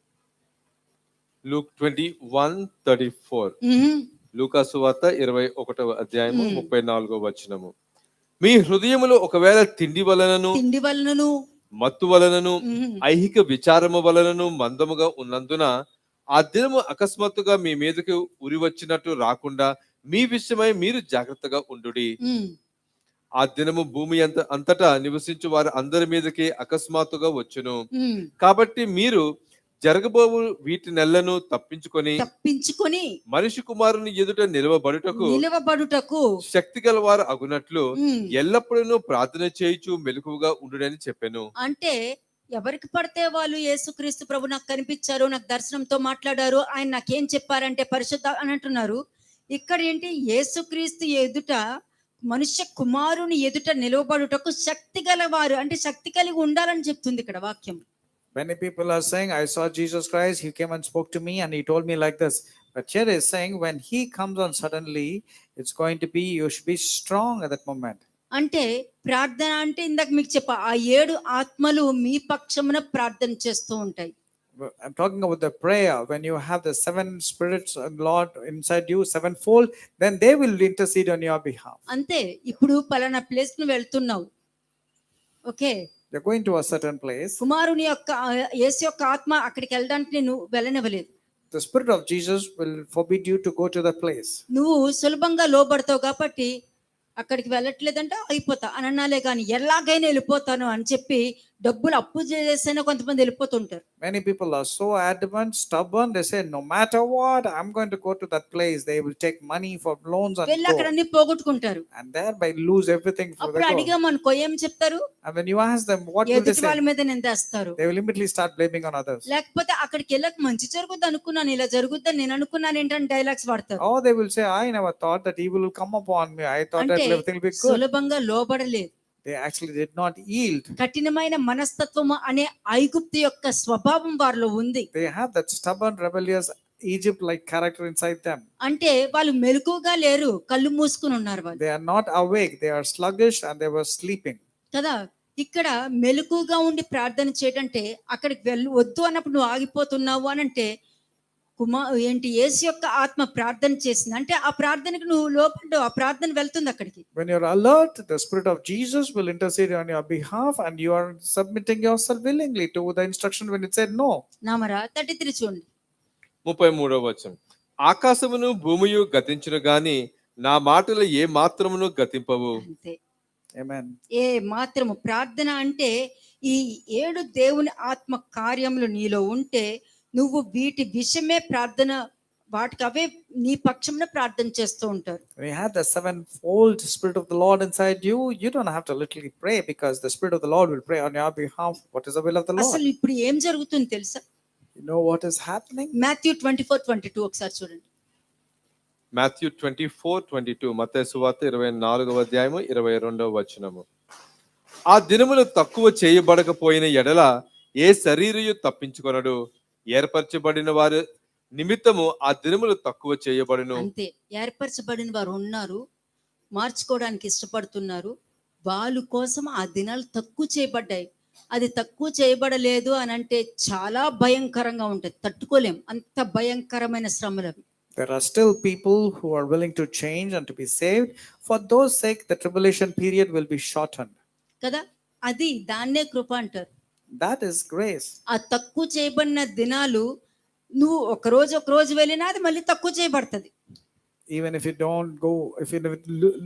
Luke 21:34. లూకా సువార్త 21వ అధ్యాయము 34వ వచనము. మీ హృదయములో ఒకవేళ తిండి వలనను మత్తు వలనను ఐహిక విచారము వలనను మందముగా ఉన్నందున ఆ దినము అకస్మాత్తుగా మీ మీదకి ఉరి వచ్చినట్టు రాకుండా మీ విషయమై మీరు జాగ్రత్తగా ఉండుడి. ఆ దినము భూమి అంతటా నివసించు వారు అందరి మీదకి అకస్మాత్తుగా వచ్చును. కాబట్టి మీరు జరగబోవు వీటి నెలను తప్పించుకొని మనిషి కుమారుని ఎదుట నిలవబడుటకు శక్తి గల వారు అగునట్లు ఎల్లప్పుడూ ప్రార్థన చేయుచు మెలకువగా ఉండుడని చెప్పాను. అంటే ఎవరికి పడితే వాళ్ళు యేసుక్రీస్తు ప్రభు నాకు కనిపించారు, నాకు దర్శనంతో మాట్లాడారు, ఆయన నాకేం చెప్పారంటే పరిశుద్ధ అని అంటున్నారు. ఇక్కడ ఏంటి, యేసుక్రీస్తు ఎదుట, మనుష్య కుమారుని ఎదుట నిలవబడుటకు శక్తి గల వారు, అంటే శక్తి కలిగి ఉండాలని చెప్తుంది ఇక్కడ వాక్యం. Many people are saying, I saw Jesus Christ, he came and spoke to me and he told me like this. But here is saying, when he comes on suddenly, it's going to be, you should be strong at that moment. అంటే ప్రార్థన అంటే ఇందాక మీకు చెప్పా, ఆ 7 ఆత్మలు మీ పక్షమున ప్రార్థన చేస్తూ ఉంటాయి. I'm talking about the prayer. When you have the 7 spirits and Lord inside you, sevenfold, then they will intercede on your behalf. అంతే. ఇప్పుడు పలానా ప్లేస్ ను వెళ్తున్నావు, okay, They're going to a certain place. కుమారుని యొక్క యేసు యొక్క ఆత్మ అక్కడికి వెళ్ళడానికి నేను వెళ్ళనివ్వలేదు. The Spirit of Jesus will forbid you to go to the place. నువ్వు సులభంగా లోబడతావు కాబట్టి అక్కడికి వెళ్ళట్లేదంటే అయిపోతా అని అన్నాలే కానీ ఎలాగైనా వెళ్ళిపోతాను అని చెప్పి డబ్బులు అప్పు చేసైనా కొంతమంది వెళ్ళిపోతుంటారు. Many people are so adamant, stubborn. They say, no matter what, I'm going to go to that place. They will take money for loans and వెళ్ళి అక్కడ అన్ని పోగొట్టుకుంటారు. and thereby lose everything for the అప్పుడు అడిగామనుకో ఏం చెప్తారు? And when you ask them, what will they ఎదుటి వాళ్ళ say? మీద నిందేస్తారు. They will immediately start blaming on others. లేకపోతే అక్కడికి వెళ్ళక మంచి జరుగుద్ది అనుకున్నాను, ఇలా జరుగుద్దని నేను అనుకున్నాను ఏంటంటే డైలాగ్స్ వాడతారు. Or they will say, I never thought that evil will come upon me. I thought that everything will be good. సులభంగా లోబడలేదు. They actually did not yield. కఠినమైన మనస్తత్వము అనే ఐగుప్తు యొక్క స్వభావం వారిలో ఉంది. They have that stubborn, rebellious Egypt-like character inside them. అంటే వాళ్ళు మెలకువగా లేరు, కళ్ళు మూసుకుని ఉన్నారు వాళ్ళు. They are not awake. They are sluggish and they were sleeping. కదా, ఇక్కడ మెలకువగా ఉండి ప్రార్థన చేయడంటే అక్కడికి వద్దు అన్నప్పుడు నువ్వు ఆగిపోతున్నావు అని అంటే ఏంటి, యేసు యొక్క ఆత్మ ప్రార్థన చేసింది అంటే ఆ ప్రార్థనకు నువ్వు లోపడ్డావు, ఆ ప్రార్థన వెళ్తుంది అక్కడికి. When you're alert, the Spirit of Jesus will intercede on your behalf and you are submitting yourself willingly to the instruction when it said no. నామరా 33 చూడండి. 33వ వచనం. ఆకాశమును భూమియు గతించును గాని నా మాటలు ఏ మాత్రమును గతింపవు. అంతే. Amen. ఏ మాత్రము ప్రార్థన అంటే ఈ 7 దేవుని ఆత్మ కార్యములు నీలో ఉంటే నువ్వు వీటి విషయమే ప్రార్థన, వాటికి అవే నీ పక్షమున ప్రార్థన చేస్తూ ఉంటారు. When you have the sevenfold Spirit of the Lord inside you, you don't have to literally pray because the Spirit of the Lord will pray on your behalf. What is the will of the Lord? అసలు ఇప్పుడు ఏం జరుగుతుంది తెలుసా? You know what is happening? Matthew 24:22 ఒకసారి చూడండి. Matthew 24:22, మత్తయి సువార్త 24వ అధ్యాయము 22వ వచనము. ఆ దినములు తక్కువ చేయబడకపోయిన ఎడల ఏ శరీరయు తప్పించుకొనడు, ఏర్పరచబడిన వారు నిమిత్తము ఆ దినములు తక్కువ చేయబడును. అంతే. ఏర్పరచబడిన వారు ఉన్నారు, మార్చుకోవడానికి ఇష్టపడుతున్నారు, వాళ్ళ కోసం ఆ దినాలు తక్కువ చేయబడ్డాయి. అది తక్కువ చేయబడలేదు అని అంటే చాలా భయంకరంగా ఉంటుంది, తట్టుకోలేం, అంత భయంకరమైన శ్రమలు అవి. There are still people who are willing to change and to be saved. For those sake, the tribulation period will be shortened. కదా, అది దాన్నే కృప అంటారు. That is grace. ఆ తక్కువ చేయబడిన దినాలు నువ్వు ఒక రోజు వెళ్ళినా అది మళ్ళీ తక్కువ చేయబడుతుంది. Even if you don't go, if you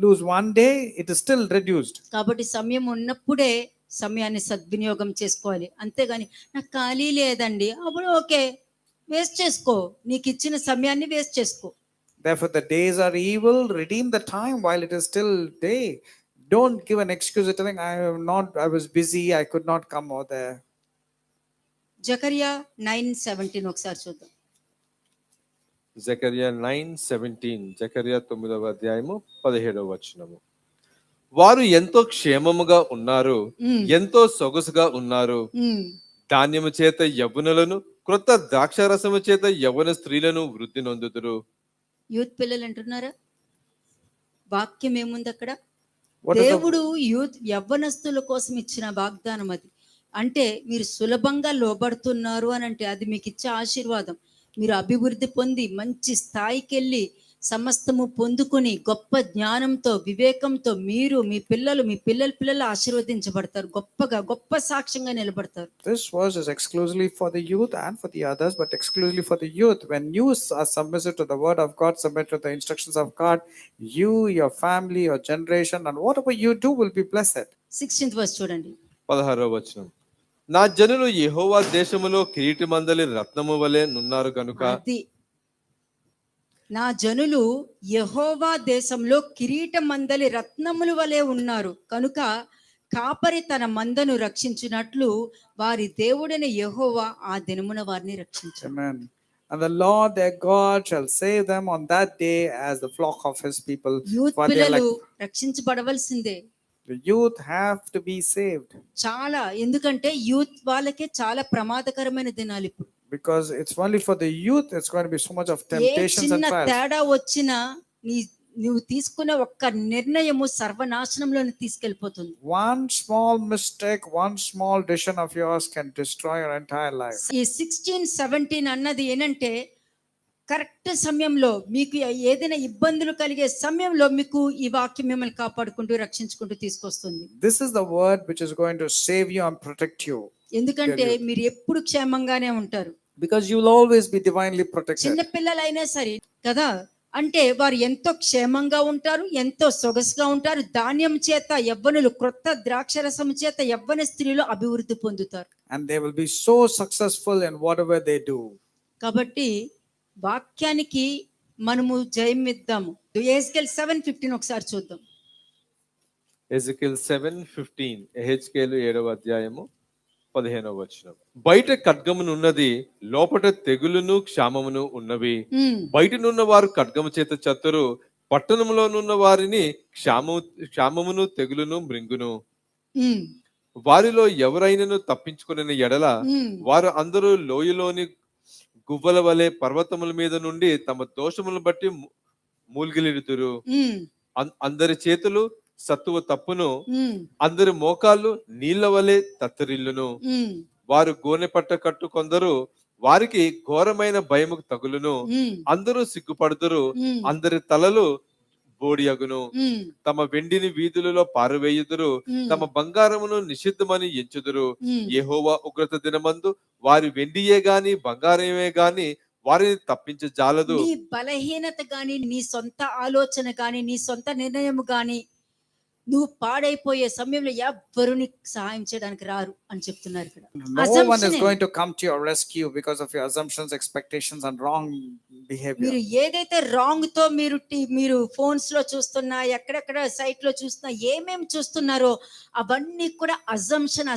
lose one day, it is still reduced. కాబట్టి సమయం ఉన్నప్పుడే సమయాన్ని సద్వినియోగం చేసుకోవాలి. అంతేగాని నాకు ఖాళీ లేదండి, అప్పుడు ఓకే, వేస్ట్ చేసుకో, నీకు ఇచ్చిన సమయాన్ని వేస్ట్ చేసుకో. Therefore, the days are evil. Redeem the time while it is still day. Don't give an excuse to think I was busy, I could not come over there. జకర్యా 9:17 ఒకసారి చూద్దాం. జకర్యా 9:17, జకర్యా 9వ అధ్యాయము 17వ వచనము. వారు ఎంతో క్షేమముగా ఉన్నారు, ఉమ్, ఎంతో సొగసుగా ఉన్నారు. ఉమ్. ధాన్యము చేత యవ్వనులను, క్రొత్త ద్రాక్షారసము చేత యవ్వన స్త్రీలను వృద్ధి నొందుదురు. యూత్ పిల్లలు అంటున్నారా? వాక్యం ఏముంది అక్కడ? What is the- దేవుడు యూత్ యవ్వనస్తుల కోసం ఇచ్చిన వాగ్దానం అది. అంటే మీరు సులభంగా లోబడుతున్నారు అని అంటే అది మీకు ఇచ్చే ఆశీర్వాదం. మీరు అభివృద్ధి పొంది మంచి స్థాయికి వెళ్ళి సమస్తము పొందుకొని గొప్ప జ్ఞానంతో వివేకంతో మీరు మీ పిల్లలు ఆశీర్వదించబడతారు. గొప్ప సాక్ష్యంగా నిలబడతారు. This verse is exclusively for the youth and for the others, but exclusively for the youth. When you are submissive to the word of God, submit to the instructions of God, you, your family, your generation, and whatever you do will be blessed. 16th verse చూడండి. 16వ వచనం. నా జనులు యెహోవా దేశములో కిరీటి మందలి రత్నము వలె నున్నారు గనుక. అది నా జనులు యెహోవా దేశంలో కిరీట మందలి రత్నముల వలె ఉన్నారు కనుక కాపరి తన మందను రక్షించినట్లు వారి దేవుడైన యెహోవా ఆ దినమున వారిని రక్షించాడు. Amen. And the Lord their God shall save them on that day as the flock of his people. Youth For they are పిల్లలు like- రక్షించబడవలసిందే. The youth have to be saved చాలా, ఎందుకంటే యూత్ వాళ్ళకే చాలా ప్రమాదకరమైన దినాలు ఇప్పుడు. because it's only for the youth. It's going to be so much of A temptations and చిన్న trials. తేడా వచ్చినా నువ్వు తీసుకున్న ఒక్క నిర్ణయము సర్వనాశనంలో తీసుకెళ్లిపోతుంది. One small mistake, one small decision of yours can destroy your entire life. ఈ 16-17 అన్నది ఏంటంటే కరెక్ట్ సమయంలో మీకు ఏదైనా ఇబ్బందులు కలిగే సమయంలో మీకు ఈ వాక్యం మిమ్మల్ని కాపాడుకుంటూ రక్షించుకుంటూ తీసుకొస్తుంది. This is the word which is going to save you and protect you, ఎందుకంటే మీరు ఎప్పుడు క్షేమంగానే ఉంటారు. because you will always be divinely protected. చిన్న పిల్లలైనా సరే కదా, అంటే వారు ఎంతో క్షేమంగా ఉంటారు, ఎంతో సొగసుగా ఉంటారు. ధాన్యం చేత యవ్వనులు, క్రొత్త ద్రాక్షరసం చేత యవ్వన స్త్రీలు అభివృద్ధి పొందుతారు. And they will be so successful in whatever they do. కాబట్టి వాక్యానికి మనము జయం ఇద్దాము. ఎహెజ్కేల్ 7:15 ఒకసారి చూద్దాం. ఎజెకియల్ 7:15, ఎహెజ్కేలు 7వ అధ్యాయము 15వ వచనం. బయట ఖడ్గమునున్నది, లోపట తెగులును క్షామమును ఉన్నవి. బయటనున్న వారు ఖడ్గము చేత చతురు, పట్టణములోనున్న వారిని క్షామమును తెగులును మృంగును. వారిలో ఎవరైనను తప్పించుకుని ఎడల వారు అందరూ లోయలోని గువ్వల వలె పర్వతముల మీద నుండి తమ దోషములను బట్టి మూల్గిలిడుతురు. అందరి చేతులు సత్తువ తప్పును, అందరి మోకాళ్ళు నీళ్ల వలె తత్తరిల్లును. వారు గోనె పట్ట కట్టు కొందరు, వారికి ఘోరమైన భయము తగులును. అందరూ సిగ్గుపడుదురు, అందరి తలలు బోడియగును. తమ వెండిని వీధులలో పారవేయుదురు, తమ బంగారమును నిషిద్ధమని ఎంచుదురు. యెహోవా ఉగ్రత దినమందు వారి వెండియే గాని బంగారమే గాని వారిని తప్పించజాలదు. నీ బలహీనత గాని, నీ సొంత ఆలోచన గాని, నీ సొంత నిర్ణయం గాని నువ్వు పాడైపోయే సమయంలో ఎవ్వరు నీకు సహాయం చేయడానికి రారు అని చెప్తున్నారు ఇక్కడ. No one is going to come to your rescue because of your assumptions, expectations, and wrong behavior. మీరు ఏదైతే రాంగ్ తో మీరు ఫోన్స్ లో చూస్తున్నా, ఎక్కడెక్కడ సైట్ లో చూస్తున్నా, ఏమేమి చూస్తున్నారో అవన్నీ కూడా assumption.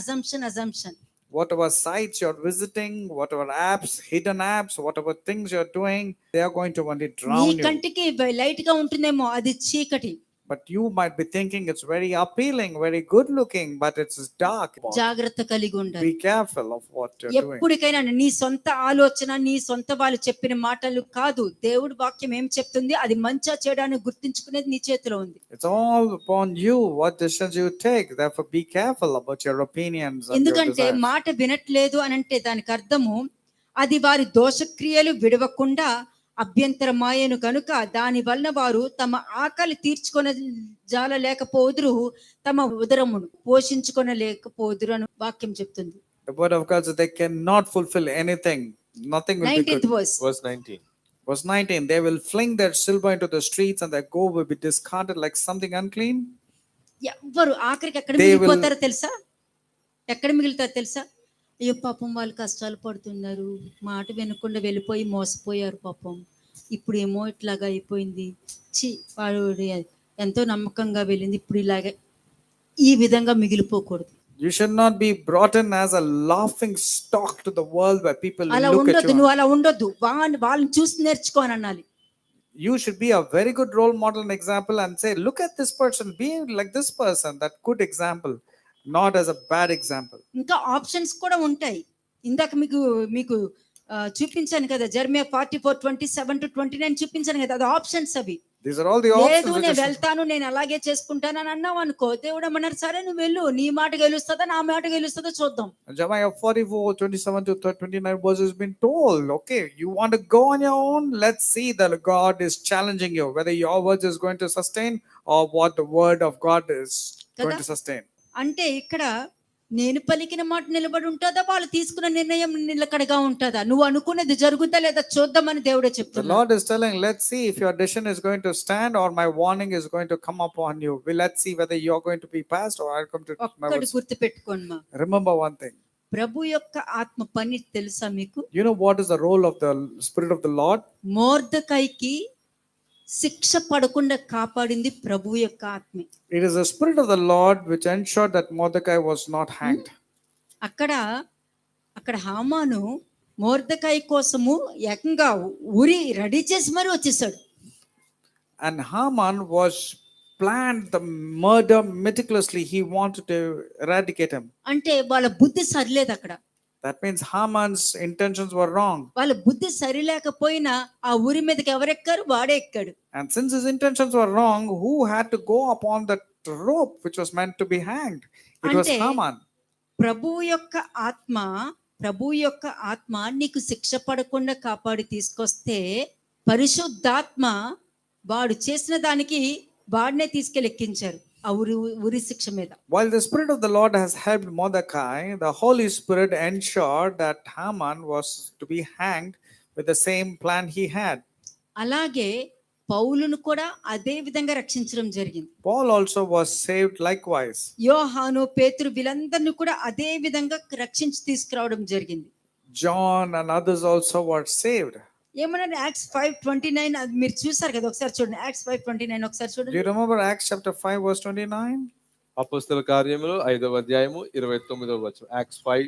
Whatever sites you're visiting, whatever apps, hidden apps, whatever things you're doing, they are going to only నీ drown you. కంటికి లైట్ గా ఉంటుందేమో, అది చీకటి. But you might be thinking it's very appealing, very good looking, but it's dark. జాగ్రత్త కలిగి ఉండాలి. Be careful of what you're doing. ఎప్పటికైనా నీ సొంత ఆలోచన, నీ సొంత వాళ్ళు చెప్పిన మాటలు కాదు, దేవుడి వాక్యం ఏం చెప్తుంది అది మంచిగా చేయడానికి గుర్తించుకునేది నీ చేతిలో ఉంది. It's all upon you what decisions you take. Therefore, be careful about your opinions and your ఎందుకంటే desires. మాట వినట్లేదు అని అంటే దానికి అర్థము అది వారి దోషక్రియలు విడవకుండా అభ్యంతరమాయను కనుక దాని వలన వారు తమ ఆకలి తీర్చుకొన జాలలేకపోదురు, తమ ఉదరమును పోషించుకొనలేకపోదురు అని వాక్యం చెప్తుంది. The word of God says they cannot fulfill anything. Nothing will be 19th good. verse. Verse 19. Verse 19, they will fling their silver into the streets and their gold will be discarded like something unclean. ఎవ్వరు ఆఖరికి ఎక్కడ They will- మిగిలిపోతారో తెలుసా? ఎక్కడ మిగులుతారో తెలుసా? అయ్యో పాపం వాళ్ళు కష్టాలు పడుతున్నారు, మాట వినకుండా వెళ్ళిపోయి మోసపోయారు పాపం, ఇప్పుడు ఏమో ఇట్లాగా అయిపోయింది, వాడు ఎంతో నమ్మకంగా వెళ్ళింది, ఇప్పుడు ఇలాగే, ఈ విధంగా మిగిలిపోకూడదు. You should not be brought in as a laughing stock to the world where people అలా look at ఉండొద్దు, you. నువ్వు అలా ఉండొద్దు, వాళ్ళని చూసి నేర్చుకో అని అనాలి. You should be a very good role model and example and say, look at this person, be like this person, that good example, not as a bad example. ఇంకా ఆప్షన్స్ కూడా ఉంటాయి. ఇందాక మీకు మీకు చూపించాను కదా, జెర్మియా 44:27-29 చూపించాను కదా, అది ఆప్షన్స్ అవి. These are all the లేదు options. which నేను are- వెళ్తాను, నేను అలాగే చేసుకుంటాను అని అన్నావు అనుకో, దేవుడు ఏమన్నారు, సరే నువ్వు వెళ్ళు, నీ మాట గెలుస్తుందా నా మాట గెలుస్తుందో చూద్దాం. Jeremiah 44:27-29 verses has been told, okay, you want to go on your own, let's see that God is challenging you, whether your words is going to sustain or what the word of God is going to sustain. అంటే ఇక్కడ నేను పలికిన మాట నిలబడి ఉంటుందా, వాళ్ళు తీసుకున్న నిర్ణయం నిలకడగా ఉంటుందా, నువ్వు అనుకున్నది జరుగుతా లేదా చూద్దామని దేవుడే The చెప్తున్నాడు. Lord is telling, let's see if your decision is going to stand or my warning is going to come upon you. Let's see whether you're going to be passed or I'll come to my ఒక్కటి words. గుర్తు పెట్టుకోండి మా, Remember one thing. ప్రభు యొక్క ఆత్మ పని తెలుసా మీకు? You know what is the role of the Spirit of the Lord? మోర్దెకైకి శిక్ష పడకుండా కాపాడింది ప్రభు యొక్క ఆత్మే. It is the Spirit of the Lord which ensured that Mordecai was not hanged. అక్కడ హామాను మోర్దెకై కోసము ఏకంగా ఉరి రెడీ చేసి మరి వచ్చేసాడు. And Haman was planned the murder meticulously. He wanted to eradicate him. అంటే వాళ్ళ బుద్ధి సరిలేదు అక్కడ. That means Haman's intentions were wrong. వాళ్ళ బుద్ధి సరిలేకపోయినా ఆ ఊరి మీదకి ఎవరెక్కారు, వాడే ఎక్కాడు. And since his intentions were wrong, who had to go upon that rope which was meant to be hanged? It was Ante- Haman. ప్రభు యొక్క ఆత్మ నీకు శిక్ష పడకుండా కాపాడి తీసుకొస్తే, పరిశుద్ధాత్మ వాడు చేసిన దానికి వాడినే తీసుకెళ్ళి ఎక్కించారు ఆ ఉరి శిక్ష మీద. While the Spirit of the Lord has helped Mordecai, the Holy Spirit ensured that Haman was to be hanged with the same plan he had. అలాగే పౌలును కూడా అదే విధంగా రక్షించడం జరిగింది. Paul also was saved likewise. యోహాను, పేతురు వీళ్ళందరినీ కూడా అదే విధంగా రక్షించి తీసుకురావడం జరిగింది. John and others also were saved. ఏమన్నా యాక్ట్స్ 5:29 అది మీరు చూసారు కదా, ఒకసారి చూడండి. యాక్ట్స్ 5:29 ఒకసారి Do you చూడండి. remember Acts chapter 5 verse 29? అపోస్తల కార్యములు 5వ అధ్యాయము 29వ వచనం. Acts 5.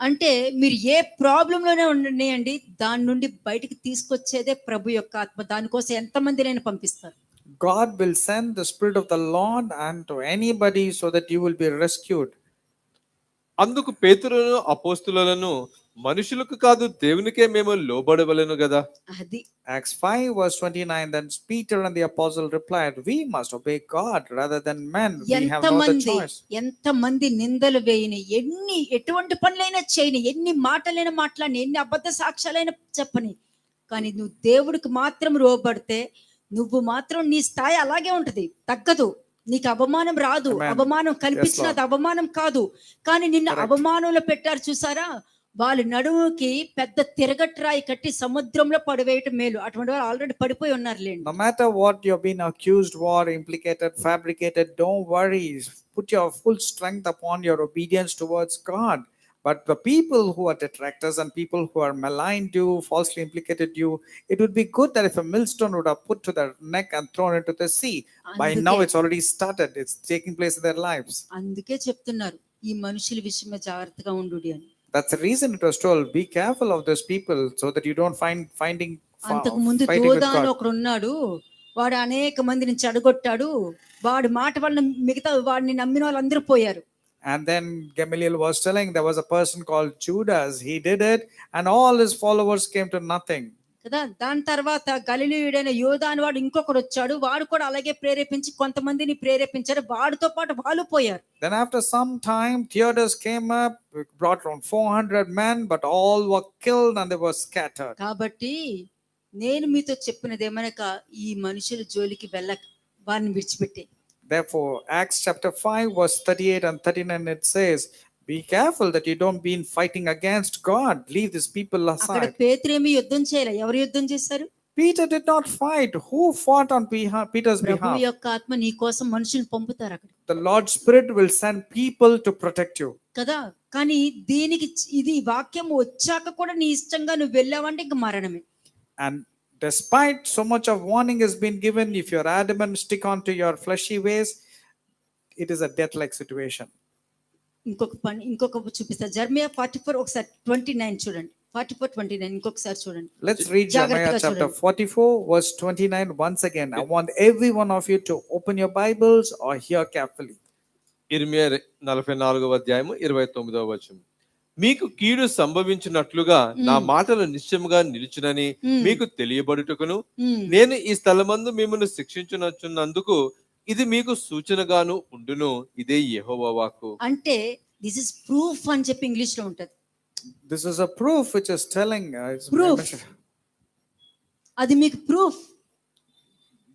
అంటే మీరు ఏ ప్రాబ్లంలోనే ఉండనియండి, దాని నుండి బయటికి తీసుకొచ్చేదే ప్రభు యొక్క ఆత్మ. దానికోసం ఎంతమంది నేను పంపిస్తారు. God will send the Spirit of the Lord and to anybody so that you will be rescued. అందుకు పేతురును అపోస్తులను మనుషులకు కాదు దేవునికే మేము లోబడవలెను గదా. అది Acts 5 verse 29, then Peter and the apostle replied, we must obey God rather than men. We have no other choice. ఎంతమంది నిందలు వేయని, ఎటువంటి పనులైనా చేయని, ఎన్ని మాటలైనా మాట్లాడిని, ఎన్ని అబద్ధ సాక్ష్యాలైనా చెప్పని, కానీ నువ్వు దేవుడికి మాత్రం లోబడితే నువ్వు మాత్రం నీ స్థాయి అలాగే ఉంటది, తగ్గదు. నీకు అవమానం రాదు. Amen. అవమానం కల్పించినది అవమానం కాదు, కానీ నిన్ను Correct. అవమానంలో పెట్టారు చూసారా, వాళ్ళ నడుముకి పెద్ద తిరగట్రాయి కట్టి సముద్రంలో పడివేయటం మేలు. అటువంటి వాళ్ళు ఆల్రెడీ పడిపోయి ఉన్నారు లేండి. No matter what you're being accused, war, implicated, fabricated, don't worry. Put your full strength upon your obedience towards God. But the people who are detractors and people who are maligned you, falsely implicated you, it would be good that if a millstone would have put to their neck and thrown into the sea. By now it's already started. It's taking place in their lives. అందుకే చెప్తున్నారు, ఈ మనుషుల విషయమే జాగ్రత్తగా ఉండు అని. That's the reason it was told, be careful of those people so that you don't finding అంతకు ముందు fighting with దోదాను God. ఒకడు ఉన్నాడు, వాడు అనేక మందిని చెడగొట్టాడు, వాడి మాట వలన మిగతా వాడిని నమ్మిన వాళ్ళందరూ పోయారు. And then Gamaliel was telling there was a person called Judas. He did it and all his followers came to nothing. కదా. దాని తర్వాత గలిలయుడైన యోధా అని వాడు ఇంకొకడు వచ్చాడు, వాడు కూడా అలాగే ప్రేరేపించి కొంతమందిని ప్రేరేపించారు, వాడితో పాటు వాళ్ళు పోయారు. Then after some time Theudas came up, brought around 400 men, but all were killed and they were scattered. కాబట్టి నేను మీతో చెప్పినది ఏమనగా ఈ మనుషుల జోలికి వెళ్ళక వారిని విడిచిపెట్టే. Therefore, Acts chapter 5, verse 38 and 39, it says, be careful that you don't be in fighting against God. Leave these people అక్కడ aside. పేతురేమి యుద్ధం చేయలే. ఎవరు యుద్ధం చేశారు? Peter did not fight. Who fought on Peter's Prabhu behalf? యొక్క ఆత్మ నీ కోసం మనుషుల్ని పంపుతారు అక్కడ The Lord's Spirit will send people to protect you. కదా. కానీ దీనికి ఇది వాక్యం వచ్చాక కూడా నీ ఇష్టంగా నువ్వు వెళ్ళావంటే ఇంక మరణమే. And despite so much of warning has been given, if you're adamant, stick on to your fleshy ways, it is a death-like situation. ఇంకొక చూపిస్తా. జెర్మియా 44 ఒకసారి 29 చూడండి. 44:29 ఇంకొకసారి చూడండి. Let's read Jeremiah జాగ్రత్తగా chapter చూడండి. 44, verse 29 once again. I want every one of you to open your Bibles or hear carefully. ఇర్మియా 44వ అధ్యాయము 29వ వచనం. మీకు కీడు సంభవించినట్లుగా నా మాటలు నిశ్చయముగా నిలుచునని మీకు తెలియబడుటకును నేను ఈ స్థలమందు మిమ్మల్ని శిక్షించునన్నందుకు ఇది మీకు సూచనగాను ఉండును. ఇదే యెహోవా వాక్కు. అంటే దిస్ ఇస్ ప్రూఫ్ అని చెప్పి ఇంగ్లీష్ లో ఉంటది. This is a proof which is telling. Proof. అది మీకు proof.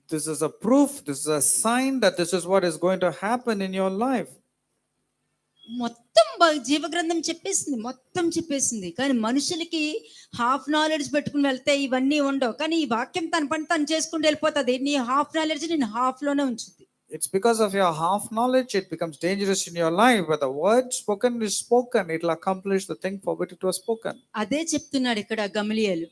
This is a proof. This is a sign that this is what is going to happen in your life. మొత్తం జీవగ్రంథం చెప్పేసింది. కానీ మనుషులకి హాఫ్ నాలెడ్జ్ పెట్టుకుని వెళ్తే ఇవన్నీ ఉండవు. కానీ ఈ వాక్యం తన పని తను చేసుకుంటూ వెళ్ళిపోతుంది. నీ హాఫ్ నాలెడ్జ్ నేను హాఫ్ లోనే ఉంచుద్ది. It's because of your half knowledge it becomes dangerous in your life. But the word spoken is spoken. It will accomplish the thing for which it was spoken. అదే చెప్తున్నాడు ఇక్కడ గమలీయేలు.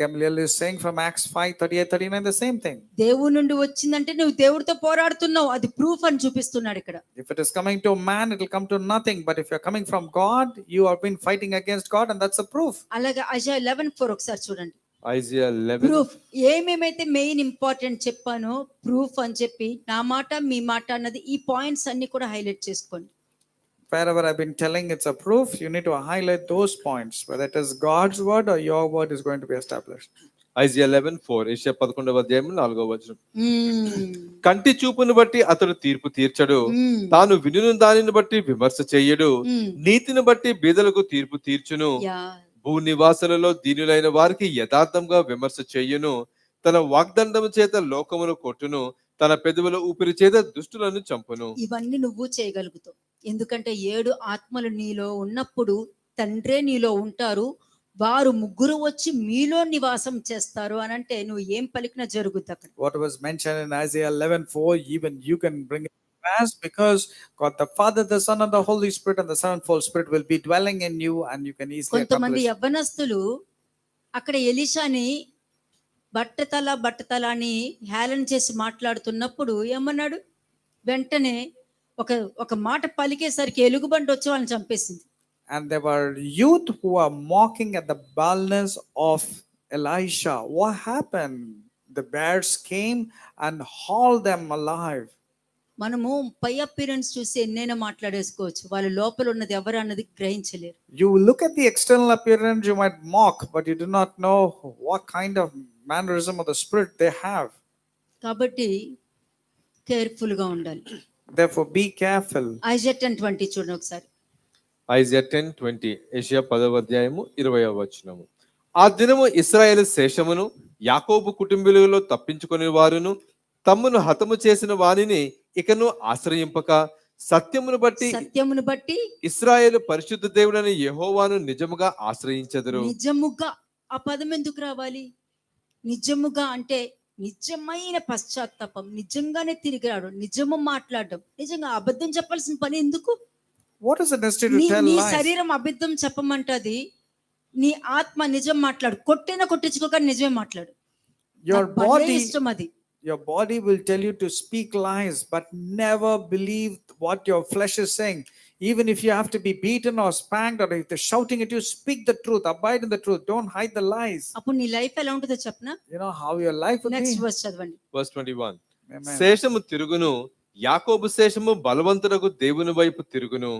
Gamaliel is saying from Acts 5:38-39 the same thing. దేవుడి నుండి వచ్చిందంటే నువ్వు దేవుడితో పోరాడుతున్నావు. అది proof అని చూపిస్తున్నాడు ఇక్కడ. If it is coming to man, it will come to nothing. But if you are coming from God, you have been fighting against God, and that's a proof. అలాగే ఐజాయా 11:4 ఒకసారి చూడండి. ఐజియా 11 ప్రూఫ్ ఏమేమైతే మెయిన్ ఇంపార్టెంట్ చెప్పానో proof అని చెప్పి నా మాట మీ మాట అన్నది ఈ పాయింట్స్ అన్ని కూడా హైలైట్ చేసుకోండి. Wherever I've been telling it's a proof, you need to highlight those points. Whether it is God's word or your word is going to be established. Isaiah 11:4 యెషయా 11వ అధ్యాయం 4వ వచనం. కంటి చూపును బట్టి అతడు తీర్పు తీర్చడు, తాను వినును దానిని బట్టి విమర్శ చేయడు, నీతిని బట్టి బీదలకు తీర్పు తీర్చును, భూనివాసులలో దీనులైన వారికి యథార్థంగా విమర్శ చెయ్యును, తన వాగ్దండము చేత లోకమును కొట్టును, తన పెదవుల ఊపిరి చేత దుష్టులను చంపును. ఇవన్నీ నువ్వు చేయగలుగుతావు. ఎందుకంటే 7 ఆత్మలు నీలో ఉన్నప్పుడు తండ్రే నీలో ఉంటారు. వారు ముగ్గురు వచ్చి మీలో నివాసం చేస్తారు అని అంటే నువ్వు ఏం పలికినా జరుగుద్ది అక్కడ. What was mentioned in Isaiah 11:4, even you can bring it to pass, because God the Father, the Son, and the Holy Spirit and the sevenfold Spirit will be dwelling in you, and you can easily కొంతమంది accomplish. యవ్వనస్తులు అక్కడ ఎలీషాని బట్టతల అని హేళన చేసి మాట్లాడుతున్నప్పుడు ఏమన్నాడు? వెంటనే ఒక మాట పలికేసరికి ఎలుగుబంటి వచ్చి వాళ్ళని చంపేసింది. And there were youth who were mocking at the baldness of Elisha. What happened? The bears came and hauled them alive. మనము పై అపిరెన్స్ చూసి ఎన్నైనా మాట్లాడేసుకోవచ్చు. వాళ్ళ లోపల ఉన్నది ఎవరు అన్నది గ్రహించలేరు. You look at the external appearance, you might mock, but you do not know what kind of mannerism of the spirit they have. కాబట్టి careful గా ఉండాలి. Therefore, be careful. ఐజాయా 10:20 చూడండి ఒకసారి. ఐజియా 10:20 యెషయా 10వ అధ్యాయము 20వ వచనము. ఆ దినము ఇశ్రాయేలు శేషమును యాకోబు కుటుంబీకులలో తప్పించుకుని వారును తమ్మును హతము చేసిన వారిని ఇకను ఆశ్రయింపక సత్యమును బట్టి ఇశ్రాయేలు పరిశుద్ధ దేవుడైన యెహోవాను నిజముగా ఆశ్రయించెదరు. నిజముగా ఆ పదం ఎందుకు రావాలి? నిజముగా అంటే నిజమైన పశ్చాత్తాపం, నిజంగానే తిరిగి రావడం, నిజము మాట్లాడడం. నిజంగా అబద్ధం చెప్పాల్సిన పని ఎందుకు? What is it necessary to tell నీ lies? శరీరం అబద్ధం చెప్పమంటది, నీ ఆత్మ నిజం మాట్లాడు. కొట్టించుకోక నిజమే మాట్లాడు. Your body will tell you to speak lies, but never believe what your flesh is saying. Even if you have to be beaten or spanked, or if they're shouting at you, speak the truth, abide in the truth, don't hide the lies. అప్పుడు నీ life ఎలా ఉంటుందో చెప్పనా? You know how your life will next be. Verse చదవండి. Verse 21. Amen. శేషము తిరుగును, యాకోబు శేషము బలవంతులకు దేవుని వైపు తిరుగును.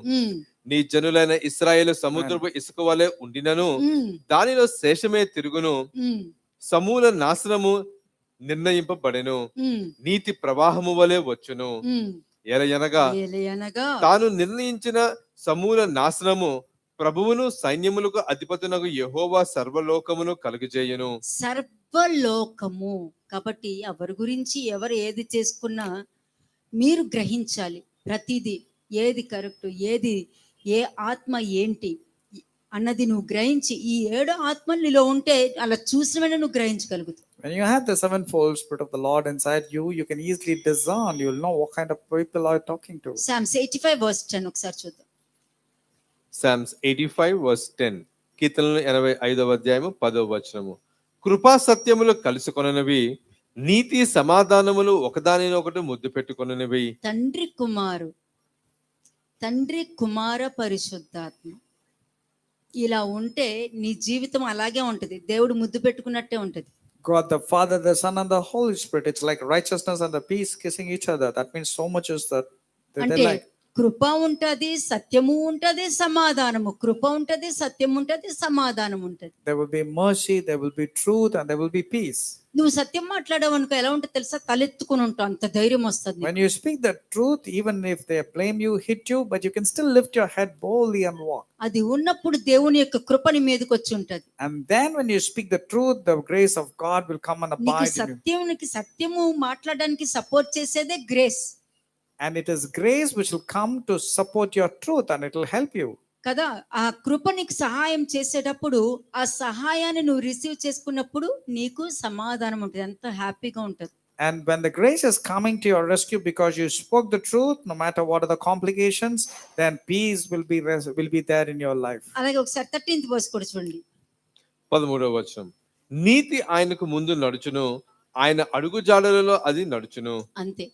నీ జనులైన ఇశ్రాయేలు సముద్రపు ఇసుక వలె ఉండినను దానిలో శేషమే తిరుగును. సమూల నాశనము నిర్ణయింపబడెను, నీతి ప్రవాహము వలె వచ్చును. ఎలయనగా తాను నిర్ణయించిన సమూల నాశనము ప్రభువును సైన్యములకు అధిపతునకు యెహోవా సర్వలోకమును కలుగజేయును. సర్వలోకము కాబట్టి ఎవరి గురించి ఎవరు ఏది చేసుకున్నా మీరు గ్రహించాలి. ప్రతిదీ ఏది కరెక్ట్, ఏది ఏ ఆత్మ ఏంటి అన్నది నువ్వు గ్రహించి ఈ 7 ఆత్మలు నీలో ఉంటే అలా చూసిన వెంటనే నువ్వు గ్రహించగలుగుతావు. When you have the sevenfold Spirit of the Lord inside you, you can easily discern. You'll know what kind of people are you talking to. Psalms 85 verse 10 ఒకసారి చూద్దాం. Psalms 85 verse 10. కీర్తనలు 85వ అధ్యాయము 10వ వచనము. కృపా సత్యములు కలుసుకొననివి, నీతి సమాధానములు ఒకదానినొకటి ముద్దు పెట్టుకొననివి. తండ్రి కుమార పరిశుద్ధాత్మ ఇలా ఉంటే నీ జీవితం అలాగే ఉంటది. దేవుడు ముద్దు పెట్టుకున్నట్టే ఉంటది. God the Father, the Son, and the Holy Spirit. It's like righteousness and the peace kissing each other. That means so much is that they're అంటే like. కృప ఉంటది, సత్యము ఉంటది, సమాధానము. కృప ఉంటది, సత్యం ఉంటది, సమాధానం ఉంటది. There will be mercy, there will be truth, and there will be peace. నువ్వు సత్యం మాట్లాడావు అనుకో ఎలా ఉంటుంది తెలుసా? తలెత్తుకుని ఉంటావు, అంత ధైర్యం వస్తుంది. When you speak the truth, even if they blame you, hit you, but you can still lift your head boldly and walk. అది ఉన్నప్పుడు దేవుని యొక్క కృప నీ మీదకి వచ్చి ఉంటది. And then when you speak the truth, the grace of God will come and abide in you. సత్యము మాట్లాడడానికి సపోర్ట్ చేసేదే grace. And it is grace which will come to support your truth, and it will help you. కదా, ఆ కృప నీకు సహాయం చేసేటప్పుడు ఆ సహాయాన్ని నువ్వు రిసీవ్ చేసుకున్నప్పుడు నీకు సమాధానం ఉంటుంది, ఎంత హ్యాపీగా ఉంటుంది. And when the grace is coming to your rescue because you spoke the truth, no matter what are the complications, then peace will be there in your life. అలాగే ఒకసారి 13th verse కూడా చూడండి. 13వ వచనం. నీతి ఆయనకు ముందు నడుచును, ఆయన అడుగుజాడలలో అది నడుచును. అంతే.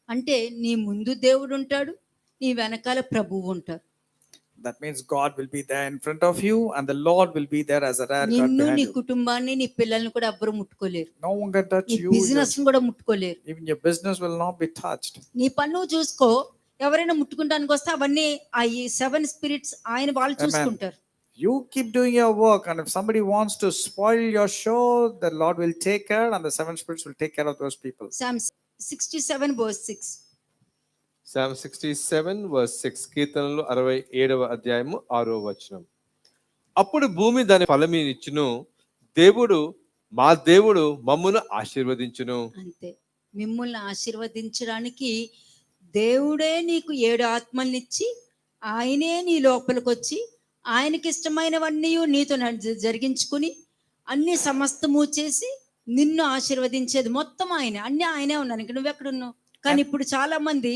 అంటే నీ ముందు దేవుడు ఉంటాడు, నీ వెనకాల ప్రభువు ఉంటారు. That means God will be there in front of you, and the Lord will be there as a rear guard నిన్ను, behind నీ you. కుటుంబాన్ని, నీ పిల్లల్ని కూడా ఎవ్వరు ముట్టుకోలేరు. No one can touch నీ you. బిజినెస్ కూడా ముట్టుకోలేరు. Even your business will not be touched. నీ పన్ను చూసుకో. ఎవరైనా ముట్టుకుంటానికి వస్తే అవన్నీ ఆ 7 స్పిరిట్స్ ఆయన వాళ్ళు చూసుకుంటారు. You keep doing your work, and if somebody wants to spoil your show, the Lord will take care, and the 7 spirits will take care of those people. Psalm 67 verse 6. Psalm 67 verse 6. కీర్తనలు 67వ అధ్యాయము 6వ వచనం. అప్పుడు భూమి దాని ఫలమిచ్చును, మా దేవుడు మమ్మును ఆశీర్వదించును. అంతే. మిమ్మల్ని ఆశీర్వదించడానికి దేవుడే నీకు 7 ఆత్మల్నిచ్చి ఆయనే నీ లోపలికి వచ్చి ఆయనకి ఇష్టమైనవన్నీ నీతో జరిగించుకుని అన్ని సమస్తము చేసి నిన్ను ఆశీర్వదించేది మొత్తం ఆయనే. అన్ని ఆయనే ఉన్నాను. ఇంక నువ్వెక్కడున్నావు? కానీ ఇప్పుడు చాలా మంది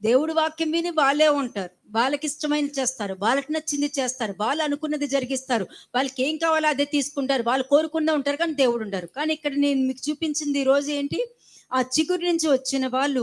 దేవుడి వాక్యం విని వాళ్ళే ఉంటారు, వాళ్ళకి ఇష్టమైనది చేస్తారు, వాళ్ళకి నచ్చింది చేస్తారు, వాళ్ళు అనుకున్నది జరిగిస్తారు, వాళ్ళకి ఏం కావాలో అదే తీసుకుంటారు, వాళ్ళు కోరుకుందా ఉంటారు, కానీ దేవుడు ఉండరు. కానీ ఇక్కడ నేను మీకు చూపించింది ఈ రోజు ఏంటి? ఆ చిగురు నుంచి వచ్చిన వాళ్ళు,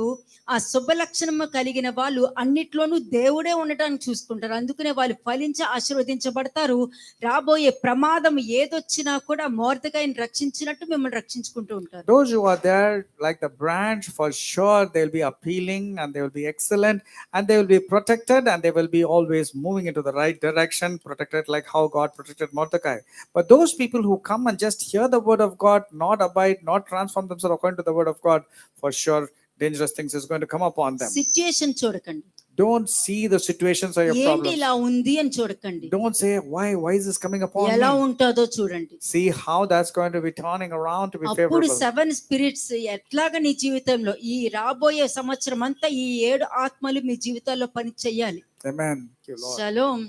ఆ శుభ లక్షణము కలిగిన వాళ్ళు అన్నిట్లోనూ దేవుడే ఉండటానికి చూసుకుంటారు. అందుకనే వాళ్ళు ఫలించి ఆశీర్వదించబడతారు. రాబోయే ప్రమాదం ఏదొచ్చినా కూడా మొర్దెకైని రక్షించినట్టు మిమ్మల్ని రక్షించుకుంటూ ఉంటారు. Those who are there like the branch, for sure they'll be appealing, and they will be excellent, and they will be protected, and they will be always moving into the right direction, protected like how God protected Mordecai. But those people who come and just hear the word of God, not abide, not transform themselves according to the word of God, for sure dangerous things is going to come upon them. Situation చూడకండి. Don't see the situations or your ఏంటి problems. ఇలా ఉంది అని చూడకండి. Don't say why is this coming upon ఎలా me. ఉంటుందో చూడండి. See how that's going to be turning around to be అప్పుడు favorable. 7 స్పిరిట్స్ ఎట్లాగా నీ జీవితంలో ఈ రాబోయే సంవత్సరం అంతా ఈ 7 ఆత్మలు మీ జీవితాల్లో పని చేయాలి. Amen. Thank you, Lord. షలోమ్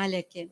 ఆలెకే.